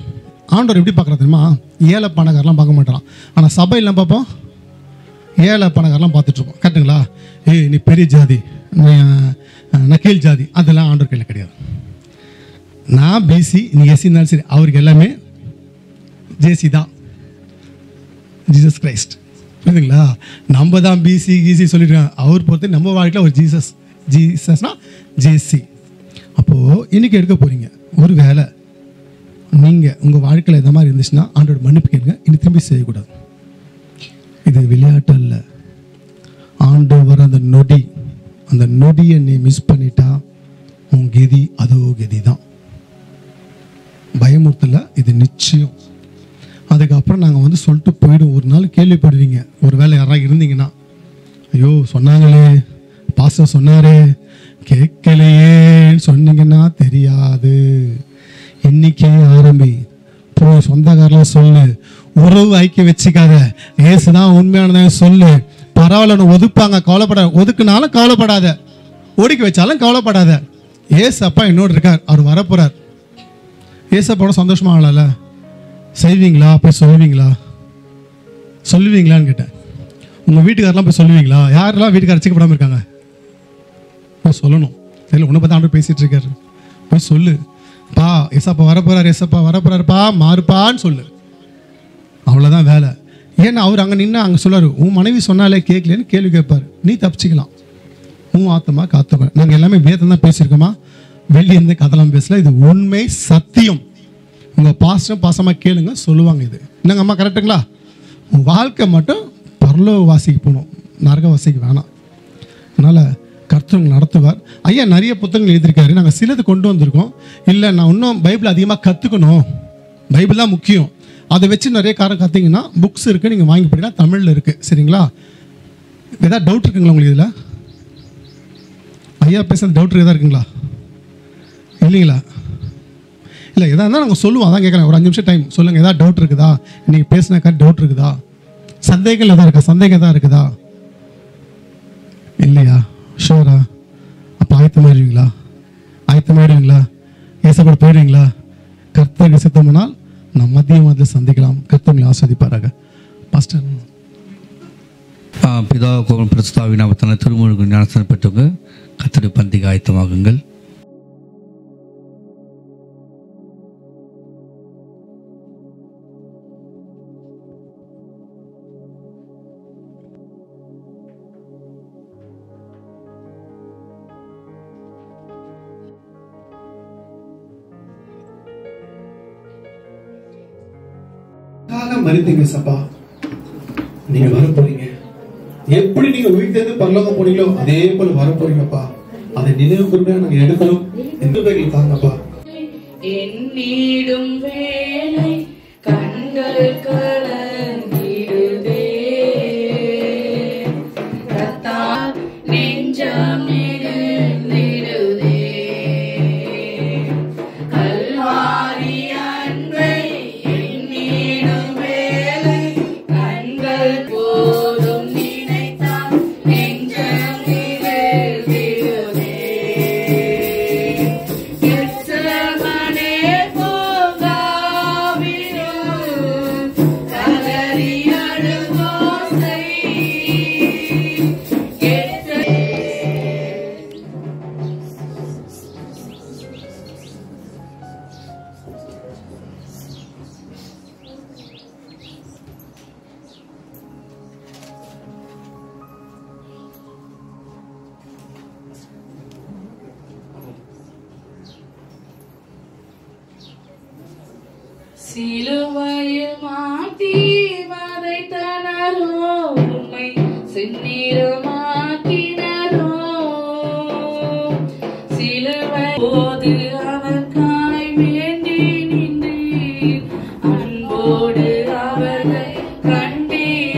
ஆண்டவர் எப்படி பார்க்குறது தெரியுமா? ஏழை பணக்காரெலாம் பார்க்க மாட்டான். ஆனால் சபையெல்லாம் பார்ப்போம், ஏழை பணக்காரெலாம் பார்த்துட்ருப்போம். கரெக்டுங்களா? நீ பெரிய ஜாதி, நான் கீழ் ஜாதி, அதெல்லாம் ஆண்டவர் கையில் கிடையாது. நான் பிசி, நீ எஸ்சி இருந்தாலும் சரி, அவருக்கு எல்லாமே ஜேசி தான், ஜீசஸ் கிரைஸ்ட். புரியுதுங்களா? நம்ம தான் பிசி ஈசி சொல்லிடுறோம். அவர் பொறுத்து நம்ம வாழ்க்கையில் ஒரு ஜீசஸ்னா ஜேசி. அப்போது இன்றைக்கி எடுக்க போகிறீங்க ஒரு வேலை, நீங்கள் உங்கள் வாழ்க்கையில் இந்த மாதிரி இருந்துச்சுன்னா ஆண்டோட மன்னிப்பு கேளுங்க. இனி திரும்பி செய்யக்கூடாது. இது விளையாட்டு அல்ல. ஆண்டவர் அந்த நொடியை நீ மிஸ் பண்ணிட்டா உன் கெதி அதோ கெதி தான். பயமுறுத்தல, இது நிச்சயம். அதுக்கப்புறம் நாங்கள் வந்து சொல்லிட்டு போயிடும். ஒரு நாள் கேள்விப்படுவீங்க, ஒரு வேலை யாராவது இருந்தீங்கன்னா, ஐயோ சொன்னாங்களே, பாஸ்டர் சொன்னாரே, கேட்கலையேன்னு சொன்னீங்கன்னா தெரியாது. இன்னைக்கே ஆரம்பி, போய் சொந்தக்காரெலாம் சொல்லு, உறவு ஐக்கிய வச்சுக்காத, ஏசுதான் உண்மையானதான் சொல்லு. பரவாயில்ல ஒதுப்பாங்க, கவலைப்படாத. ஒதுக்குனாலும் கவலைப்படாத, ஒடுக்கி வச்சாலும் கவலைப்படாத. ஏசு அப்பா என்னோடு இருக்கார், அவர் வரப்போறார். ஏசப்பாவோட சந்தோஷமா ஆகல செய்வீங்களா? போய் சொல்லுவீங்களான்னு கேட்டேன். உங்கள் வீட்டுக்காரெலாம் போய் சொல்லுவீங்களா? யாரெல்லாம் வீட்டுக்கார ரட்சிக்கப்படாமல் இருக்காங்க? போய் சொல்லணும். தெரியல, உன்னை பற்றி ஆண்டு பேசிகிட்டு இருக்காரு. போய் சொல்லு, பா ஏசப்பா வரப்போறார், ஏசப்பா வரப்போறாருப்பா, மாறுப்பான்னு சொல்லு. அவ்வளோதான் வேலை. ஏன்னா அவர் அங்கே நின்று அங்கே சொல்லாரு, உன் மனைவி சொன்னாலே கேட்கலன்னு கேள்வி கேட்பார். நீ தப்பிச்சிக்கலாம். உன் ஆத்தமா காத்தமா. நாங்கள் எல்லாமே வேதம் தான் பேசியிருக்கோமா, வெளியே இருந்து கதெல்லாம் பேசல. இது உண்மை, சத்தியம். உங்கள் பாசமாக கேளுங்க, சொல்லுவாங்க. இது என்னங்க அம்மா, கரெக்டுங்களா? உங்கள் வாழ்க்கை மட்டும் பரலோக வாசிக்கு போகணும், நரக வாசிக்கு வேணாம். அதனால் கர்த்தர் நடத்துவார். ஐயா நிறைய புத்தகங்கள் எழுதியிருக்காரு, நாங்கள் சிலது கொண்டு வந்திருக்கோம். இல்லை நான் இன்னும் பைபிள் அதிகமாக கற்றுக்கணும், பைபிள் தான் முக்கியம், அதை வச்சு நிறைய காரம் கற்றிங்கன்னா புக்ஸ் இருக்குது, நீங்கள் வாங்கி படிக்கலாம். தமிழில் இருக்குது. சரிங்களா? ஏதாவது டவுட் இருக்குங்களா உங்களுக்கு? இதில் ஐயா பேசுகிறது டவுட் எதாவது இருக்குங்களா? இல்லைங்களா? இல்லை எதாக இருந்தால் நாங்கள் சொல்லுவோம், அதான் கேட்குறேன். ஒரு 5 நிமிஷம் டைம் சொல்லுங்கள். எதாவது டவுட் இருக்குதா? இன்றைக்கி பேசினாக்கா டவுட் இருக்குதா? சந்தேகங்கள் எதாவது இருக்கா? சந்தேகம் எதாவது இருக்குதா? இல்லையா? ஷோரா? அப்போ ஆயத்தமாயிடுவீங்களா? ஏசப்பட போயிடுவீங்களா? கர்த்தருக்கு சித்தமானால் நாம் மதியத்தில் சந்திக்கலாம். கர்த்தங்களை ஆஸ்வதிப்பாராக. பாஸ்டர். பிதா கோபம் பிரஸ்தாவி நாமத்தான திருமுழுக்கு ஞானஸ்தானம் பெற்றவங்க கர்த்தருடைய பந்திக்கு ஆயத்தமாகுங்கள். மறித்தீங்க சப்பா, நீங்க வர போறீங்க. எப்படி நீங்க உயிர்த்தெழுந்து பரலோகம் போனீங்களோ அதே போல வர போறீங்கப்பா. அதை நினைவு கூர்மையா நாங்க எடுக்கணும். எந்த பேர்கள் தாங்கப்பா. என்னிடும் வேளை கண்கள் கலங்கிடுதே, ரத்தா நெஞ்சம் நெகிழ்ந்திடுதே, கல்வாரி அன்பை என்னிடும் வேளை கண்கள் போதும் நினைத்தால் நெஞ்சம் நெகிழ்ந்திடுதே. சிலுவையில் மாட்டி வதைத்தனரோ, உம்மை செந்நிறமாக்கினரோ, சிலுவை போது அவர்காய் வேண்டி நின்றீர், அன்போடு அவர்கள் கண்டீர்.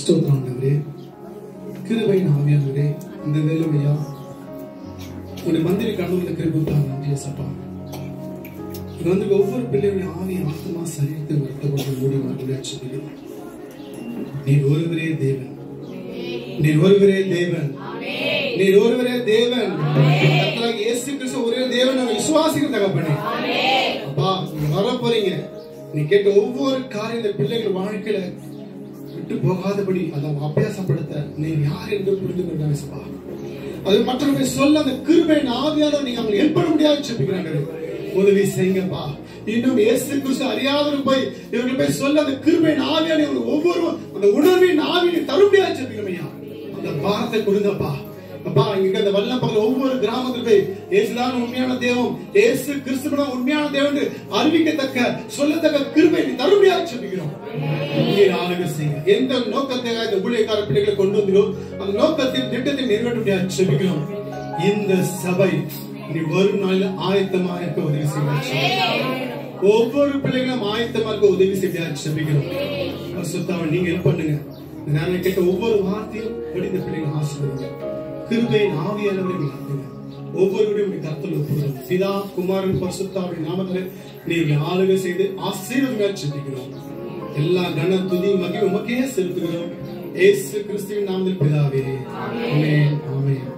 ஸ்தோத்திரம் ஆண்டவரே. கிருபையின் ஆவியானவரே, இந்த வேலையா ஒரு மந்திரி கடவுளுக்கு கிருபைக்காக நன்றி ஏசப்பா. இது வந்து ஒவ்வொரு பிள்ளையுடைய ஆவி ஆத்மா சரீரத்தை வருத்தப்பட்டு மூடி மறுபடியும் நீர் ஒருவரே தேவன், நீர் ஒருவரே தேவன், நீர் ஒருவரே தேவன். இயேசு கிறிஸ்து ஒரே தேவன் நாங்கள் விசுவாசிக்கிற தகப்பனே. அப்பா நீங்க வர போறீங்க, நீ கேட்ட ஒவ்வொரு காரியம் இந்த பிள்ளைகள் வாழ்க்கையில விட்டு போகாதபடி அதை அபியாசப்படுத்த நீர் யார் என்று புரிந்து கொண்டாங்க. அது மற்றவங்க சொல்ல அந்த கிருபையின் ஆவியானவர் நீங்க அவங்களுக்கு ஹெல்ப் பண்ண முடியாது சொல்லிக்கிறாங்க. உதவி செய்யுங்கப்பா. இன்னும் இயேசு கிறிஸ்து அறியாதவர்கள் போய் இவர்கள் போய் சொல்ல அந்த கிருபையின் ஆவியானவர் ஒவ்வொருவரும் அந்த உணர்வின் ஆவியை தரும்படியாக சொல்லிக்கிறோம். அந்த பாரத்தை கொடுங்கப்பா. அப்பா இங்க அந்த வல்லப்பகல் ஒவ்வொரு கிராமத்தில் போய் இயேசுதான் உண்மையான தெய்வம், இயேசு கிறிஸ்துவின் உண்மையான தேவன் அறிவிக்கத்தக்க சொல்லத்தக்க கிருபை தரும்படியாக சொல்லிக்கிறோம். எந்த நோக்கத்தை இந்த ஊழியக்கார பிள்ளைகளை கொண்டு வந்தோம் அந்த நோக்கத்தின் திட்டத்தை நிறைவேற்ற சொல்லிக்கிறோம். இந்த சபை நீ வரும் நாளில் ஆயத்தமா இருக்க உதவி செய்ய, ஒவ்வொரு பிள்ளைகளும் ஆயத்தமா இருக்க உதவி செய்ய சொல்லிக்கிறோம். சொத்தாவை நீங்க ஹெல்ப் பண்ணுங்க. நான் கேட்ட ஒவ்வொரு வார்த்தையும் படித்த பிள்ளைகள் ஆசீர்வதிங்க. கிருபையின் ஆவியானவரை ஒவ்வொருவரையும் கர்த்தர் ஒப்புகிறோம். பிதா குமாரன் பரிசுத்தாவின் நாமத்தில் நீங்க ஆளுகை செய்து ஆசீர்வாதம் சொல்லிக்கிறோம். எல்லா கன துதி மகிமை உமக்கே செலுத்துகிறோம். இயேசு கிறிஸ்துவின் நாமத்தில் பிதாவே, ஆமென், ஆமென்.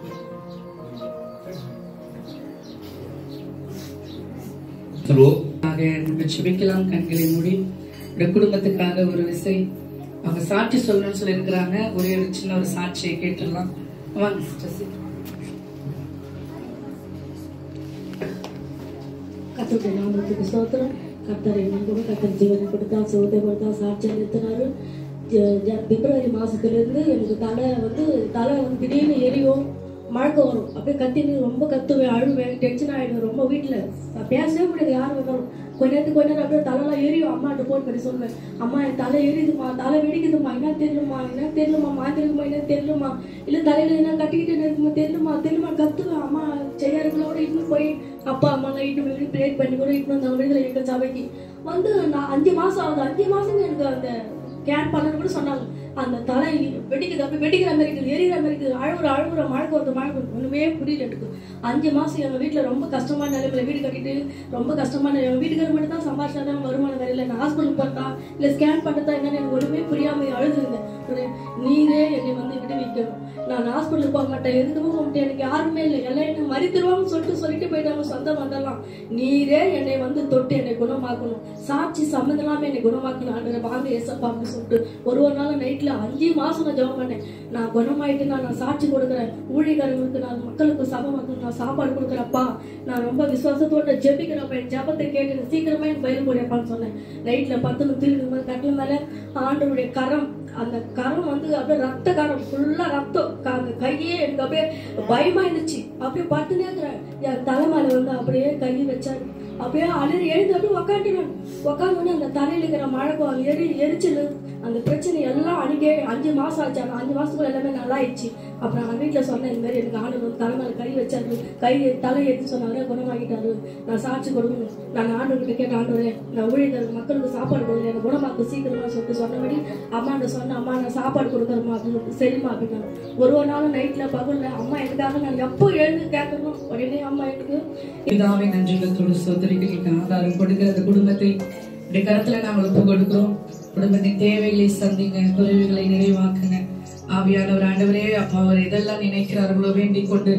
ஜெபிக்கலாம். கண்களை மூடி இந்த குடும்பத்துக்காக ஒரு விசை அவங்க சாட்சி சொல்லணும்னு சொல்லி இருக்கிறாங்க. ஒரே ஒரு சின்ன ஒரு சாட்சியை கேட்டுடலாம். கர்த்தருடைய நாமத்துக்கு ஸ்தோத்திரம். கர்த்தர் எங்களுக்கு கர்த்தர் ஜீவனை கொடுத்தா, சுகத்தை கொடுத்தா, சாட்சியாக நிறுத்தினாரு. பிப்ரவரி மாசத்துல எனக்கு தலை வந்து திடீர்னு எரியும், மழக்க வரும், அப்படியே கத்தின்னு ரொம்ப கத்துவேன், அழுவேன், டென்ஷன் ஆயிடுவேன். ரொம்ப வீட்டுல பேசவே முடியாது. யாரும் வந்தாலும் கொஞ்ச நேரம் அப்படியே தலைலாம் எரியும். அம்மாட்ட போன் பண்ணி சொல்லுவேன், அம்மா என் தலை எரியுதுமா, தலை வெடிக்குதுமா, என்ன தெரியலுமா, மாத்திருக்குமா, என்ன தெரியலுமா, இல்ல தலையில என்ன கட்டிக்கிட்டு இருக்குமா, தெரியலுமா கத்துவேன். அம்மா செய்யாருங்களோட இன்னும் போய் அப்பா அம்மா இட்டு பிரேட் பண்ணி கூட இன்னும் அந்த விடுதலை எங்க சபைக்கு வந்து நான் 5 மாசம் ஆகுது. 5 மாசம் எனக்கு அந்த கேர் பண்ணு கூட சொன்னாங்க. அந்த தலை வெடிக்குது, அப்படி வெடிக்கிற மாதிரி இருக்குது, எரிகிற மாதிரி இருக்குது, அழுகுற மழை வருது ஒண்ணுமே புரியல எனக்கு. 5 மாசம் எங்க வீட்டுல ரொம்ப கஷ்டமான நிலைமையில வீடு கட்டிட்டு ரொம்ப கஷ்டமான வீட்டுக்கார மட்டும் தான் சம்பாதிச்சாதான் வருமானம் வேற இல்லை. நான் ஹாஸ்பிட்டல் போறதா இல்ல ஸ்கேன் பண்றதா என்னன்னு எனக்கு ஒண்ணுமே புரியாம அழுதுருந்தேன். நீரே என்னை வந்து விடுவிக்கணும், நான் ஹாஸ்பிட்டலுக்கு போக மாட்டேன், எதுக்குமே போக மாட்டேன், எனக்கு யாருமே இல்லை, எல்லாம் என்ன மறித்துருவான்னு சொல்லிட்டு போயிட்டாங்க. சொந்தம் வந்தெல்லாம் நீரே என்னை வந்து தொட்டு என்னை குணமாக்கணும், சாட்சி சம்மந்தலாமே என்னை குணமாக்கணும் ஆண்டவரே, வாங்க ஏசப்பா அப்படின்னு சொல்லிட்டு ஒரு நாள் நைட்ல 5 மாசம் நான் ஜெபம் பண்ணேன். நான் குணமாயிட்டு நான் சாட்சி கொடுக்குறேன், ஊழியக்காரங்களுக்கு நான் மக்களுக்கு சபை மக்களுக்கு நான் சாப்பாடு கொடுக்குறப்பா, நான் ரொம்ப விசுவாசத்தோட ஜெபிக்கிறப்ப என் ஜபத்தை கேட்டு சீக்கிரமா எனக்கு பயிர் போடியப்பான்னு சொன்னேன். நைட்ல 10 திருடு கட்டில மேல ஆண்டவருடைய கரம், அந்த கரம் வந்து அப்படியே ரத்த கரம், ஃபுல்லா ரத்தம், அந்த கையே எனக்கு அப்படியே பயமா இருந்துச்சு. அப்படியே பட்டுனே இருக்கிறேன். என் தலைமையில வந்து அப்படியே கை வச்சாரு, அப்படியே அழுது எழுந்து அப்படியே உக்காந்து அந்த தலையில இருக்கிற மழக்கம் எரிச்சல் அந்த பிரச்சனை எல்லாம் அன்னைக்கே 5 மாசம் ஆச்சு. அந்த 5 மாசத்துக்குள்ள எல்லாமே நல்லா ஆயிடுச்சு. அப்புறம் நான் வீட்டுல சொன்னேன், இந்த மாதிரி எனக்கு ஆண்டவர் தலைமையில கை வச்சாரு, தலை எடுத்து சொன்னாரு, குணமாக்கிட்டாரு, நான் சாட்சி கொடுக்கணும். நான் ஆண்டவர்கிட்ட கேட்ட, ஆண்டவரே நான் ஊழியர்களுக்கு மக்களுக்கு சாப்பாடு கொடுக்குறேன், எனக்கு குணமாக்கு சீக்கிரமா சொல்லிட்டு சொன்னபடி அம்மாட்ட சொன்னேன், அம்மா நான் சாப்பாடு கொடுக்குறேம்மா அப்படின்னு. சரிம்மா அப்படின்னா ஒரு நாளும் நைட்ல பகல்ல அம்மா எனக்காக நான் எப்போ எழுந்து கேட்கணும் உடனே அம்மா எனக்கு பிதாவை நன்றிகளோடு சோதரிகளுக்கு ஆதாரம் கொடுக்கிற அந்த குடும்பத்தை கருத்துல நாங்கள் ஒப்பு கொடுக்கிறோம். குடும்பத்தின் தேவைகளை சந்திங்க, குறைவுகளை நிறைவாக்குங்க. ஆவியானவர் ஆண்டவரே அப்பா, அவர் எதெல்லாம் நினைக்கிறார்களோ வேண்டிக் கொண்டு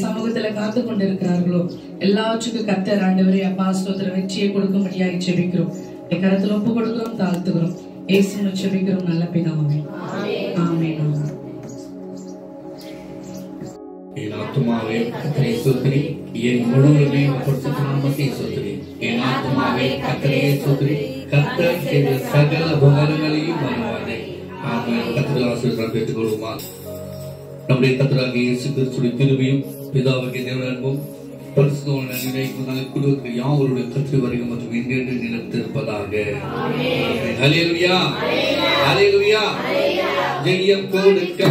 சமூகத்துல காத்து கொண்டு இருக்கிறார்களோ எல்லாவற்றுக்கும் கர்த்தர் ஆண்டவரே அப்பா ஸ்தோத்திர வெற்றியை கொடுக்கும்படியாக ஜெபிக்கிறோம். கருத்துல ஒப்பு கொடுக்கிறோம், தாழ்த்துகிறோம். இயேசுவின் ஜெபிக்கிறோம் நல்ல பிதாவே, ஆமென். என் ஆத்துமாவே கர்த்தரை ஸ்தோத்திரி, என் முழுவதுமே பரிசுத்த நாமத்தை ஸ்தோத்திரி. என் ஆத்துமாவே கர்த்தரை ஸ்தோத்திரி, கர்த்தர் செய்த சகல உபகாரங்களையும் மறவாதே. ஆமென். கர்த்தர் ஆசீர்வாதம் பெற்றுக் கொள்ளுமா. நம்முடைய கர்த்தராகிய இயேசு கிறிஸ்துவின் கிருபையும் பிதாவாகிய தேவனுடைய அன்பும் பரிசுத்தமான நினைவுகள் குடும்பத்தில் யாவருடைய கர்த்தர் வருகை மற்றும் என்றென்று நிலைத்திருப்பதாக. ஹல்லேலூயா, ஹல்லேலூயா. ஜெயம் கொடுக்க